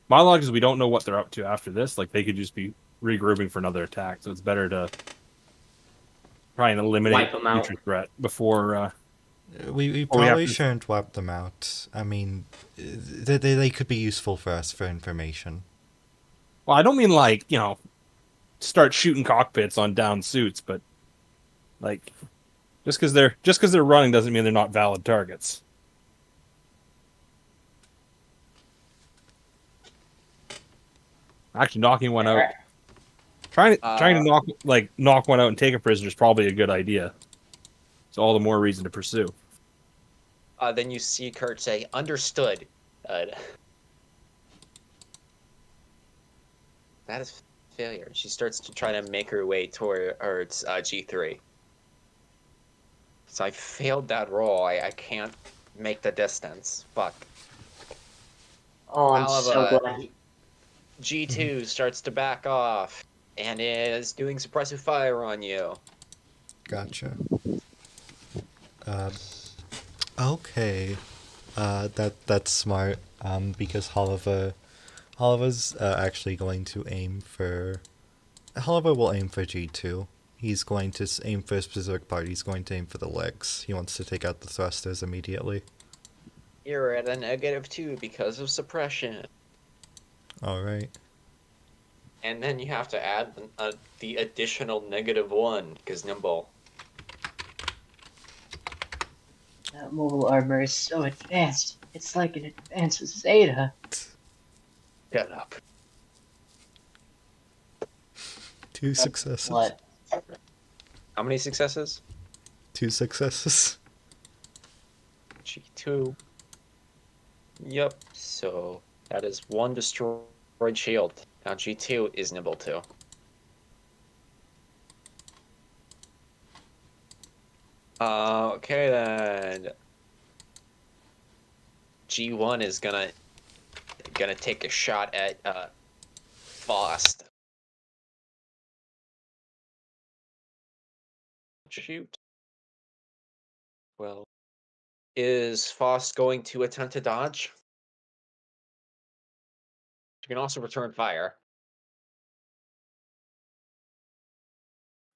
my log is we don't know what they're up to after this. Like, they could just be regrouping for another attack. So it's better to try and eliminate Wipe them out. future threat before... We probably shouldn't wipe them out. I mean, they could be useful for us for information. Well, I don't mean, like, you know, start shooting cockpits on down suits, but, like, just because they're running doesn't mean they're not valid targets. Actually, knocking one out, trying to knock one out and take a prisoner is probably a good idea. It's all the more reason to pursue. Then you see Kurt say, "Understood." That is failure. She starts to try to make her way towards G3. So I failed that roll. I can't make the distance. Fuck. Oh, I'm so glad. G2 starts to back off and is doing suppressive fire on you. Gotcha. Okay. That's smart. Because Oliver's actually going to aim for. Oliver will aim for G2. He's going to aim for a specific part. He's going to aim for the legs. He wants to take out the thrusters immediately. You're at a -2 because of suppression. Alright. And then you have to add the additional -1 because nimble. That mobile armor is so advanced. It's like an advanced Zeta. Shut up. 2 successes. What? How many successes? 2 successes. G2. Yep. So that is 1 destroyed shield. Now G2 is nimble 2. Okay then. G1 is gonna take a shot at Faust. Shoot. Well, is Faust going to attempt to dodge? You can also return fire.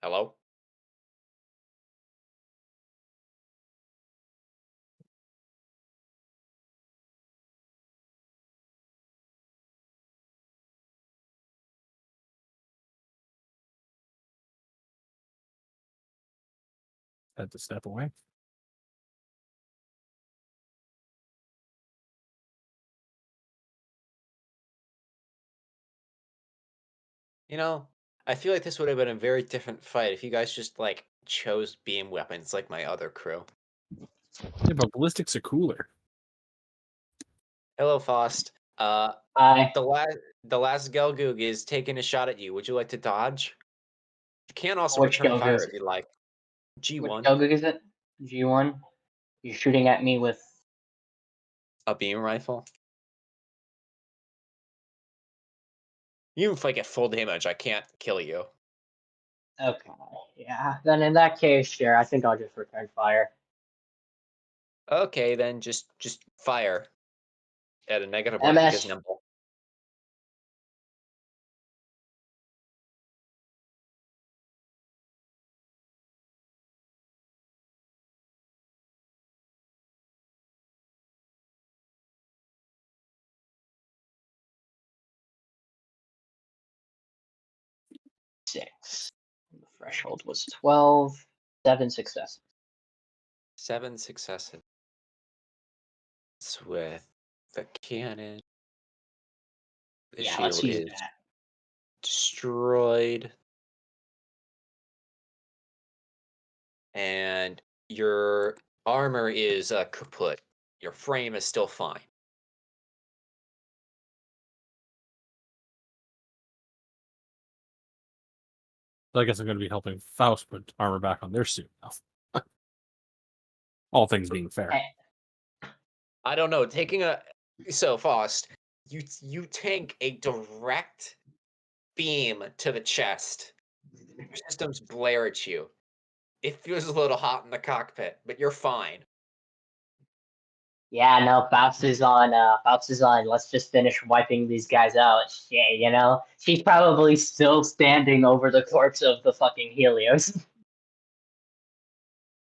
Hello? Had to step away. You know, I feel like this would have been a very different fight if you guys just like chose beam weapons like my other crew. Yeah, but ballistics are cooler. Hello, Faust. I The last Gelgoog is taking a shot at you. Would you like to dodge? You can also which return fire Gelgoog? if you like. Which G1, Gelgoog is it? G1. You're shooting at me with. a beam rifle. Even if I get full damage, I can't kill you. Okay. Yeah. Then in that case, sure. I think I'll just return fire. Okay, then just fire at a -1 because MS. nimble. Six. The threshold was 12. 7 successes. 7 successes with the cannon. The Yeah, let's shield use is that. destroyed. And your armor is kaput. Your frame is still fine. So I guess I'm going to be helping Faust put armor back on their suit now. All things being fair. I don't know. So Faust, you tank a direct beam to the chest. Your systems blare at you. It feels a little hot in the cockpit, but you're fine. Yeah, no, Faust is on. Faust is on. Let's just finish wiping these guys out. Shit, you know, she's probably still standing over the corpse of the fucking Helios.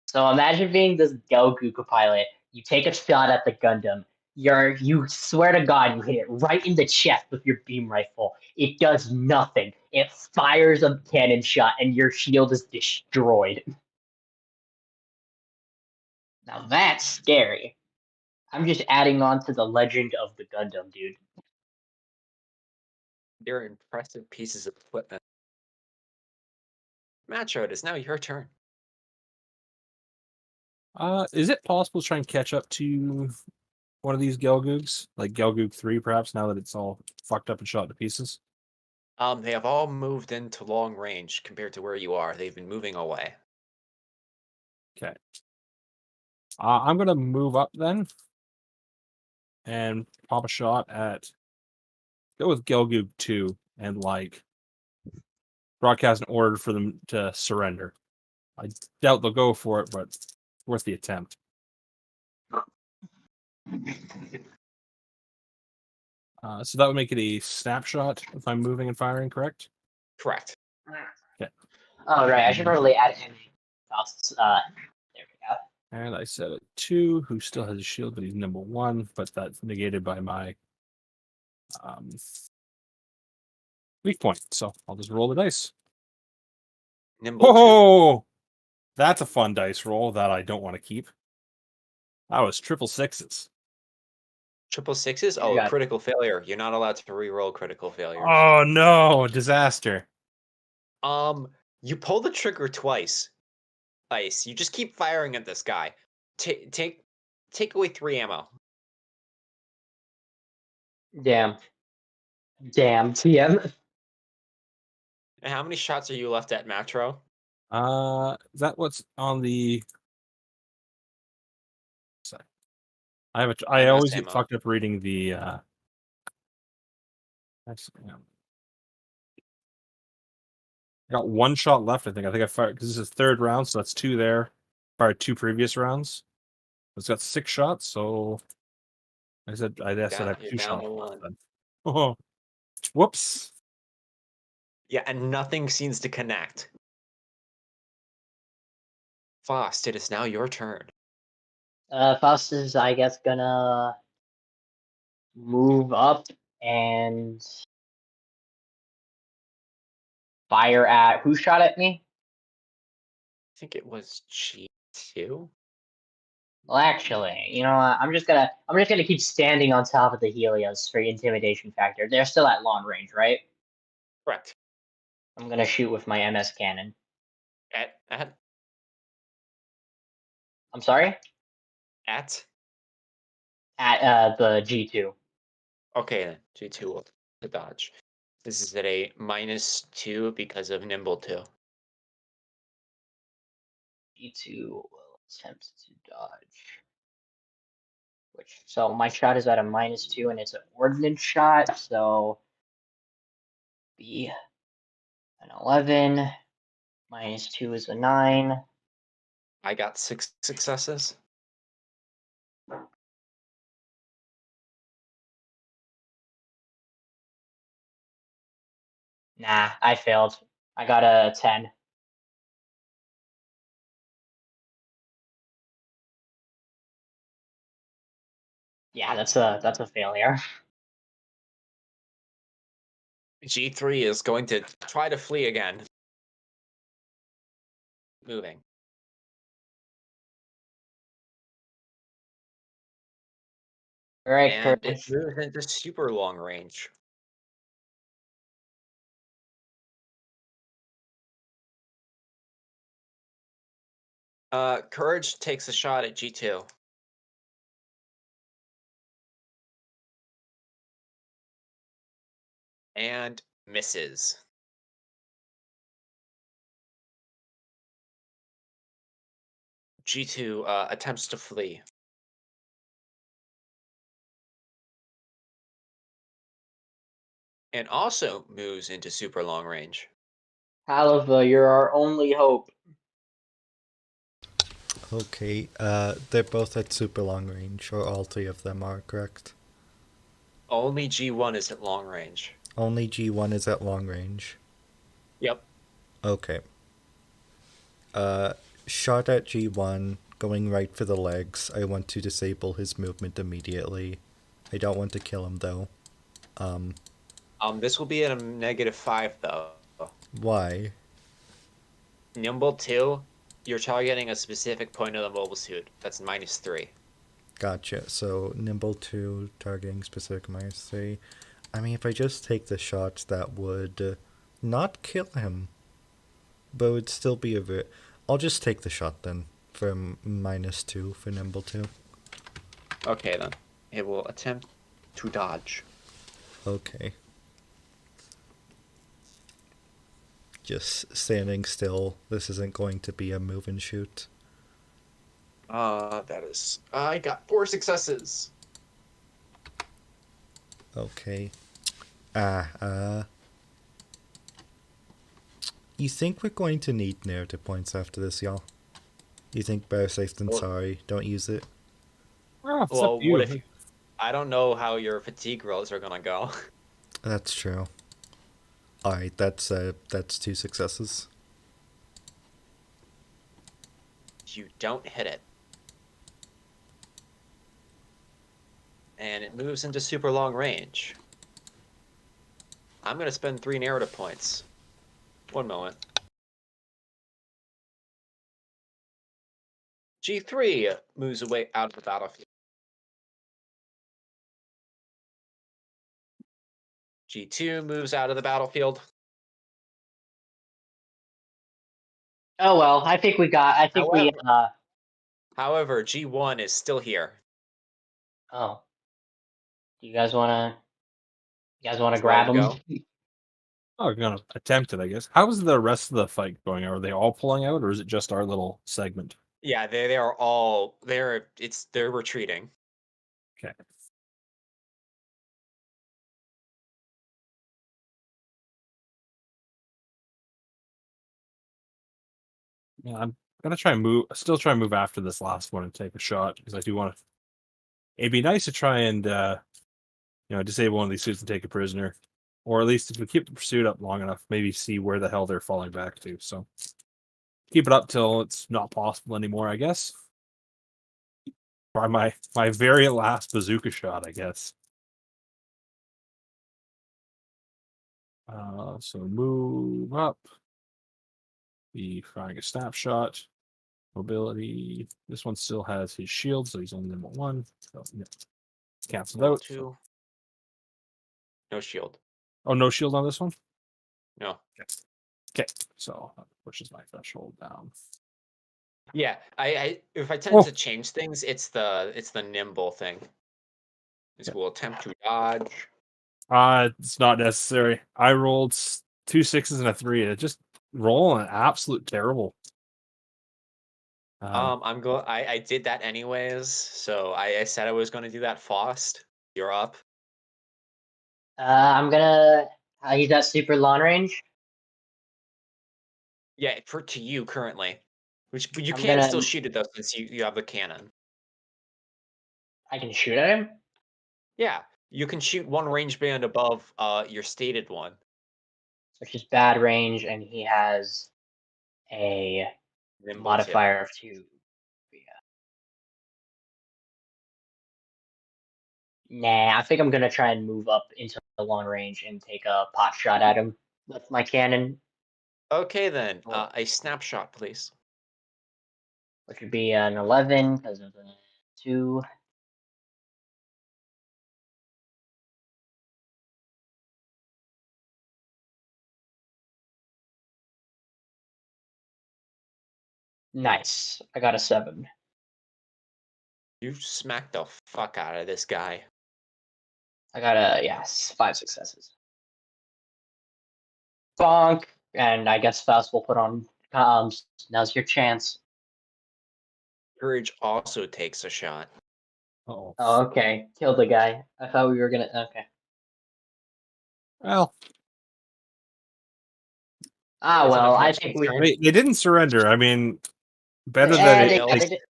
So imagine being this Goku pilot. You take a shot at the Gundam. You swear to God, you hit it right in the chest with your beam rifle. It does nothing. It fires a cannon shot, and your shield is destroyed. Now that's scary. I'm just adding on to the legend of the Gundam, dude. They're impressive pieces of equipment. Macho, it is now your turn. Is it possible to try and catch up to one of these Gelgoogs? Like Gelgoog 3, perhaps, now that it's all fucked up and shot to pieces? They have all moved into long range compared to where you are. They've been moving away. Okay. I'm going to move up then and pop a shot at. Go with Gelgoog 2 and, like, broadcast an order for them to surrender. I doubt they'll go for it, but worth the attempt. So that would make it a snapshot if I'm moving and firing, correct? Correct. Okay. Oh right, I should probably add in Faust's. There we go. And I set a 2, who still has a shield, but he's nimble 1, but that's negated by my um, weak point. So I'll just roll the dice. Nimble 2. Oh, that's a fun dice roll that I don't want to keep. That was triple sixes. Triple sixes? You Oh, a got critical failure. You're not allowed to re-roll critical failures. Oh no, disaster. You pull the trigger twice. Ice. You just keep firing at this guy. Take away 3 ammo. damn, TM. And how many shots are you left at, Matro? Is that what's on the? I MS always get ammo. fucked up reading the. I got 1 shot left. I think I fired because this is 3rd round, so that's 2 there. Fired 2 previous rounds. It's got 6 shots, so I said I have You're 2 down shots to left 1. then. Oh, whoops. Yeah, and nothing seems to connect. Faust, it is now your turn. Faust is, I guess, gonna move up and fire at who shot at me. I think it was G2. Well, actually, you know what? I'm just gonna keep standing on top of the Helios for intimidation factor. They're still at long range, right? Correct. I'm gonna shoot with my MS cannon. At I'm sorry? at. At the G2. Okay, then G2 will the dodge. This is at a -2 because of nimble 2. G2 will attempt to dodge. So my shot is at a -2 and it's an ordnance shot, so be an 11. -2 is a 9. I got 6 successes. Nah, I failed. I got a 10. Yeah, that's a failure. G3 is going to try to flee again. Moving. All right, And it courage. moves into super long range. Courage takes a shot at G2. And misses. G2 attempts to flee. And also moves into super long range. Halva, you're our only hope. Okay, they're both at super long range, or all three of them are, correct? Only G1 is at long range. Only G1 is at long range. Yep. Okay. Shot at G1, going right for the legs. I want to disable his movement immediately. I don't want to kill him, though. This will be at a -5 though. Why? Nimble 2, you're targeting a specific point of the mobile suit. That's -3. Gotcha. So, Nimble 2, targeting specific -3. I mean, if I just take the shot, that would not kill him. But it would still be a bit... I'll just take the shot then, for -2 for Nimble 2. Okay then. It will attempt to dodge. Okay. Just standing still. This isn't going to be a move and shoot. That is... I got 4 successes. Okay. You think we're going to need narrative points after this, y'all? You think better safe than sorry? Don't use it? Well, it's Well, up to you. what if... I don't know how your fatigue rolls are gonna go. That's true. Alright, that's 2 successes. You don't hit it. And it moves into super long range. I'm gonna spend 3 narrative points. One moment. G3 moves away out of the battlefield. G2 moves out of the battlefield. Oh well, I think we However, G1 is still here. oh. You guys wanna Let's grab let him him? go. Oh, we're gonna attempt it, I guess. How is the rest of the fight going? Are they all pulling out, or is it just our little segment? Yeah, they are all they're retreating. Okay. Yeah, I'm gonna try and move. Still try and move after this last one and take a shot because I do want to. It'd be nice to try and disable one of these suits and take a prisoner, or at least if we keep the pursuit up long enough, maybe see where the hell they're falling back to. So keep it up till it's not possible anymore, I guess. Try my very last bazooka shot, I guess. So move up. Be firing a snapshot. Mobility. This one still has his shield, so he's only level 1. So yeah. Cancelled Level out. 2. No shield. Oh, no shield on this one? No. Yes. Okay, so that pushes my threshold down. Yeah, I if I tend to change things, it's the nimble thing. This will attempt to dodge. It's not necessary. I rolled 2 6s and a 3. It just roll an absolute terrible. I did that anyways, so I said I was going to do that. Faust, you're up. I'm gonna. He's at super long range. Yeah, to you currently, which but you I'm can gonna. still shoot it though since you have the cannon. I can shoot at him. Yeah, you can shoot one range band above your stated one. Which is bad range, and he has a Nimble too. modifier of 2. Yeah. Nah, I think I'm gonna try and move up into the long range and take a pot shot at him with my cannon, Okay then, Oh. a snapshot, please. which would be an 11 because of the 2. Nice. I got a 7. You smacked the fuck out of this guy. I got a yes, 5 successes. Bonk, and I guess Faust will put on comms. Now's your chance. Courage also takes a shot. Oh, Oh, okay. Kill the guy. I thought we were gonna. Okay. well, Ah, It's an well, I unfortunate think we. turn. they didn't surrender. I mean, better that Eh, it. failed.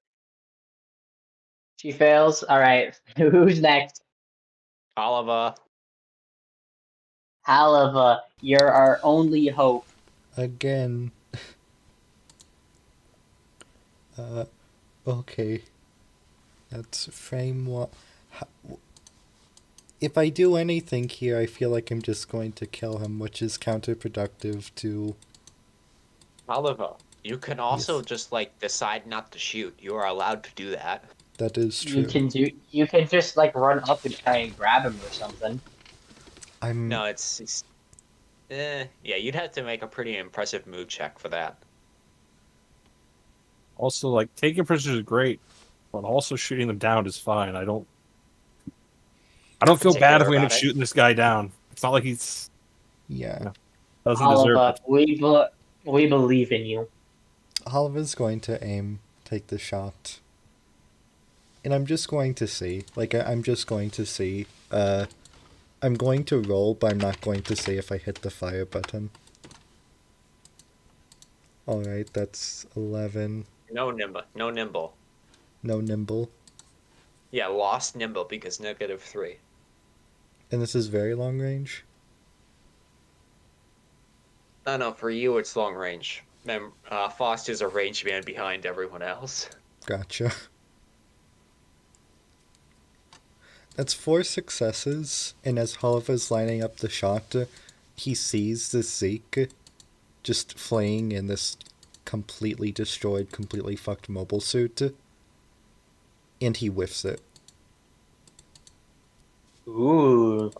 She fails. All right. Who's next? Oliver. Halava, you're our only hope. Again. Okay. That's frame what. If I do anything here, I feel like I'm just going to kill him, which is counterproductive to. Oliver, you can also Yes. just like decide not to shoot. You are allowed to do that. That is You true. can do. You can just like run up and try and grab him or something. No, it's yeah, you'd have to make a pretty impressive move check for that. Also, like taking prisoners is great, but also shooting them down is fine. I don't feel bad if particular we end up about it. shooting this guy down. It's not like he's Yeah. doesn't deserve Halava, it. we believe in you. Oliver's going to take the shot. And I'm just going to see. I'm just going to see. I'm going to roll, but I'm not going to see if I hit the fire button. Alright, that's 11. No nimble. No nimble. No nimble. Yeah, lost nimble because -3. And this is very long range? No, for you it's long range. Faust is a range man behind everyone else. Gotcha. That's 4 successes, and as Oliver's lining up the shot, he sees the Zeke just fleeing in this completely destroyed, completely fucked mobile suit, and he whiffs it. Ooh.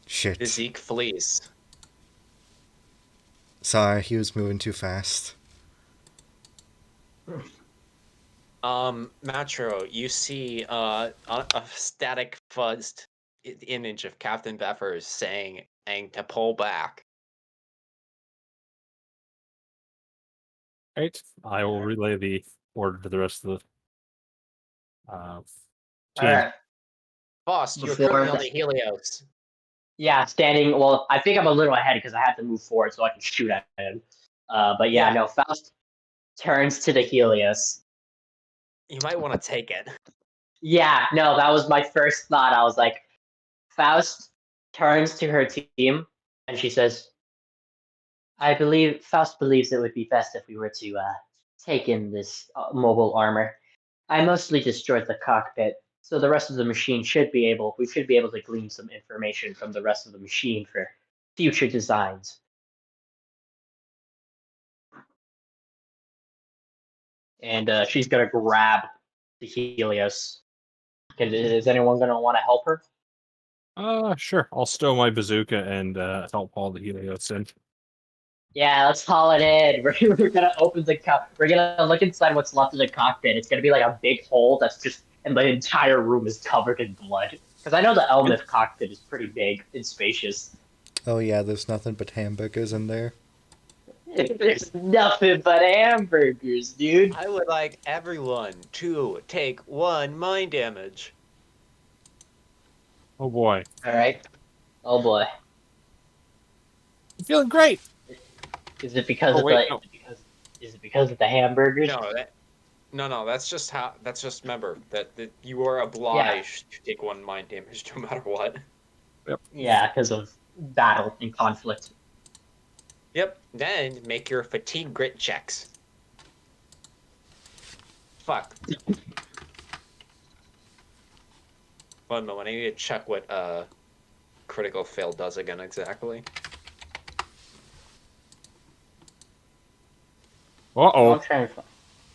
Shit. Zeke flees. Sorry, he was moving too fast. Matro, you see a static fuzzed image of Captain Beffers saying to pull back. Right. I will relay the order to the rest of the team. All right. Faust, you're Before currently on that- the Helios. Yeah, standing. Well, I think I'm a little ahead because I had to move forward so I can shoot at him. But yeah, Yeah. no. Faust turns to the Helios. You might want to take it. Yeah, no, that was my first thought. I was like, Faust turns to her team and she says, I believe Faust believes it would be best if we were to take in this mobile armor. I mostly destroyed the cockpit, so the rest of the machine we should be able to glean some information from the rest of the machine for future designs. And she's gonna grab the Helios. Is anyone gonna want to help her? Sure. I'll stow my bazooka and help haul the Helios in. Yeah, let's haul it in. We're gonna open the we're gonna look inside what's left of the cockpit. It's gonna be like a big hole that's just, and the entire room is covered in blood. Because I know the Elmif cockpit is pretty big and spacious. Oh yeah, there's nothing but hamburgers in there. There's nothing but hamburgers, dude. I would like everyone to take 1 mind damage. Oh boy. All right. Oh boy. I'm feeling great. Is it because Oh, of wait, the? no. Is it because of the hamburgers? No, that's just remember that you are obliged to take 1 mind damage no matter what. Yeah, because of battle and conflict. Yep. Then make your fatigue grit checks. Fuck. One moment, I need to check what critical fail does again exactly. Uh-oh. I'm trying to.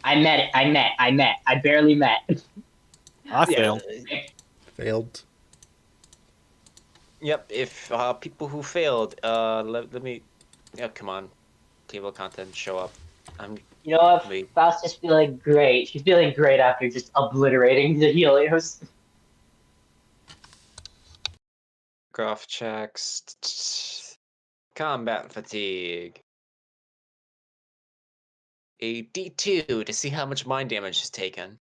I met it. I barely met. I failed. Failed. Yep, if people who failed, let me. Yeah, come on. Table of contents show up. You know what? Wait. Faust is feeling great. She's feeling great after just obliterating the Helios. Graph checks. Combat fatigue. A D2 to see how much mind damage is taken.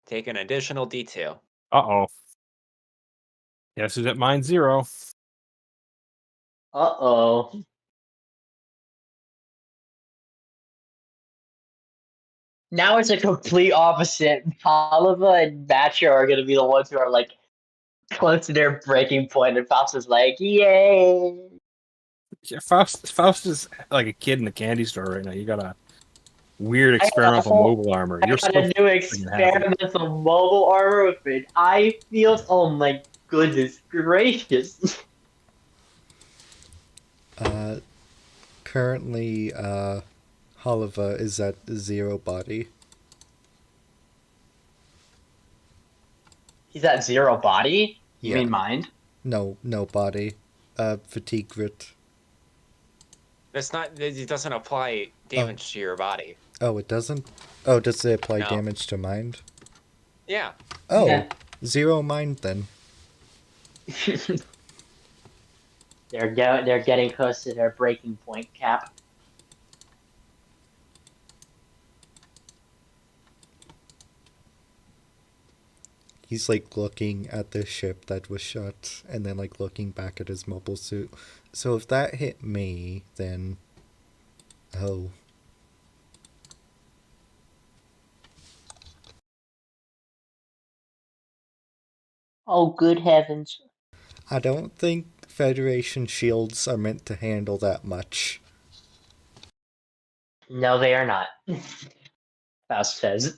Take an additional D2. Uh-oh. Guess who's at mine 0? Uh-oh. Now it's a complete opposite. Oliva and Batcher are going to be the ones who are, like, close to their breaking point, and Faust is like, yay! Yeah, Faust is like a kid in the candy store right now. You got a weird I got a experimental whole- mobile armor. I You're got so a new freaking happy. experimental mobile armor with an eye field. Oh my goodness gracious. Currently, Holiva is at 0 body. He's at 0 body? You Yeah. mean mind? No body. Fatigue grit. That's not. It doesn't apply damage to your body. Oh, it doesn't? Oh, does it apply No. damage to mind? Yeah. Oh, Yeah. 0 mind then. They're getting close to their breaking point cap. He's like looking at the ship that was shot and then like looking back at his mobile suit. So if that hit me, then oh. Oh, good heavens. I don't think Federation shields are meant to handle that much. No, they are not. Faust says.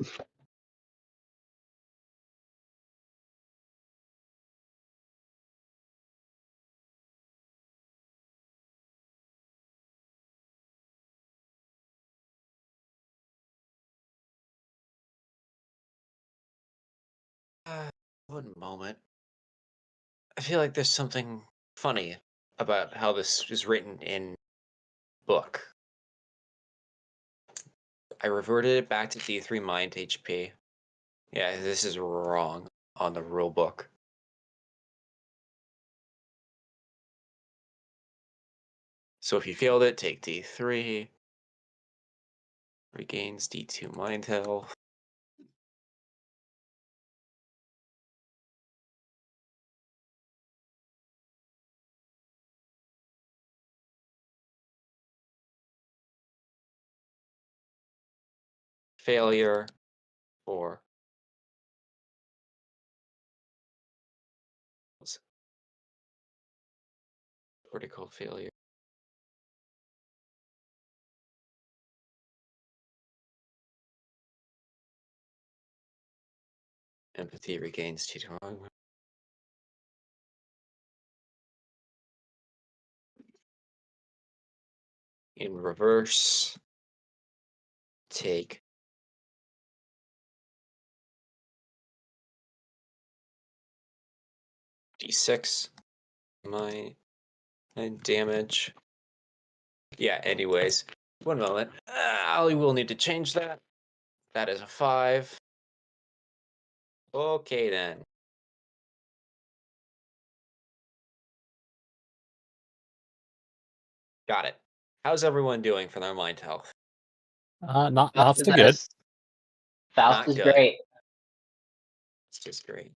One moment. I feel like there's something funny about how this is written in book. I reverted it back to D3 mind HP. Yeah, this is wrong on the rule book. So if you failed it, take D3. Regains D2 mind health. Failure. 4. Critical failure. Empathy regains T2. In reverse, take D6. My damage. Yeah, anyways. 1 moment. I will need to change that. That is a 5. Okay, then. Got it. How's everyone doing for their mind health? Not Faust is so at good. Faust Not is good. great. It's just great.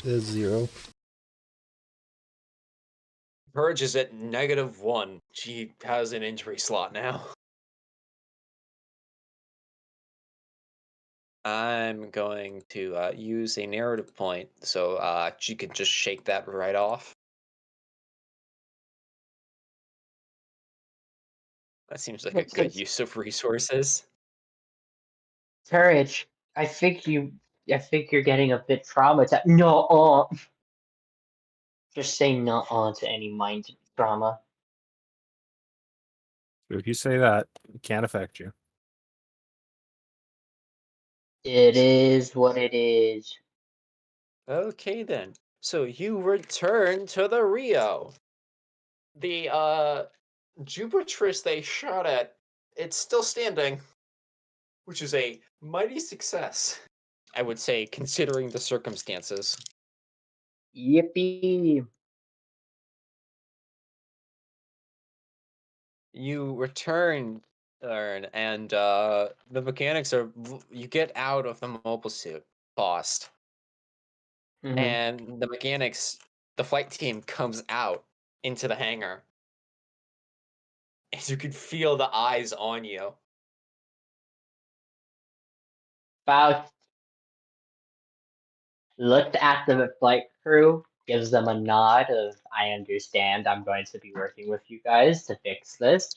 There's 0. Purge is at -1. She has an injury slot now. I'm going to use a narrative point, so she could just shake that right off. That seems like a Looks like good use of resources. Courage. I think you're getting a bit traumatized. No, just say not on to any mind trauma. If you say that, it can't affect you. It is what it is. Okay, then. So you return to the Rio. The Jubitrus they shot at, it's still standing, which is a mighty success, I would say, considering the circumstances. Yippee! You return, and the mechanics are. You get out of the mobile suit, Faust, Mm-hmm. and the flight team comes out into the hangar, and you can feel the eyes on you. Faust looked at the flight crew, gives them a nod of "I understand. I'm going to be working with you guys to fix this."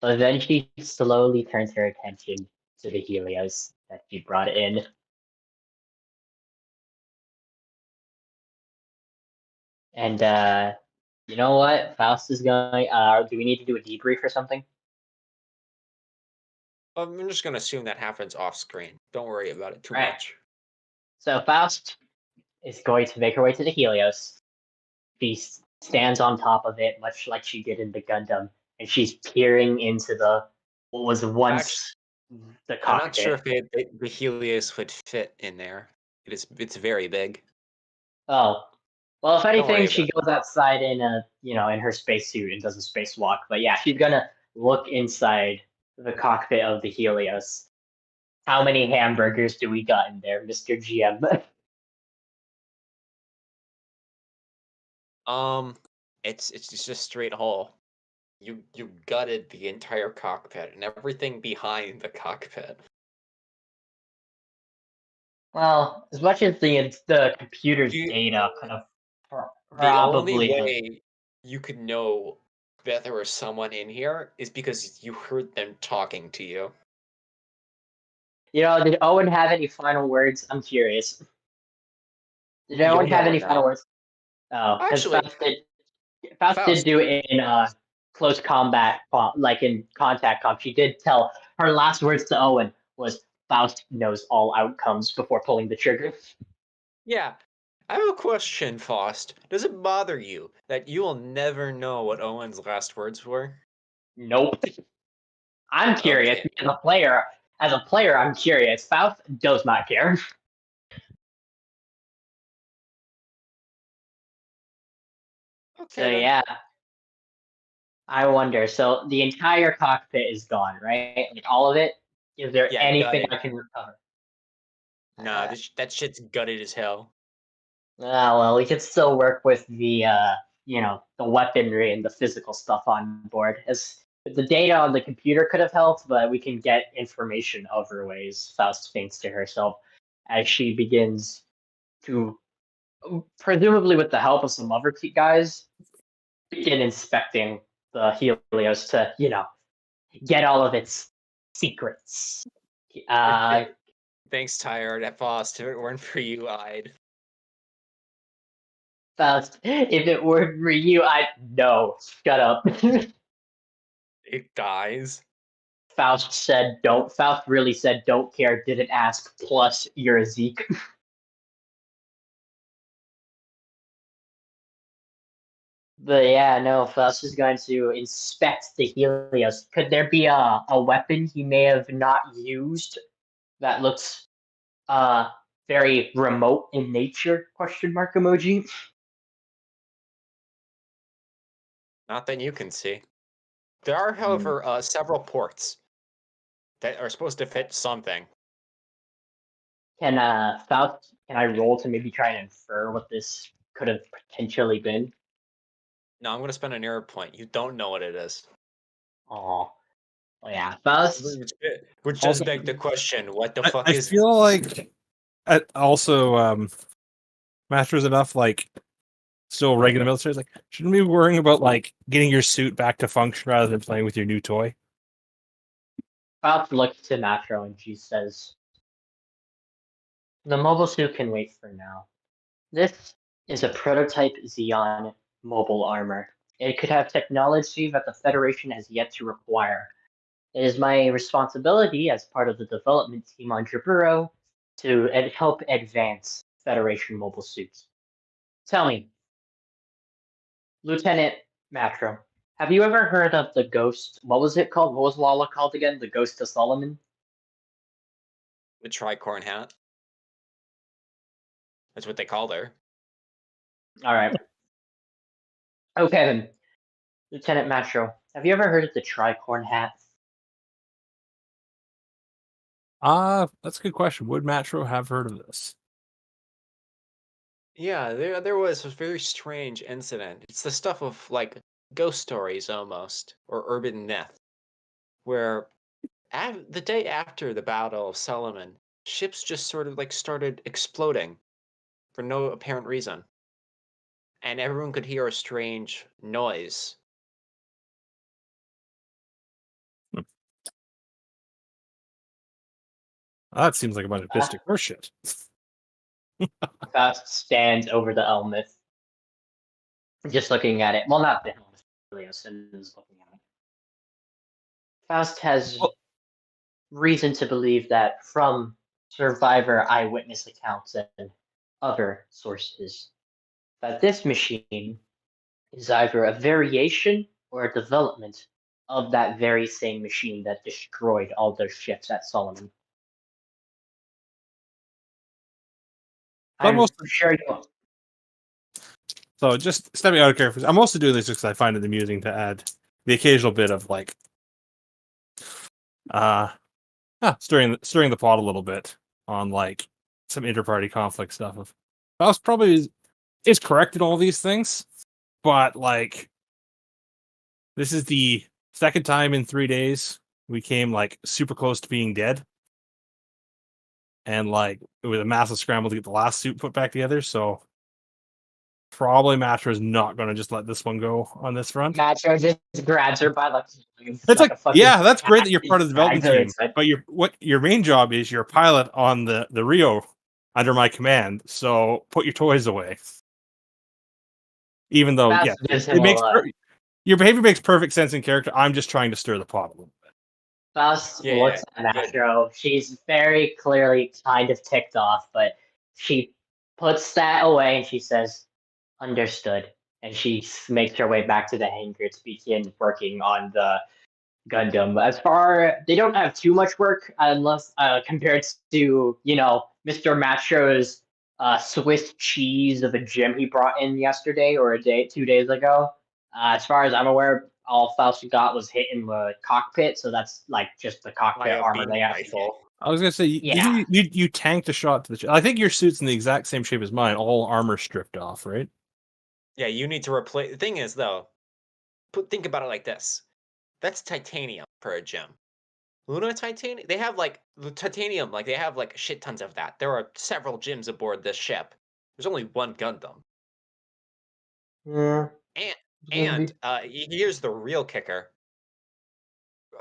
But then she slowly turns her attention to the Helios that she brought in. And you know what? Faust is going. Do we need to do a debrief or something? I'm just gonna assume that happens off screen. Don't worry about it too All right. much. So Faust is going to make her way to the Helios. She stands on top of it, much like she did in the Gundam, and she's peering into the what was Actually, once the I'm not sure cockpit. if the Helios would fit in there. It's very big. Oh, well, if Don't anything, worry about she it. goes outside in in her spacesuit and does a spacewalk. But yeah, she's gonna look inside the cockpit of the Helios. How many hamburgers do we got in there, Mr. GM? Um, it's just a straight hole. You gutted the entire cockpit and everything behind the cockpit. Well, as much as the computer's You data could have the only probably like, way you could know that there was someone in here is because you heard them talking to you. did Owen have any final words? I'm curious. Did You'll Owen have never any final know. words? Oh, because Actually, Faust did Faust, do it in close combat, like in contact comp. She did tell her last words to Owen was Faust knows all outcomes before pulling the trigger. yeah, I have a question, Faust. Does it bother you that you will never know what Owen's last words were? Nope. I'm curious Okay. as a player. As a player, I'm curious. Faust does not care. So Okay then. yeah, I wonder. So the entire cockpit is gone, right? Like all of it. Is there Yeah, anything gutted. I can recover? Nah, that shit's gutted as hell. Well, we could still work with the weaponry and the physical stuff on board. As the data on the computer could have helped, but we can get information other ways. Faust thinks to herself as she begins to, presumably with the help of some other guys, begin inspecting the Helios to, get all of its secrets. Uh, Thanks, Tired at Faust. If it weren't for you, I'd. Faust, if it were for you, I'd no. Shut up. It dies. Faust said, "Don't." Faust really said, "Don't care." Didn't ask. Plus, you're a Zeke. But yeah, no, Faust is going to inspect the Helios. Could there be a weapon he may have not used that looks very remote in nature? Question mark emoji. Not that you can see. There are, however, several ports that are supposed to fit something. Can Faust? Can I roll to maybe try and infer what this could have potentially been? No, I'm going to spend an error point. You don't know what it is. Oh, yeah, Faust. Which Also- does beg the question: what the fuck I is? feel like also Master's enough like still regular military. Like, shouldn't we be worrying about like getting your suit back to function rather than playing with your new toy? Faust looks to Natro and she says, "The mobile suit can wait for now. This is a prototype Xeon mobile armor. It could have technology that the Federation has yet to require. It is my responsibility as part of the development team on Jaburo to help advance Federation mobile suits. Tell me, Lieutenant Matro, have you ever heard of the ghost? What was it called? What was Lala called again? The Ghost of Solomon? The tricorn hat. That's what they called her. All right. Okay then. Lieutenant Matro, have you ever heard of the tricorn hat? That's a good question. Would Matro have heard of this? Yeah, there was a very strange incident. It's the stuff of like ghost stories almost, or urban myth, where the day after the Battle of Solomon, ships just sort of like started exploding for no apparent reason, and everyone could hear a strange noise. That seems like a bunch of mystic horseshit. Faust stands over the Elmith, just looking at it. Well, not the Elmith, Leosin is looking at it. Faust has Well- reason to believe that from survivor eyewitness accounts and other sources, that this machine is either a variation or a development of that very same machine that destroyed all those ships at Solomon. But I'm sure you. So just stepping out of character, I'm also doing this because I find it amusing to add the occasional bit of like stirring the pot a little bit on like some inter-party conflict stuff. Of Faust probably is correct in all these things, but like this is the second time in 3 days we came like super close to being dead, and like it was a massive scramble to get the last suit put back together. So probably Matra is not going to just let this one go on this front. Macho just grabs her by It's like, a fucking yeah, that's great that you're cat. part of the development Drags her team, inside. but your main job is you're a pilot on the Rio under my command. So put your toys away. Even though, Faust yeah, gives him it makes a your behavior makes perfect sense in character. I'm just trying to stir the pot a little bit. Faust Yeah, looks at good. Astro. She's very clearly kind of ticked off, but she puts that away and she says, "Understood." And she makes her way back to the hangar to begin working on the Gundam. As far they don't have too much work unless compared to Mr. Matro's Swiss cheese of a gym he brought in yesterday or 2 days ago. As far as I'm aware, all Faust got was hit in the cockpit, so that's like just the By cockpit a armor beam they have. rifle. I was gonna say, Yeah. you tanked a shot to the. I think your suit's in the exact same shape as mine, all armor stripped off, right? Yeah, you need to replace. The thing is, though, think about it like this: that's titanium for a gem. Luna titanium. They have like the titanium. Like they have like shit tons of that. There are several gyms aboard this ship. There's only one Gundam. Yeah. And here's the real kicker.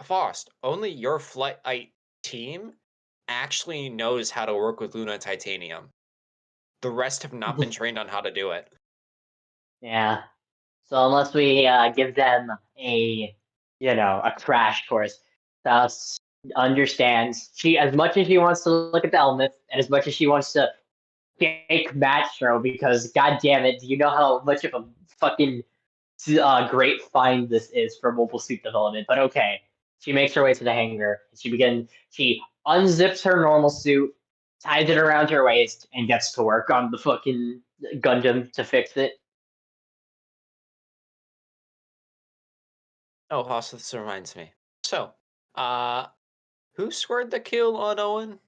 Faust, only your flight team actually knows how to work with Luna Titanium. The rest have not been trained on how to do it. Yeah. So unless we give them a crash course, Faust understands. She, as much as she wants to look at the Elmith, and as much as she wants to fake Matro, because god damn it, do you know how much of a fucking great find this is for mobile suit development. But okay, she makes her way to the hangar. She unzips her normal suit, ties it around her waist, and gets to work on the fucking Gundam to fix it. Oh, also, this reminds me. So, who scored the kill on Owen?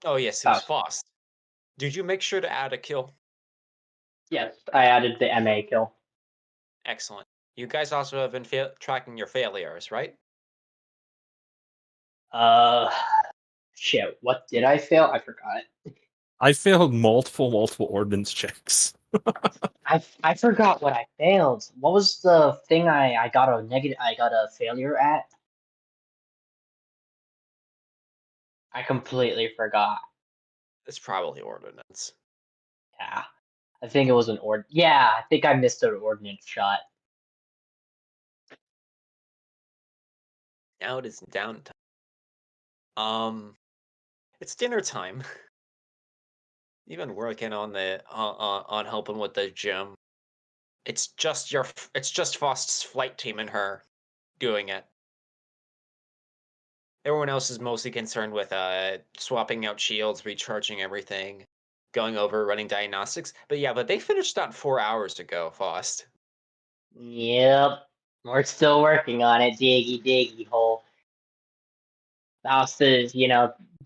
Oh, yes, it was Faust. Faust. Did you make sure to add a kill? Yes, I added the MA kill. Excellent. You guys also have been tracking your failures, right? Uh, shit. What did I fail? I forgot. I failed multiple ordnance checks. I forgot what I failed. What was the thing I got a negative? I got a failure at. I completely forgot. It's probably ordnance. Yeah, I think it was an ord. Yeah, I think I missed an ordnance shot. Now it is downtime. It's dinner time. You've been working on the on helping with the gym. It's just Faust's flight team and her doing it. Everyone else is mostly concerned with swapping out shields, recharging everything, going over running diagnostics. But they finished that 4 hours ago, Faust. Yep, we're still working on it. Diggy hole. Faust is,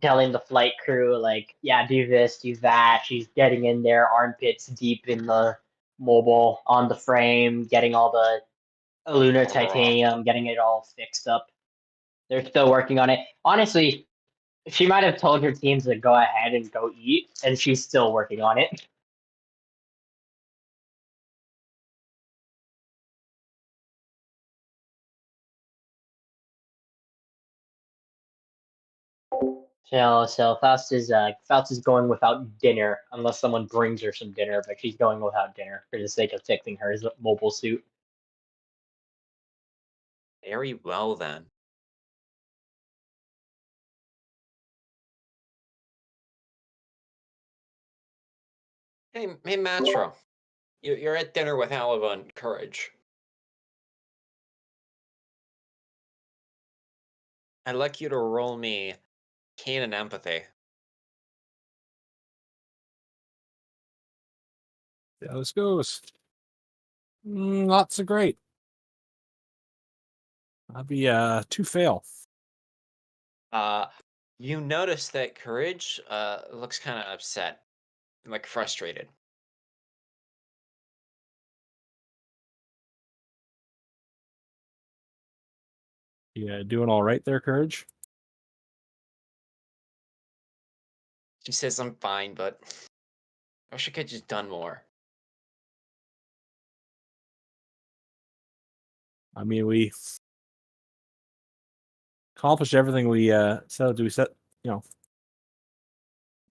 telling the flight crew like, yeah, do this, do that. She's getting in there, armpits deep in the mobile on the frame, getting all the lunar titanium, getting it all fixed up. They're still working on it. Honestly, she might have told her teams to go ahead and go eat, and she's still working on it. So Faust is going without dinner unless someone brings her some dinner, but she's going without dinner for the sake of fixing her mobile suit. Very well then. Hey, Matro. You're at dinner with Alva and Courage. I'd like you to roll me Keen and Empathy. Yeah, this goes. Not so great. That'd be 2 fail. You notice that Courage looks kind of upset, like frustrated. Yeah, doing all right there, Courage. She says, "I'm fine, but I wish I could just done more." I mean, we accomplished everything we set out to. We set,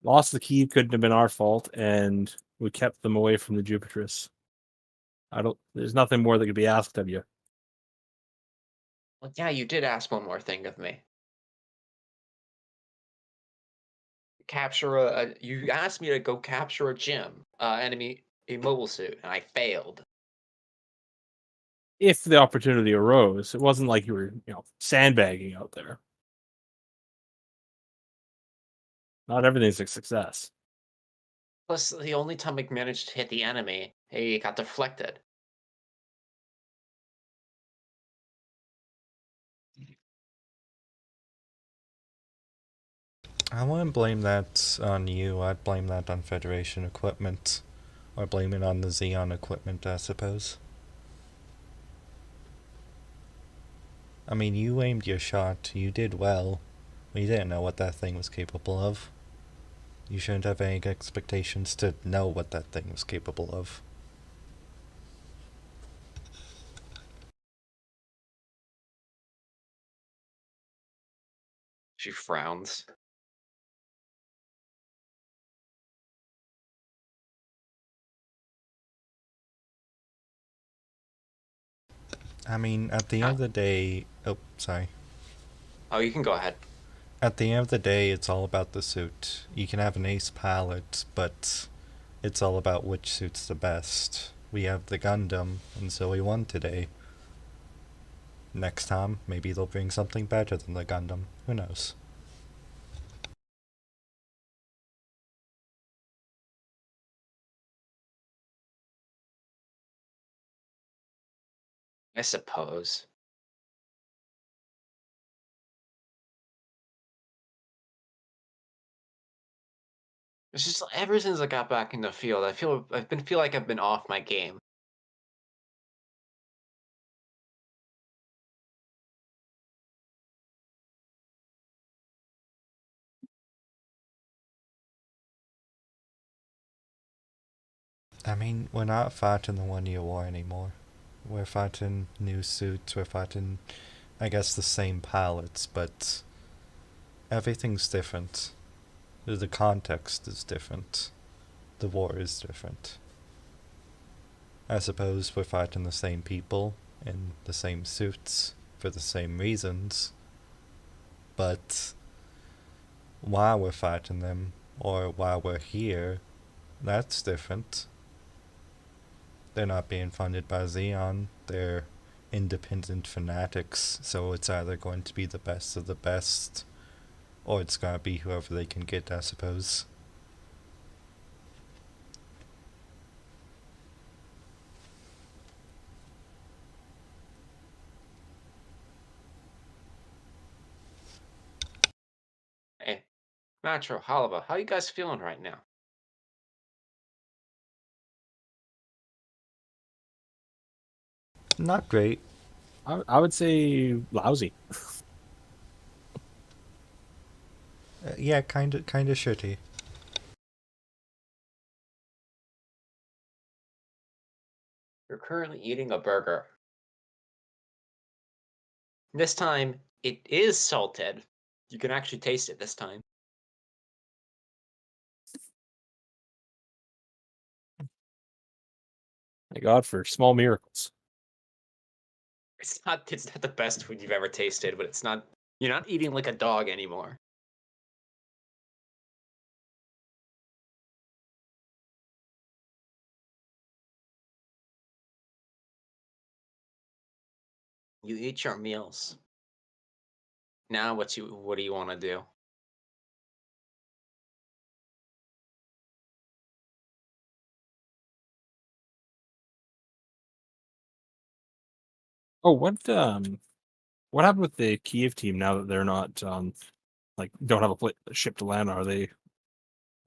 lost the key couldn't have been our fault, and we kept them away from the Jupiterus. There's nothing more that could be asked of you. Well, yeah, you did ask one more thing of me. You asked me to go capture a gym, enemy a mobile suit, and I failed. If the opportunity arose, it wasn't like you were, sandbagging out there. Not everything's a success. Plus, the only time I managed to hit the enemy, he got deflected. I wouldn't blame that on you. I'd blame that on Federation equipment. Or blame it on the Xeon equipment, I suppose. I mean, you aimed your shot. You did well. But you didn't know what that thing was capable of. You shouldn't have any expectations to know what that thing was capable of. She frowns. I mean, at the end of the day... Oh, sorry. Oh, you can go ahead. At the end of the day, it's all about the suit. You can have an ace palette, but it's all about which suit's the best. we have the Gundam, and so we won today. Next time, maybe they'll bring something better than the Gundam. Who knows? I suppose. It's just ever since I got back in the field, feel like I've been off my game. I mean, we're not fighting the 1 year war anymore. We're fighting new suits, we're fighting, I guess, the same pilots, but everything's different. The context is different. The war is different. I suppose we're fighting the same people in the same suits for the same reasons, but why we're fighting them or why we're here, that's different. They're not being funded by Xeon, they're independent fanatics, so it's either going to be the best of the best or it's gonna be whoever they can get, I suppose. Hey, Metro, Halava, how you guys feeling right now? Not great. I would say lousy. Yeah, kinda shitty. You're currently eating a burger. This time, it is salted. You can actually taste it this time. Thank God for small miracles. It's not the best food you've ever tasted, but it's not you're not eating like a dog anymore. You eat your meals. Now what do you want to do? Oh, what happened with the Kiev team now that they're not like don't have a ship to land on? Are they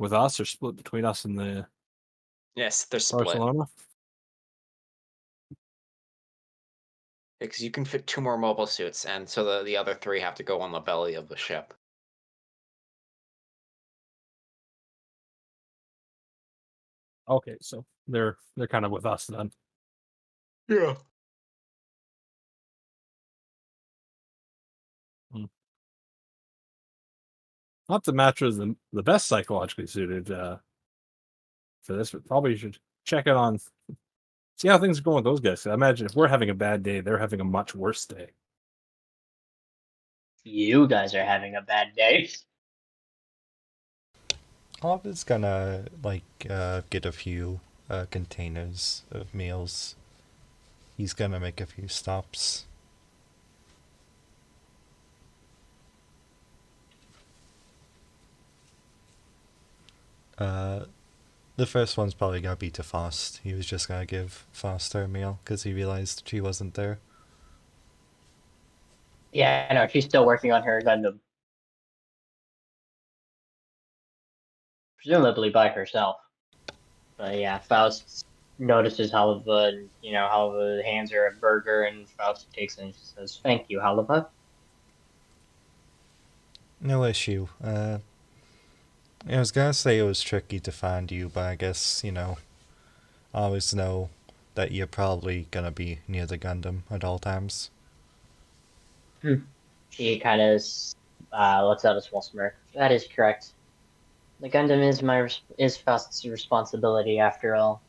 with us or split between us and the Yes, they're split. Barcelona? Because you can fit 2 more mobile suits, and so the other 3 have to go on the belly of the ship. Okay, so they're kind of with us then. Yeah. Not that Matra is the best psychologically suited for this, but probably should check it on, see how things are going with those guys. 'Cause I imagine if we're having a bad day, they're having a much worse day. You guys are having a bad day. Oliver's gonna, get a few containers of meals. He's gonna make a few stops. The first one's probably gonna be to Faust. He was just gonna give Faust her meal because he realized she wasn't there. Yeah, I know. She's still working on her Gundam. Presumably by herself. But yeah, Faust notices Halva and, Halva hands her a burger and Faust takes it and she says, "Thank you, Halva." No issue. I was gonna say it was tricky to find you, but I guess, I always know that you're probably gonna be near the Gundam at all times. She kind of lets out a small smirk. That is correct. The Gundam is Faust's responsibility after all.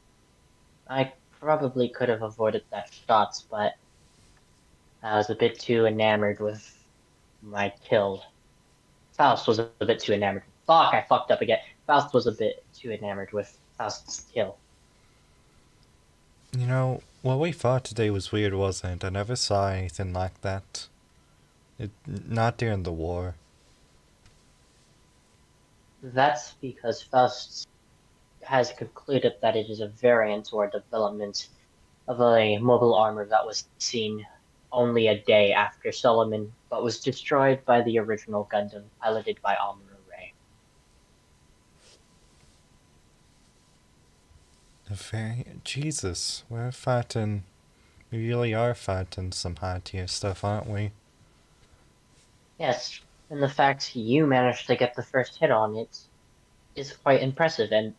I probably could have avoided that shot, but I was a bit too enamored with my kill. Faust was a bit too enamored. Fuck, I fucked up again. Faust was a bit too enamored with Faust's kill. You know, what we fought today was weird, wasn't it? I never saw anything like that. Not during the war. That's because Faust has concluded that it is a variant or development of a mobile armor that was seen only a day after Solomon, but was destroyed by the original Gundam piloted by Amuro Ray. Jesus, we're fighting. We really are fighting some high tier stuff, aren't we? Yes, and the fact you managed to get the first hit on it is quite impressive, and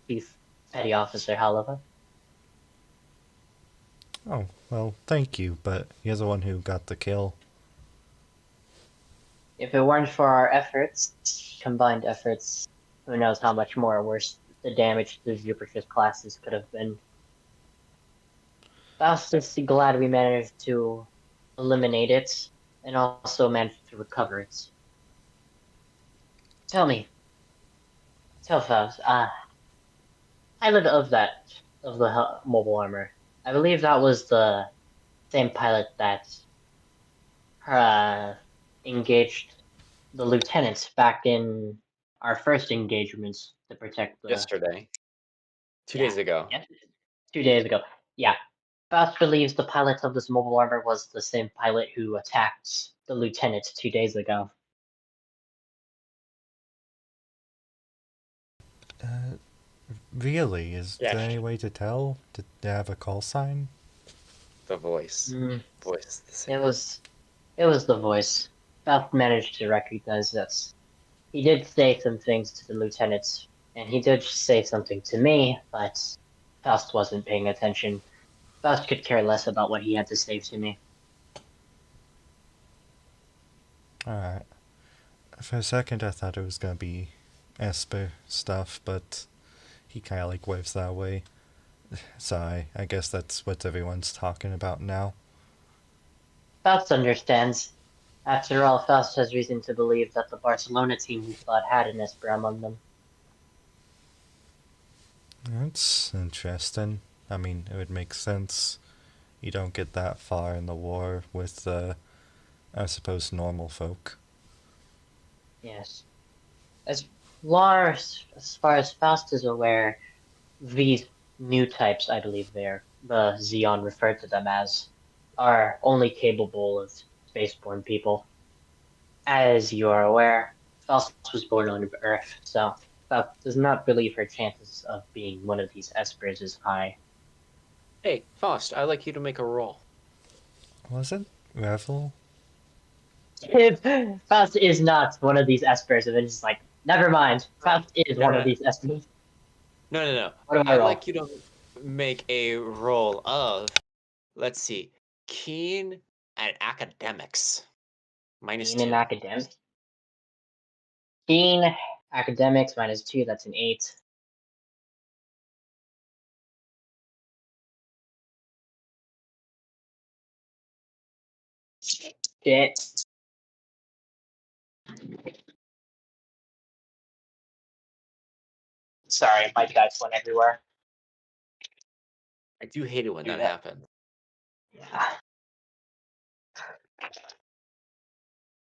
Chief Petty Officer Halava. Oh, well, thank you, but you're the one who got the kill. If it weren't for our efforts, combined efforts, who knows how much more worse the damage to the Jupiter's classes could have been. Faust is glad we managed to eliminate it, and also managed to recover it. Tell me, tell Faust, pilot of the mobile armor. I believe that was the same pilot that uh, engaged the lieutenants back in our first engagements to protect the. Yesterday, 2 Yeah, days ago. yeah, 2 days ago. Yeah, Faust believes the pilot of this mobile armor was the same pilot who attacked the lieutenant 2 days ago. Really? Is Yeah. there any way to tell? Did they have a call sign? The voice. Mm, Voice is the same. it was the voice. Faust managed to recognize this. He did say some things to the lieutenants, and he did say something to me, but Faust wasn't paying attention. Faust could care less about what he had to say to me. Alright. For a second, I thought it was gonna be Esper stuff, but he kinda like waves that way. So I guess that's what everyone's talking about now. Faust understands. After all, Faust has reason to believe that the Barcelona team he fought had an Esper among them. That's interesting. I mean, it would make sense. You don't get that far in the war with, I suppose, normal folk. Yes. As far as Faust is aware, these new types, I believe the Xeon referred to them as, are only capable of spaceborne people. As you are aware, Faust was born on Earth, so Faust does not believe her chances of being one of these Espers is high. Hey, Faust, I'd like you to make a roll. Was it Revel? Faust is not one of these Espers, and then it's like, never mind. Faust is No, one no. of these Espers. No. What do I I'd roll? like you to make a roll of, let's see, keen at academics. Keen -2. in academics. Keen academics -2. That's an 8. Shit. Sorry, my dice went everywhere. I do hate it when Do that that. happens. Yeah.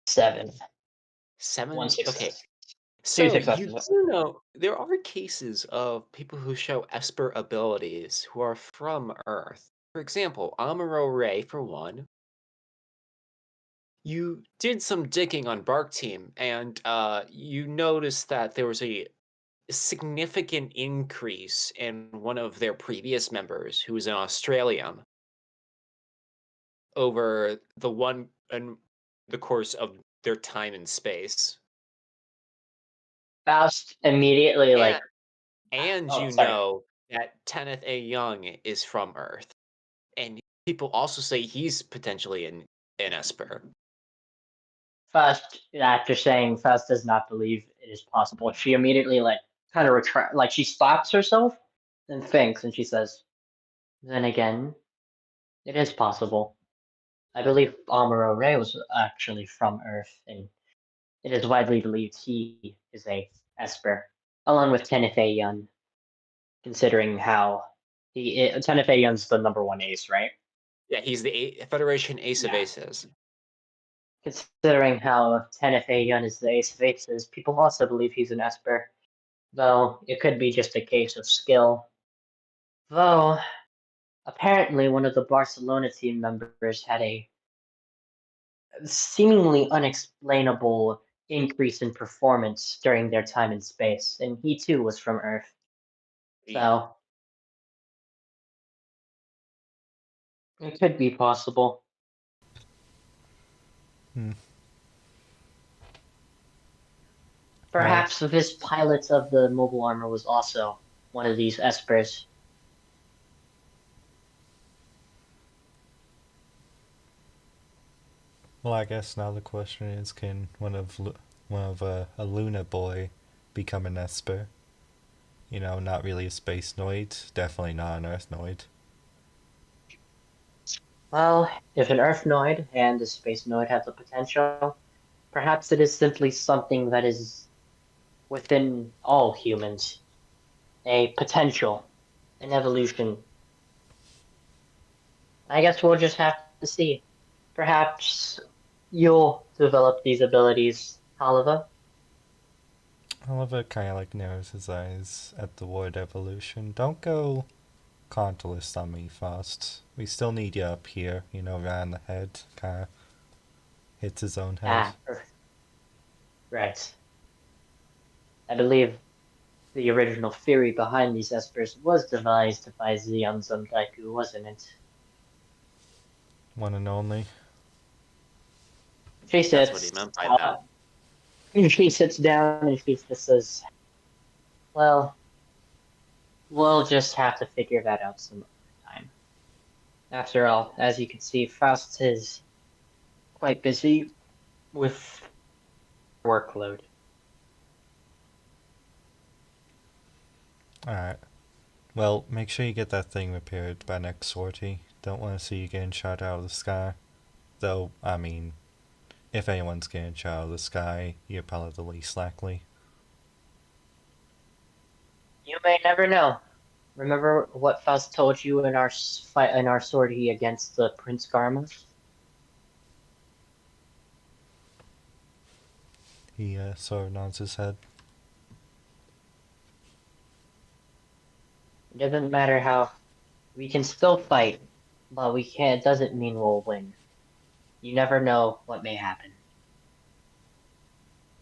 7. 7? 1 Okay. success. 2 So you successes. do know there are cases of people who show Esper abilities who are from Earth. For example, Amuro Ray, for one. You did some digging on Bark Team, and you noticed that there was a significant increase in one of their previous members, who was an Australian, over the one in the course of their time in space. Faust immediately And like. and Oh, you sorry. know that Kenneth A. Young is from Earth, and people also say he's potentially an Esper. Faust, after saying Faust does not believe it is possible, she immediately like kind of retract, like she stops herself and thinks, and she says, "Then again, it is possible. I believe Amuro Ray was actually from Earth, and it is widely believed he is a Esper, along with Kenneth A. Young, considering how The Tenefeion's the number one ace, right? Yeah, he's the Federation Ace of Yeah. Aces. Considering how Tenefeion is the ace of aces, people also believe he's an Esper. Though it could be just a case of skill. Though apparently one of the Barcelona team members had a seemingly unexplainable increase in performance during their time in space, and he too was from Earth. So it could be possible. Hmm. Perhaps this pilot of the mobile armor was also one of these espers. Well, I guess now the question is, can a Luna boy become an Esper? You know, not really a space noid, definitely not an Earth noid. Well, if an Earth noid and a space noid have the potential, perhaps it is simply something that is within all humans. A potential, an evolution. I guess we'll just have to see. Perhaps you'll develop these abilities, Oliver. Oliver kind of like narrows his eyes at the word evolution. Don't go Contalist on me, Faust. We still need you up here, you know, right on the head. Kind of hits his own head. Right. I believe the original theory behind these espers was devised by Zeon Zundaiku, wasn't it? One and only. She That's what he sits. meant by that. She sits down and she just says, "Well, we'll just have to figure that out some other time." After all, as you can see, Faust is quite busy with workload. Alright. Well, make sure you get that thing repaired by next sortie. Don't want to see you getting shot out of the sky. Though, I mean, if anyone's getting shot out of the sky, you're probably the least likely. You may never know. Remember what Faust told you in our fight in our sortie against the Prince Karma? He sort of nods his head. It doesn't matter how we can still fight, but we can't. It doesn't mean we'll win. You never know what may happen.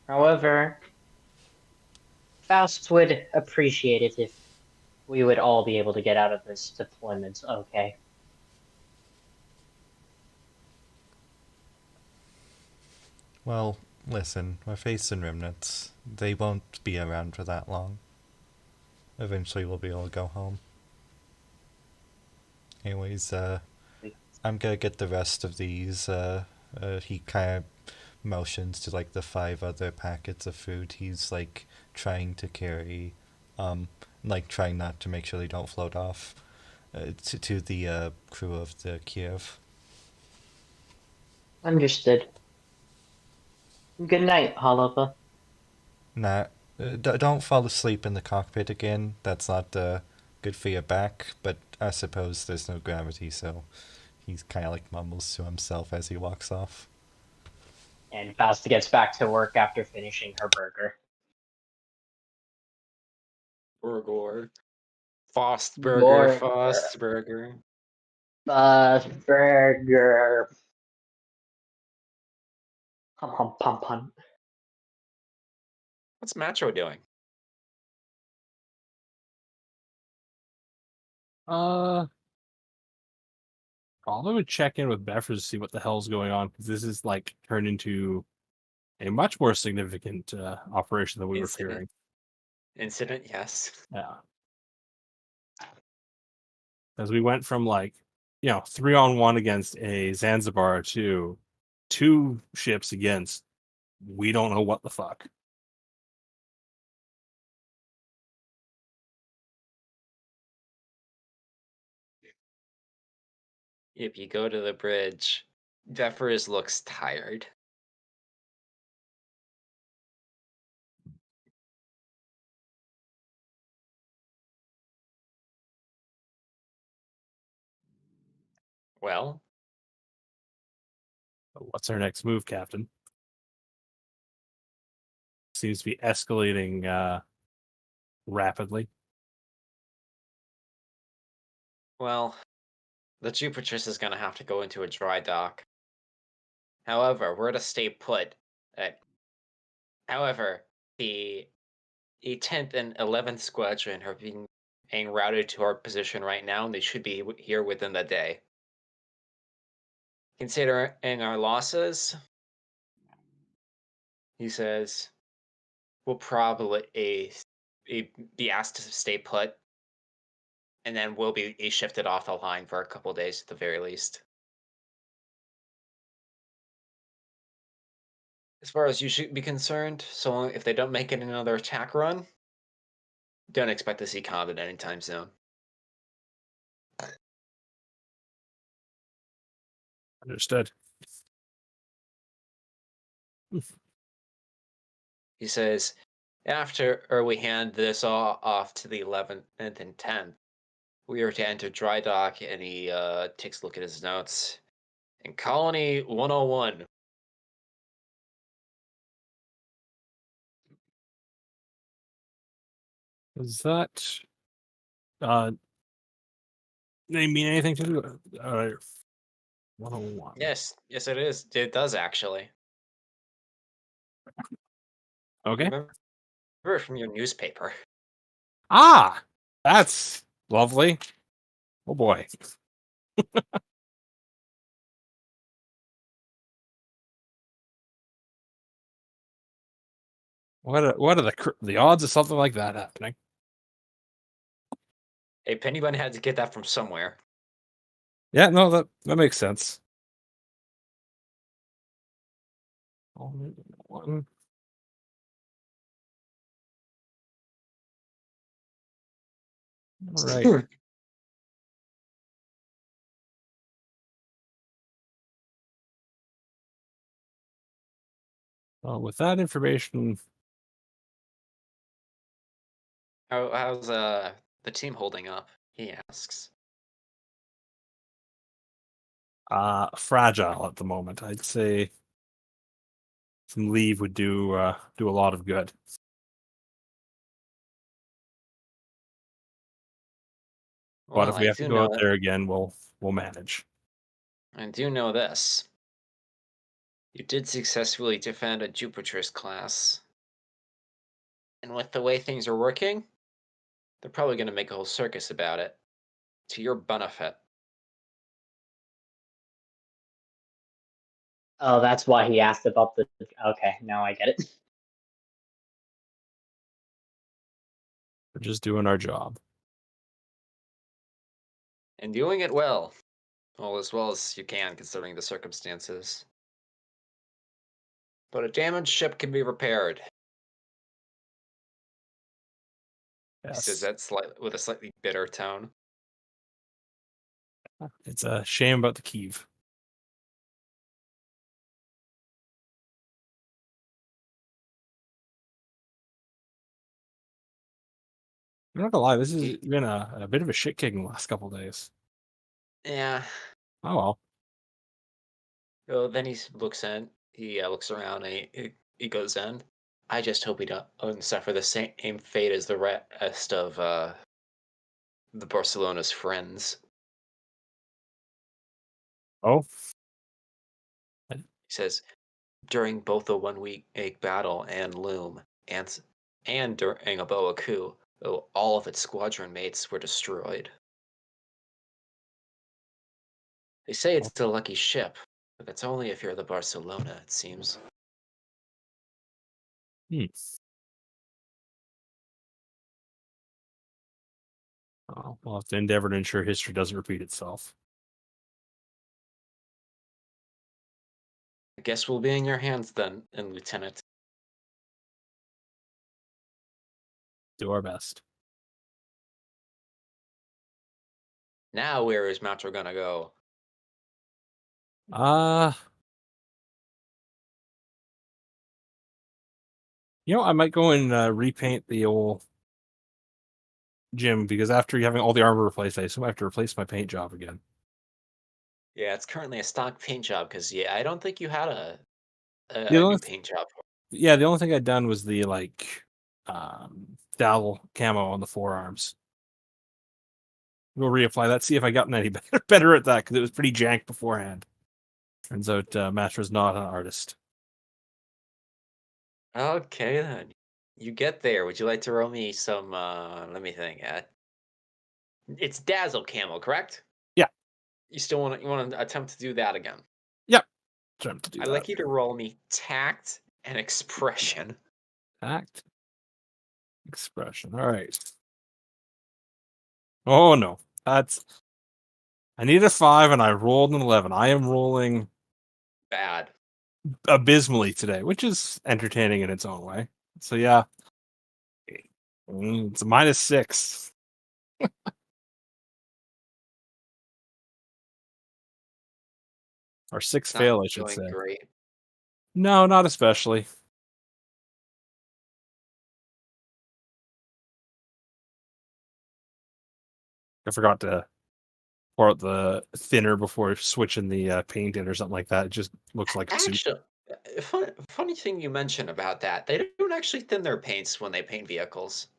However, Faust would appreciate it if we would all be able to get out of this deployment okay. Well, listen, we're facing remnants. They won't be around for that long. Eventually we'll be able to go home. Anyways, I'm gonna get the rest of these. He kind of motions to like the 5 other packets of food he's like trying to carry, like trying not to make sure they don't float off, to the crew of the Kiev. Understood. Good night, Oliver. Nah, don't fall asleep in the cockpit again. That's not good for your back. But I suppose there's no gravity, so he's kind of like mumbles to himself as he walks off. And Faust gets back to work after finishing her burger. Burger. Fostburger, More Fostburger. burger. Hum hum pum pum. What's Macho doing? Although I would check in with Beffers to see what the hell's going on, because this is like turned into a much more significant operation than we were Incident. fearing. Incident, yes. Yeah. As we went from 3-on-1 against a Zanzibar to 2 ships against we don't know what the fuck. If you go to the bridge, Jeffers looks tired. Well, What's our next move, Captain? Seems to be escalating rapidly. well, the Jupiter's is gonna have to go into a dry dock. However, we're to stay put. Uh, however, the 10th and 11th Squadron are being routed to our position right now, and they should be here within the day. Considering our losses, he says, we'll probably be asked to stay put, and then we'll be shifted off the line for a couple days at the very least. As far as you should be concerned, so long if they don't make it another attack run, don't expect to see combat anytime soon. Understood. He says, after we hand this all off to the 11th and 10th, we are to enter dry dock, and he takes a look at his notes. In Colony 101, Does that name mean anything to you? 101. yes, it is. It does actually. Okay. Remember it from your newspaper. Ah, that's lovely. Oh boy. What are the odds of something like that happening? Hey, Pennyman had to get that from somewhere. Yeah, no, that makes sense. One. All right. Well, with that information, How's the team holding up? He asks. fragile at the moment. I'd say some leave would do a lot of good. But Well, if we I have to do go out know there again, we'll manage. I do know this. You did successfully defend a Jupiter's class. And with the way things are working, they're probably going to make a whole circus about it. To your benefit. Oh, that's why he asked about the. Okay, now I get it. We're just doing our job. And doing it well. Well, as you can, considering the circumstances. But a damaged ship can be repaired. He says Yes. that with a slightly bitter tone. It's a shame about the Kiev. I'm not gonna lie, this has been a bit of a shit kicking the last couple days. Yeah. Oh well. So then he looks in. He looks around and he goes in. I just hope he don't suffer the same fate as the rest of the Barcelona's friends. Oh. He says, during both the 1 week battle and Loom and during a Boa coup, all of its squadron mates were destroyed. They say it's a lucky ship, but that's only if you're the Barcelona, it seems. Hmm. Oh, we'll have to endeavor to ensure history doesn't repeat itself. I guess we'll be in your hands then, Lieutenant. Do our best. Now where is Matro gonna go? I might go and repaint the old gym because after having all the armor replaced, I assume I have to replace my paint job again. Yeah, it's currently a stock paint job because I don't think you had The a only new paint job. Yeah, the only thing I'd done was the dowel camo on the forearms. We'll reapply that, see if I gotten any better at that, because it was pretty jank beforehand. Turns out Matt was not an artist. Okay then. You get there. Would you like to roll me some let me think. It's dazzle camo, correct? Yeah. You want to attempt to do that again? Yep. Attempt to do I'd that. like you to roll me tact and expression. Act. Expression. All right. Oh no. I need a 5 and I rolled an 11. I am rolling Bad. abysmally today, which is entertaining in its own way. So yeah. It's a -6. Or 6 Not fail, I should doing say. great. No, not especially. I forgot to pour out the thinner before switching the paint in or something like that. It just looks like soup. Actually, funny thing you mention about that. They don't actually thin their paints when they paint vehicles.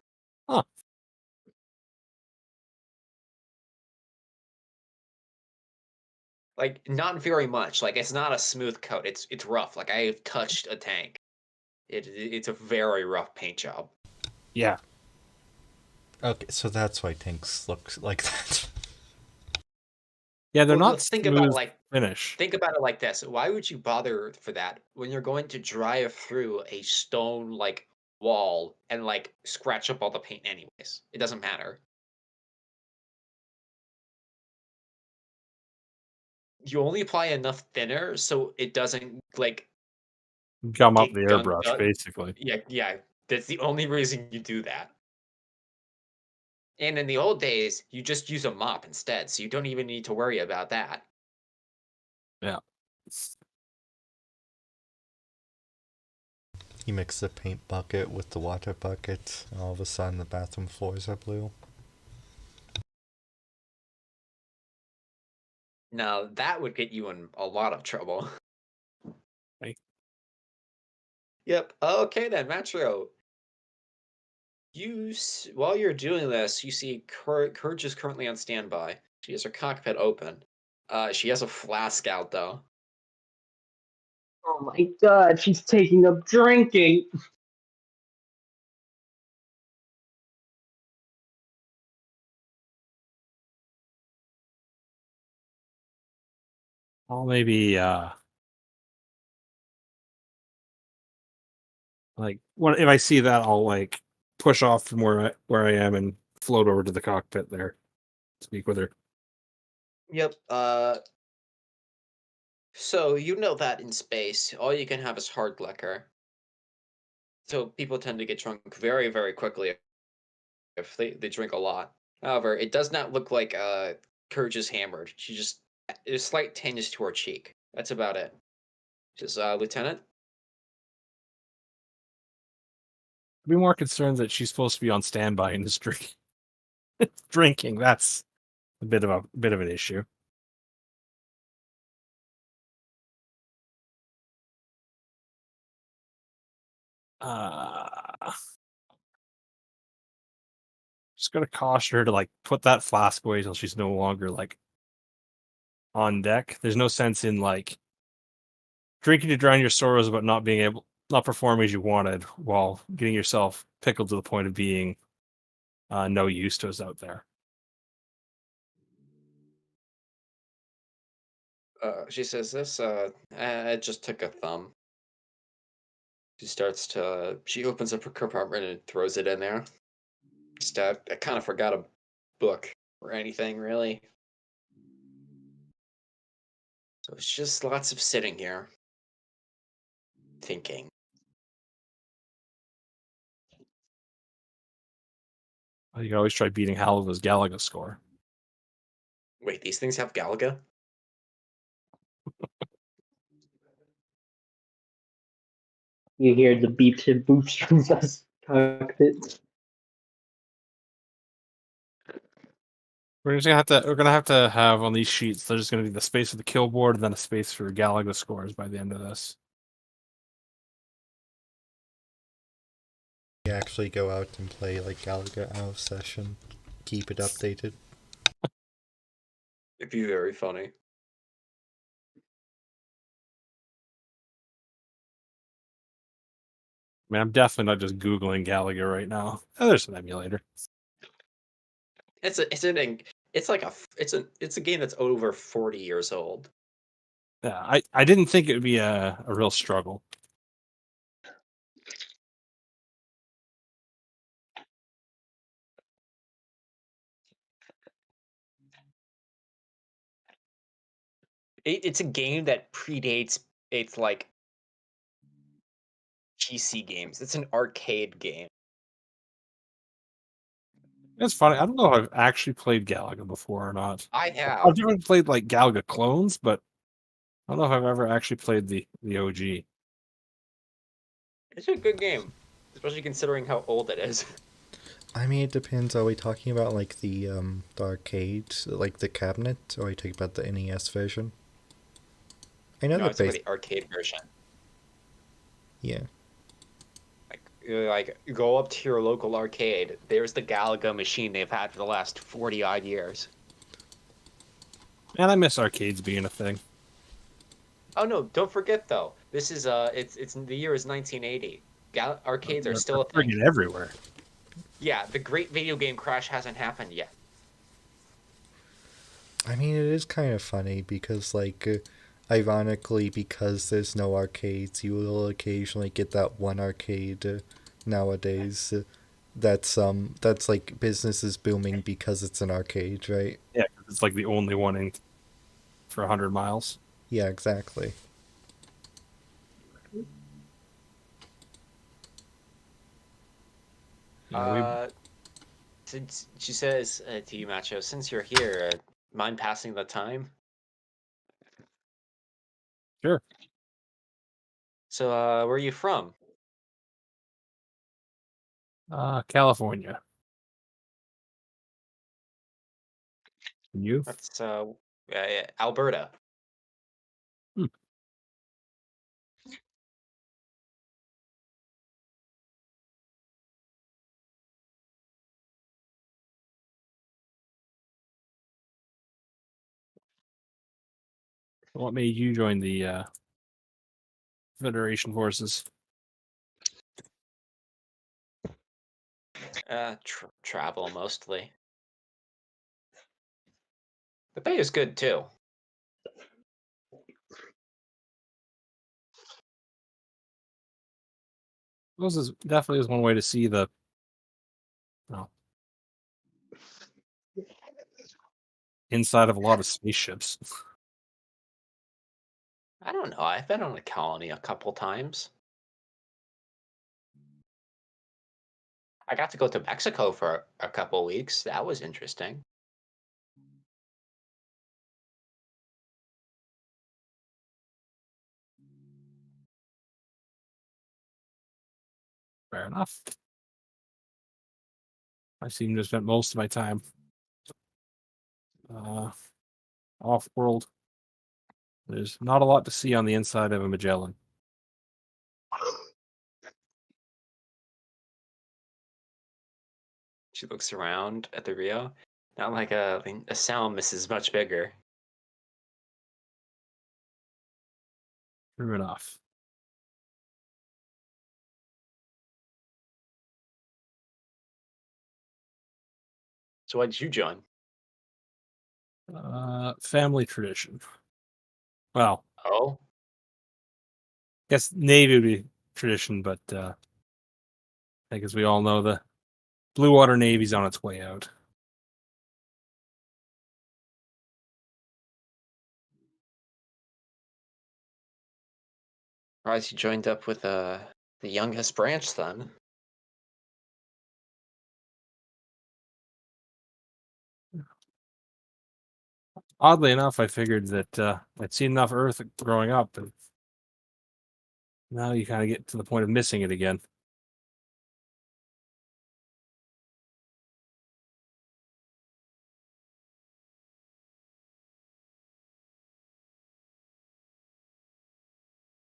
Huh. Like not very much. Like it's not a smooth coat. It's rough. Like I've touched a tank. It's a very rough paint job. Yeah. Okay, so that's why tanks look like that. Yeah, they're Well, not let's think about it smooth like finish. this. Why would you bother for that when you're going to drive through a stone like wall and like scratch up all the paint anyways? It doesn't matter. You only apply enough thinner so it doesn't like Gum up the get gunked airbrush, up. basically. Yeah. That's the only reason you do that. And in the old days, you just use a mop instead, so you don't even need to worry about that. Yeah. You mix the paint bucket with the water bucket, and all of a sudden the bathroom floors are blue. Now, that would get you in a lot of trouble. Right. Yep. Okay then, Metro. While you're doing this, you see Courage is currently on standby. She has her cockpit open. She has a flask out though. Oh my god, she's taking up drinking. I'll maybe like what if I see that, I'll like push off from where I am and float over to the cockpit there. Speak with her. Yep. So you know that in space, all you can have is hard liquor. So people tend to get drunk very, very quickly if they drink a lot. However, it does not look like Courage is hammered. She just there's a slight tinge to her cheek. That's about it. Just Lieutenant. I'd be more concerned that she's supposed to be on standby in this drinking. That's a bit of an issue. Just gotta caution her to like put that flask away till she's no longer like on deck. There's no sense in like drinking to drown your sorrows about not performing as you wanted while getting yourself pickled to the point of being no use to us out there. She says this. I just took a thumb. She opens up her compartment and throws it in there. Just I kind of forgot a book or anything really. So it's just lots of sitting here, thinking. You can always try beating Halva's Galaga score. Wait, these things have Galaga? You hear the beeps and boops from the cockpit. We're gonna have to have on these sheets. There's just gonna be the space for the kill board and then a space for Galaga scores by the end of this. You actually go out and play like Galaga out of session. Keep it updated. It'd be very funny. I mean, I'm definitely not just Googling Galaga right now. Oh, there's an emulator. It's a game that's over 40 years old. Yeah, I didn't think it would be a real struggle. It's a game that predates it's like PC games. It's an arcade game. It's funny. I don't know if I've actually played Galaga before or not. I I've have. never played like Galaga clones, but I don't know if I've ever actually played the OG. It's a good game, especially considering how old it is. I mean, it depends. Are we talking about like the arcade, like the cabinet, or are we talking about the NES version? I know No, the it's like base. the arcade version. Yeah. Like go up to your local arcade. There's the Galaga machine they've had for the last 40 odd years. And I miss arcades being a thing. Oh no, don't forget though. This is it's the year is 1980. Arcades are They're still a thing. friggin' everywhere. Yeah, the great video game crash hasn't happened yet. I mean, it is kind of funny because, like, ironically, because there's no arcades, you will occasionally get that one arcade nowadays. That's like business is booming because it's an arcade, right? Yeah, it's like the only one in for 100 miles. Yeah, exactly. Since she says to you, Macho, since you're here, mind passing the time? Sure. So, where are you from? California. And you? That's Alberta. Hmm. What made you join the Federation forces? Travel mostly. The pay is good too. This is definitely is one way to see the inside of a lot of spaceships. I don't know. I've been on a colony a couple times. I got to go to Mexico for a couple weeks. That was interesting. Fair enough. I seem to have spent most of my time off world. There's not a lot to see on the inside of a Magellan. She looks around at the Rio. Not like a Salamis is much bigger. True enough. So why did you join? Family tradition. Well, Oh, I guess Navy would be tradition, but I think as we all know, the Blue Water Navy's on its way out. surprised you joined up with the youngest branch then. Oddly enough, I figured that I'd seen enough Earth growing up, and now you kind of get to the point of missing it again.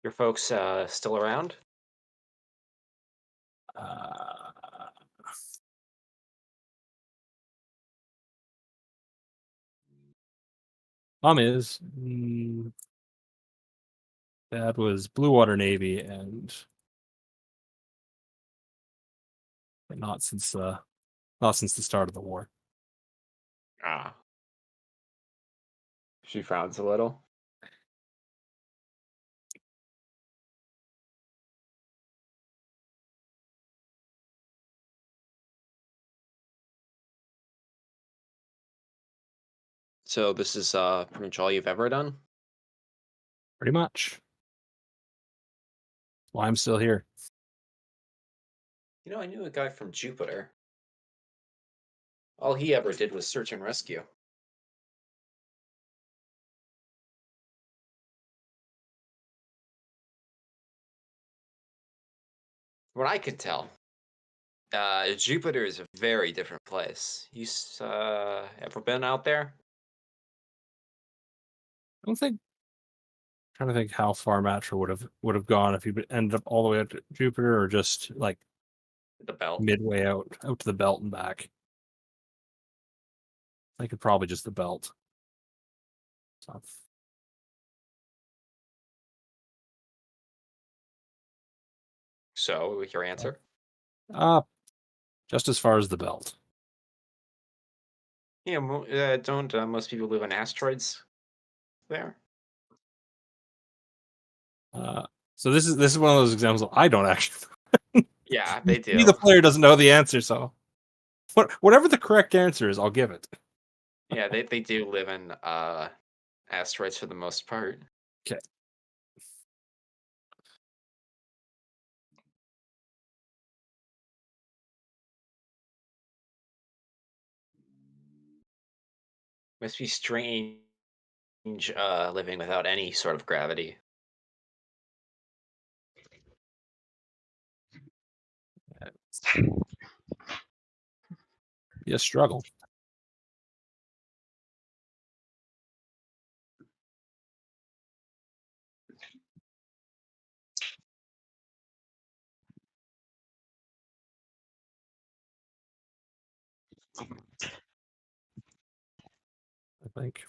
Your folks still around? Uh, Mom is Dad was Blue Water Navy, and but not since the start of the war. Ah. She frowns a little. So this is pretty much all you've ever done? Pretty much. Why I'm still here. You know, I knew a guy from Jupiter. All he ever did was search and rescue. What I could tell, Jupiter is a very different place. Ever been out there? I don't think. Trying to think how far Matra would have gone if he ended up all the way up to Jupiter, or just like The belt. midway out to the belt and back. I could probably just the belt. So, So, your answer? just as far as the belt. Yeah, don't most people live on asteroids there? So this is one of those examples of I don't actually. Yeah, they do. The player doesn't know the answer, so whatever the correct answer is, I'll give it. Yeah, they do live in asteroids for the most part. Okay. Must be strange living without any sort of gravity. Be a struggle. I think.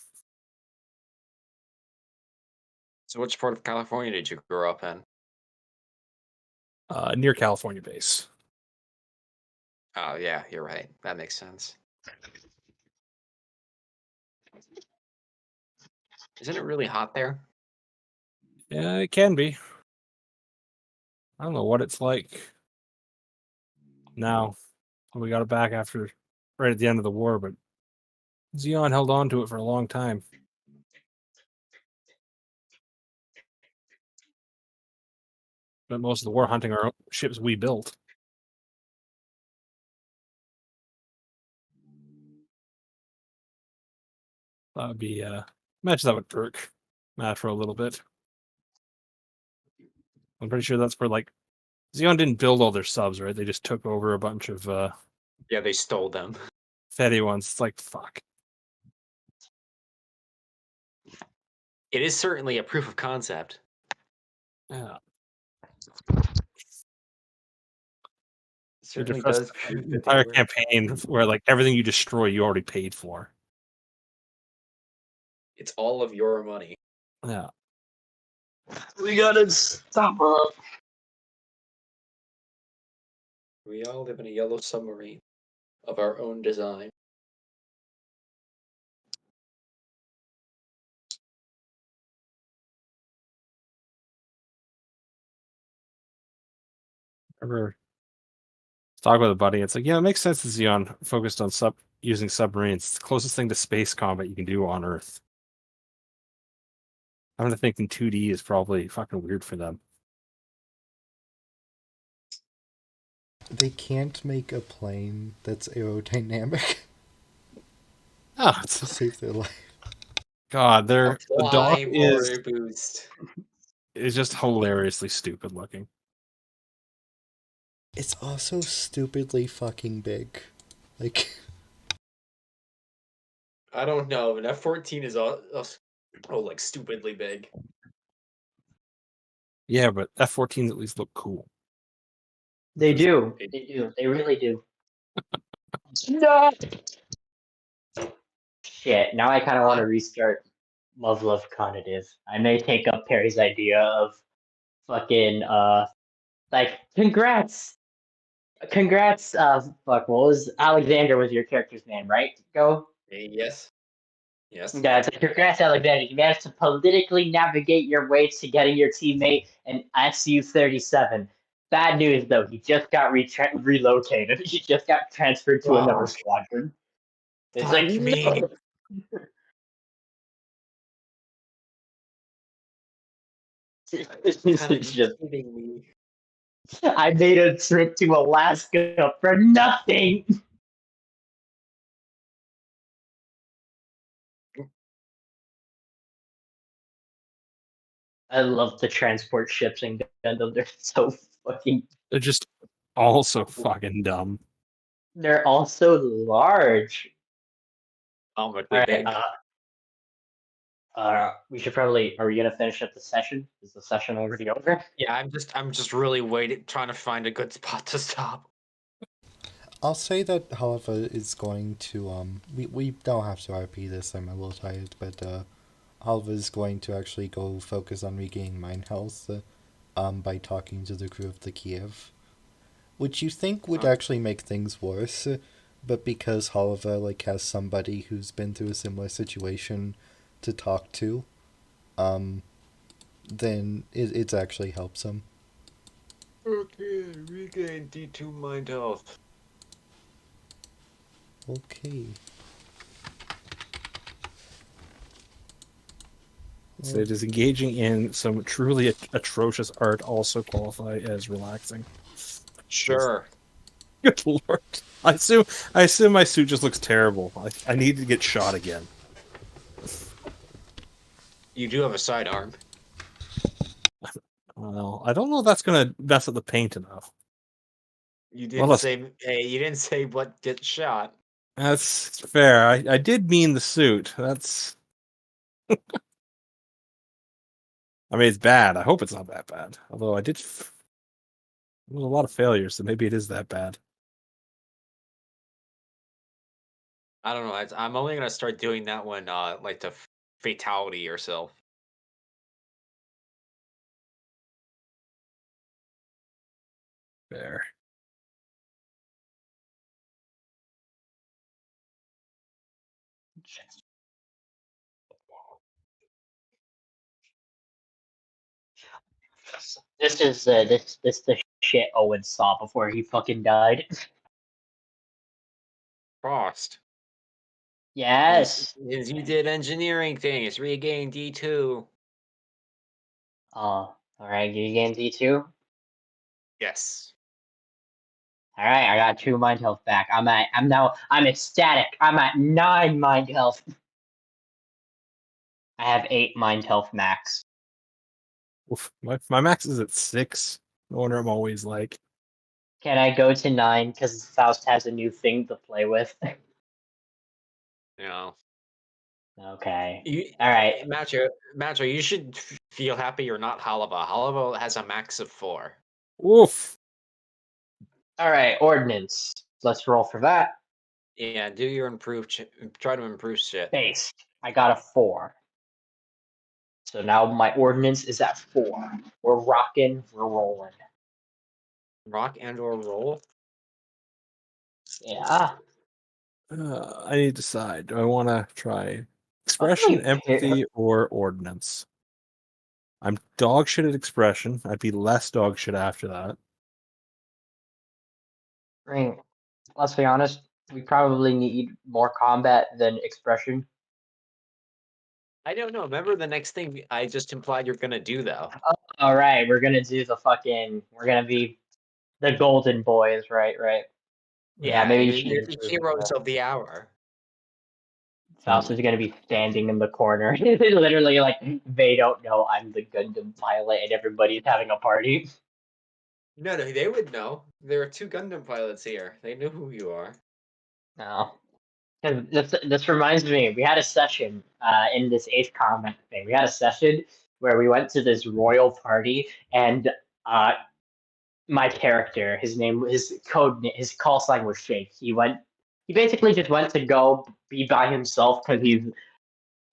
So which part of California did you grow up in? Near California base. Oh, yeah, you're right. That makes sense. Isn't it really hot there? Yeah, it can be. I don't know what it's like now. We got it back after right at the end of the war, but Xeon held on to it for a long time. Spent most of the war hunting our own ships we built. That would be imagine that would perk Matra a little bit. I'm pretty sure that's where like Xeon didn't build all their subs, right? They just took over a bunch of Yeah, they stole them. Fetty ones. It's like fuck. It is certainly a proof of concept. Yeah. It They certainly depressed does the prove that they entire were. campaign where like everything you destroy you already paid for. It's all of your money. Yeah. We gotta stop up. We all live in a yellow submarine of our own design. Ever talk with a buddy, it's like, yeah, it makes sense that Xeon focused on using submarines. It's the closest thing to space combat you can do on Earth. I'm gonna think in 2D is probably fucking weird for them. They can't make a plane that's aerodynamic Ah, to save their life. God, the dock Apply more boost. is just hilariously stupid looking. It's also stupidly fucking big. Like, I don't know. An F-14 is like stupidly big. Yeah, but F-14s at least look cool. They do. They do. They really do. No! Shit, now I kind of want to restart Love Conative. I may take up Perry's idea of fucking, like, congrats! Congrats, fuck, what was, Alexander was your character's name, right? Go? Yes. Yes. Yeah, it's like, congrats, Alexander. You managed to politically navigate your way to getting your teammate an SU-37. Bad news, though. He just got relocated. He just got transferred to another Wow. squadron. It's Fuck like, me. no! Kind of It's just, kidding me. I made a trip to Alaska for nothing. I love the transport ships in Gundam. They're so fucking. They're just all so fucking dumb. They're also large. Comically All right. big. We should probably. Are we gonna finish up the session? Is the session already over? Yeah, I'm just really waiting, trying to find a good spot to stop. I'll say that, however, is going to we don't have to RP this. I'm a little tired, but Halva is going to actually go focus on regaining mind health, by talking to the crew of the Kiev, which you think would actually make things worse, but because Halva has somebody who's been through a similar situation to talk to, then it actually helps him. Okay, regain D2 mind health. Okay. So does engaging in some truly atrocious art also qualify as relaxing? Sure. Good lord! I assume my suit just looks terrible. I need to get shot again. You do have a sidearm. Well, I don't know if that's gonna mess up the paint enough. You Well, didn't say. Hey, you didn't say what gets shot. That's fair. I did mean the suit. That's. I mean, it's bad. I hope it's not that bad. Although I did. There was a lot of failures, so maybe it is that bad. I don't know. I'm only gonna start doing that when, like the fatality or so. Fair. This is this the shit Owen saw before he fucking died. Frost. Yes. You did engineering things. Regain D2. All right. You gain D2. Yes. All right. I got 2 mind health back. I'm ecstatic. I'm at 9 mind health. I have 8 mind health max. Oof, my max is at 6. No wonder I'm always like. Can I go to 9 because Faust has a new thing to play with? Yeah. Okay. You, All right. Macho, you should feel happy you're not Halava. Halava has a max of 4. Oof. All right. Ordnance. Let's roll for that. Yeah, do your try to improve shit. Base. I got a 4. So now my ordnance is at 4. We're rocking. We're rolling. Rock and or roll. Yeah. I need to decide. Do I want to try expression, Okay. empathy, or ordnance? I'm dog shit at expression. I'd be less dog shit after that. Right. Let's be honest. We probably need more combat than expression. I don't know. Remember the next thing I just implied you're gonna do though. All right. We're gonna do the fucking. We're gonna be the golden boys. Right. Right. Yeah. Yeah, Maybe you you're should the improve heroes that. of the hour. Faust is gonna be standing in the corner, literally like they don't know I'm the Gundam pilot, and everybody's having a party. No, they would know. There are 2 Gundam pilots here. They know who you are. No, because this reminds me, we had a session in this Ace Combat thing. We had a session where we went to this royal party, and my character, his call sign was Shake. He basically just went to go be by himself because he's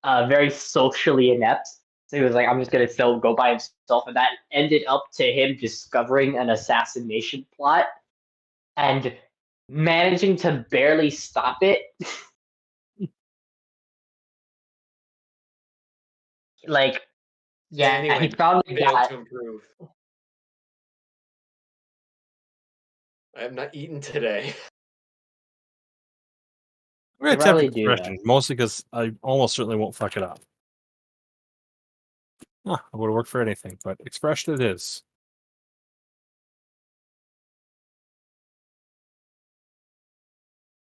very socially inept. So he was like, I'm just gonna still go by himself, and that ended up to him discovering an assassination plot and managing to barely stop it. Like, yeah, Anyway, he found failed that. to improve. I have not eaten today. I'm gonna Should attempt probably do that. expression, mostly because I almost certainly won't fuck it up. It would have worked for anything, but expression it is.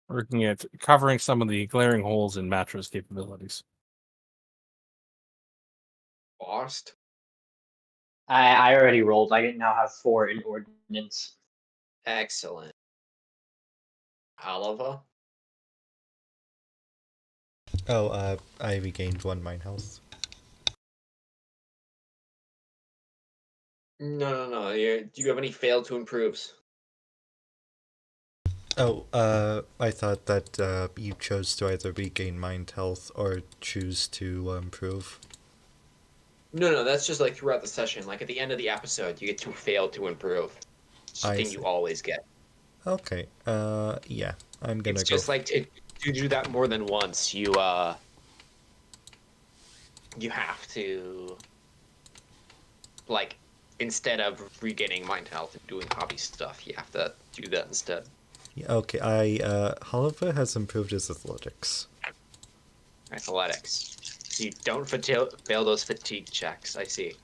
Working at covering some of the glaring holes in Matro's capabilities. Lost. I already rolled. I now have 4 in ordnance. Excellent. Oliver? Oh, I regained 1 mind health. No. Do you have any failed to improves? Oh, I thought that you chose to either regain mind health or choose to improve. No, that's just like throughout the session. Like at the end of the episode, you get to fail to improve. It's a I thing see. you always get. Okay, yeah, I'm gonna It's go. just like to do that more than once, you have to, like, instead of regaining mind health and doing hobby stuff, you have to do that instead. Yeah, okay, Oliver has improved his athletics. Athletics. So you don't fail those fatigue checks, I see.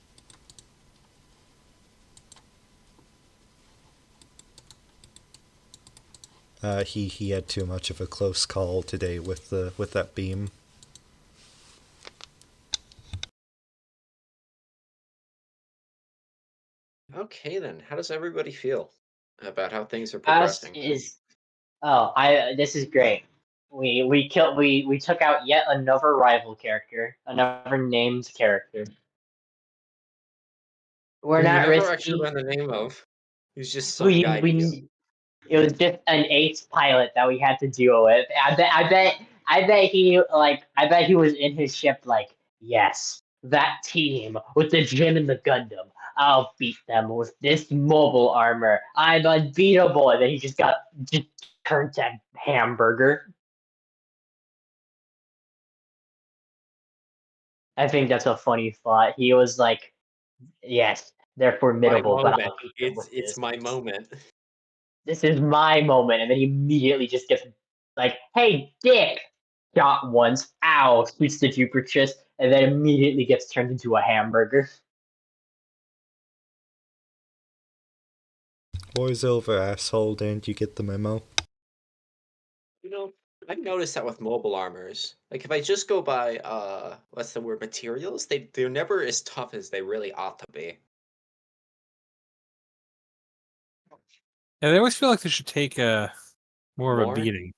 He had too much of a close call today with that beam. Okay then, how does everybody feel about how things are Us progressing? this is great. We took out yet another rival character, another named character. We're Who you not never actually risking. ran the name of. Who's just some We guy to you. we It was just an ace pilot that we had to deal with. I bet he was in his ship like, yes, that team with the Jim and the Gundam. I'll beat them with this mobile armor. I'm unbeatable. And then he just turned to hamburger. I think that's a funny thought. He was like, yes, they're My formidable, but moment. I'll beat them with It's this. my moment. This is my moment. And then he immediately just gets like, hey, dick! Shot once, ow, shoots the Jupiter chest, and then immediately gets turned into a hamburger. War's over, asshole, didn't you get the memo? You know, I've noticed that with mobile armors. Like if I just go by what's the word, materials, they're never as tough as they really ought to be. Yeah, they always feel like they should take more of a More? beating.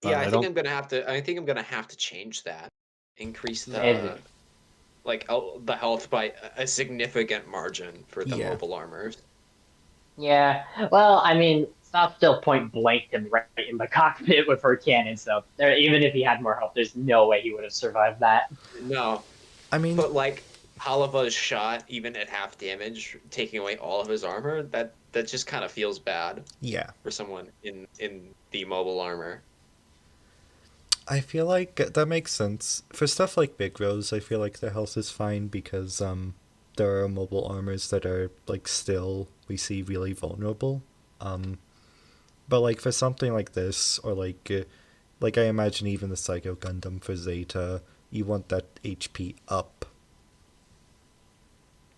But Yeah, I don't. I think I'm gonna have to change that. Increase Maybe. the health by a significant margin for the Yeah. mobile armors. Yeah, well, I mean, Stop still point blanked him right in the cockpit with her cannon, so even if he had more health, there's no way he would have survived that. No, I mean, but like Halava's shot, even at half damage, taking away all of his armor, that just kind of feels bad yeah. for someone in the mobile armor. I feel like that makes sense. For stuff like Big Rose, I feel like their health is fine because there are mobile armors that are like still we see really vulnerable. But like for something like this, or like I imagine even the Psycho Gundam for Zeta, you want that HP up.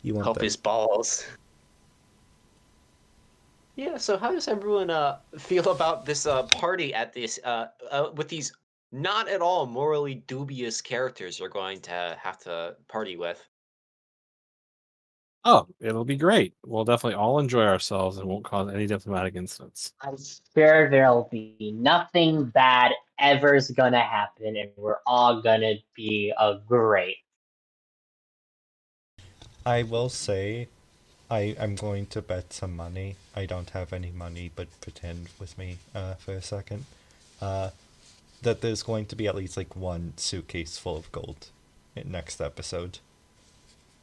You want Help that. his balls. Yeah, so how does everyone feel about this party at this with these not at all morally dubious characters you're going to have to party with? Oh, it'll be great. We'll definitely all enjoy ourselves and won't cause any diplomatic incidents. I'm sure there'll be nothing bad ever's gonna happen, and we're all gonna be great. I will say, I'm going to bet some money. I don't have any money, but pretend with me for a second. That there's going to be at least like one suitcase full of gold in next episode.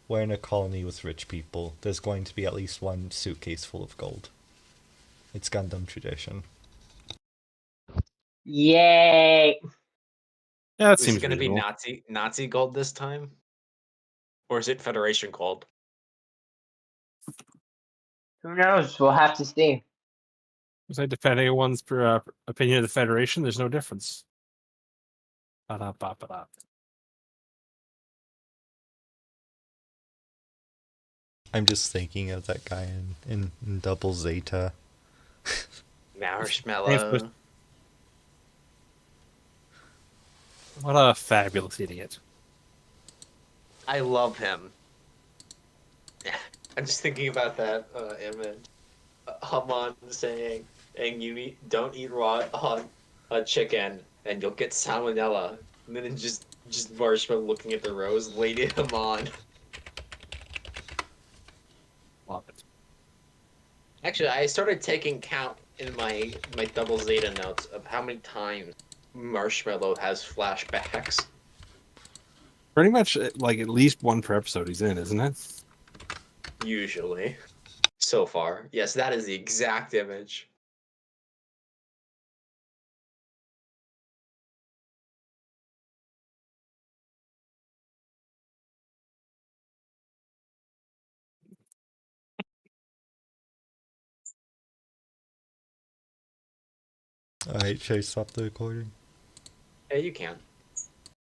We're in a colony with rich people. There's going to be at least one suitcase full of gold. It's Gundam tradition. Yay! Yeah, that Is seems it going to be reasonable. Nazi gold this time, or is it Federation gold? Who knows? We'll have to see. So depending on one's opinion of the Federation, there's no difference. Ba-da-ba-ba-da. I'm just thinking of that guy in Double Zeta. Marshmallow. What a fabulous idiot. I love him. I'm just thinking about that image. Haman saying, "And don't eat raw chicken, and you'll get salmonella." And then just Marshmallow looking at the rose, Lady Haman. Love it. Actually, I started taking count in my Double Zeta notes of how many times Marshmallow has flashbacks. Pretty much like at least one per episode he's in, isn't it? Usually, so far, yes, that is the exact image. Alright, should I stop the recording? Yeah, you can.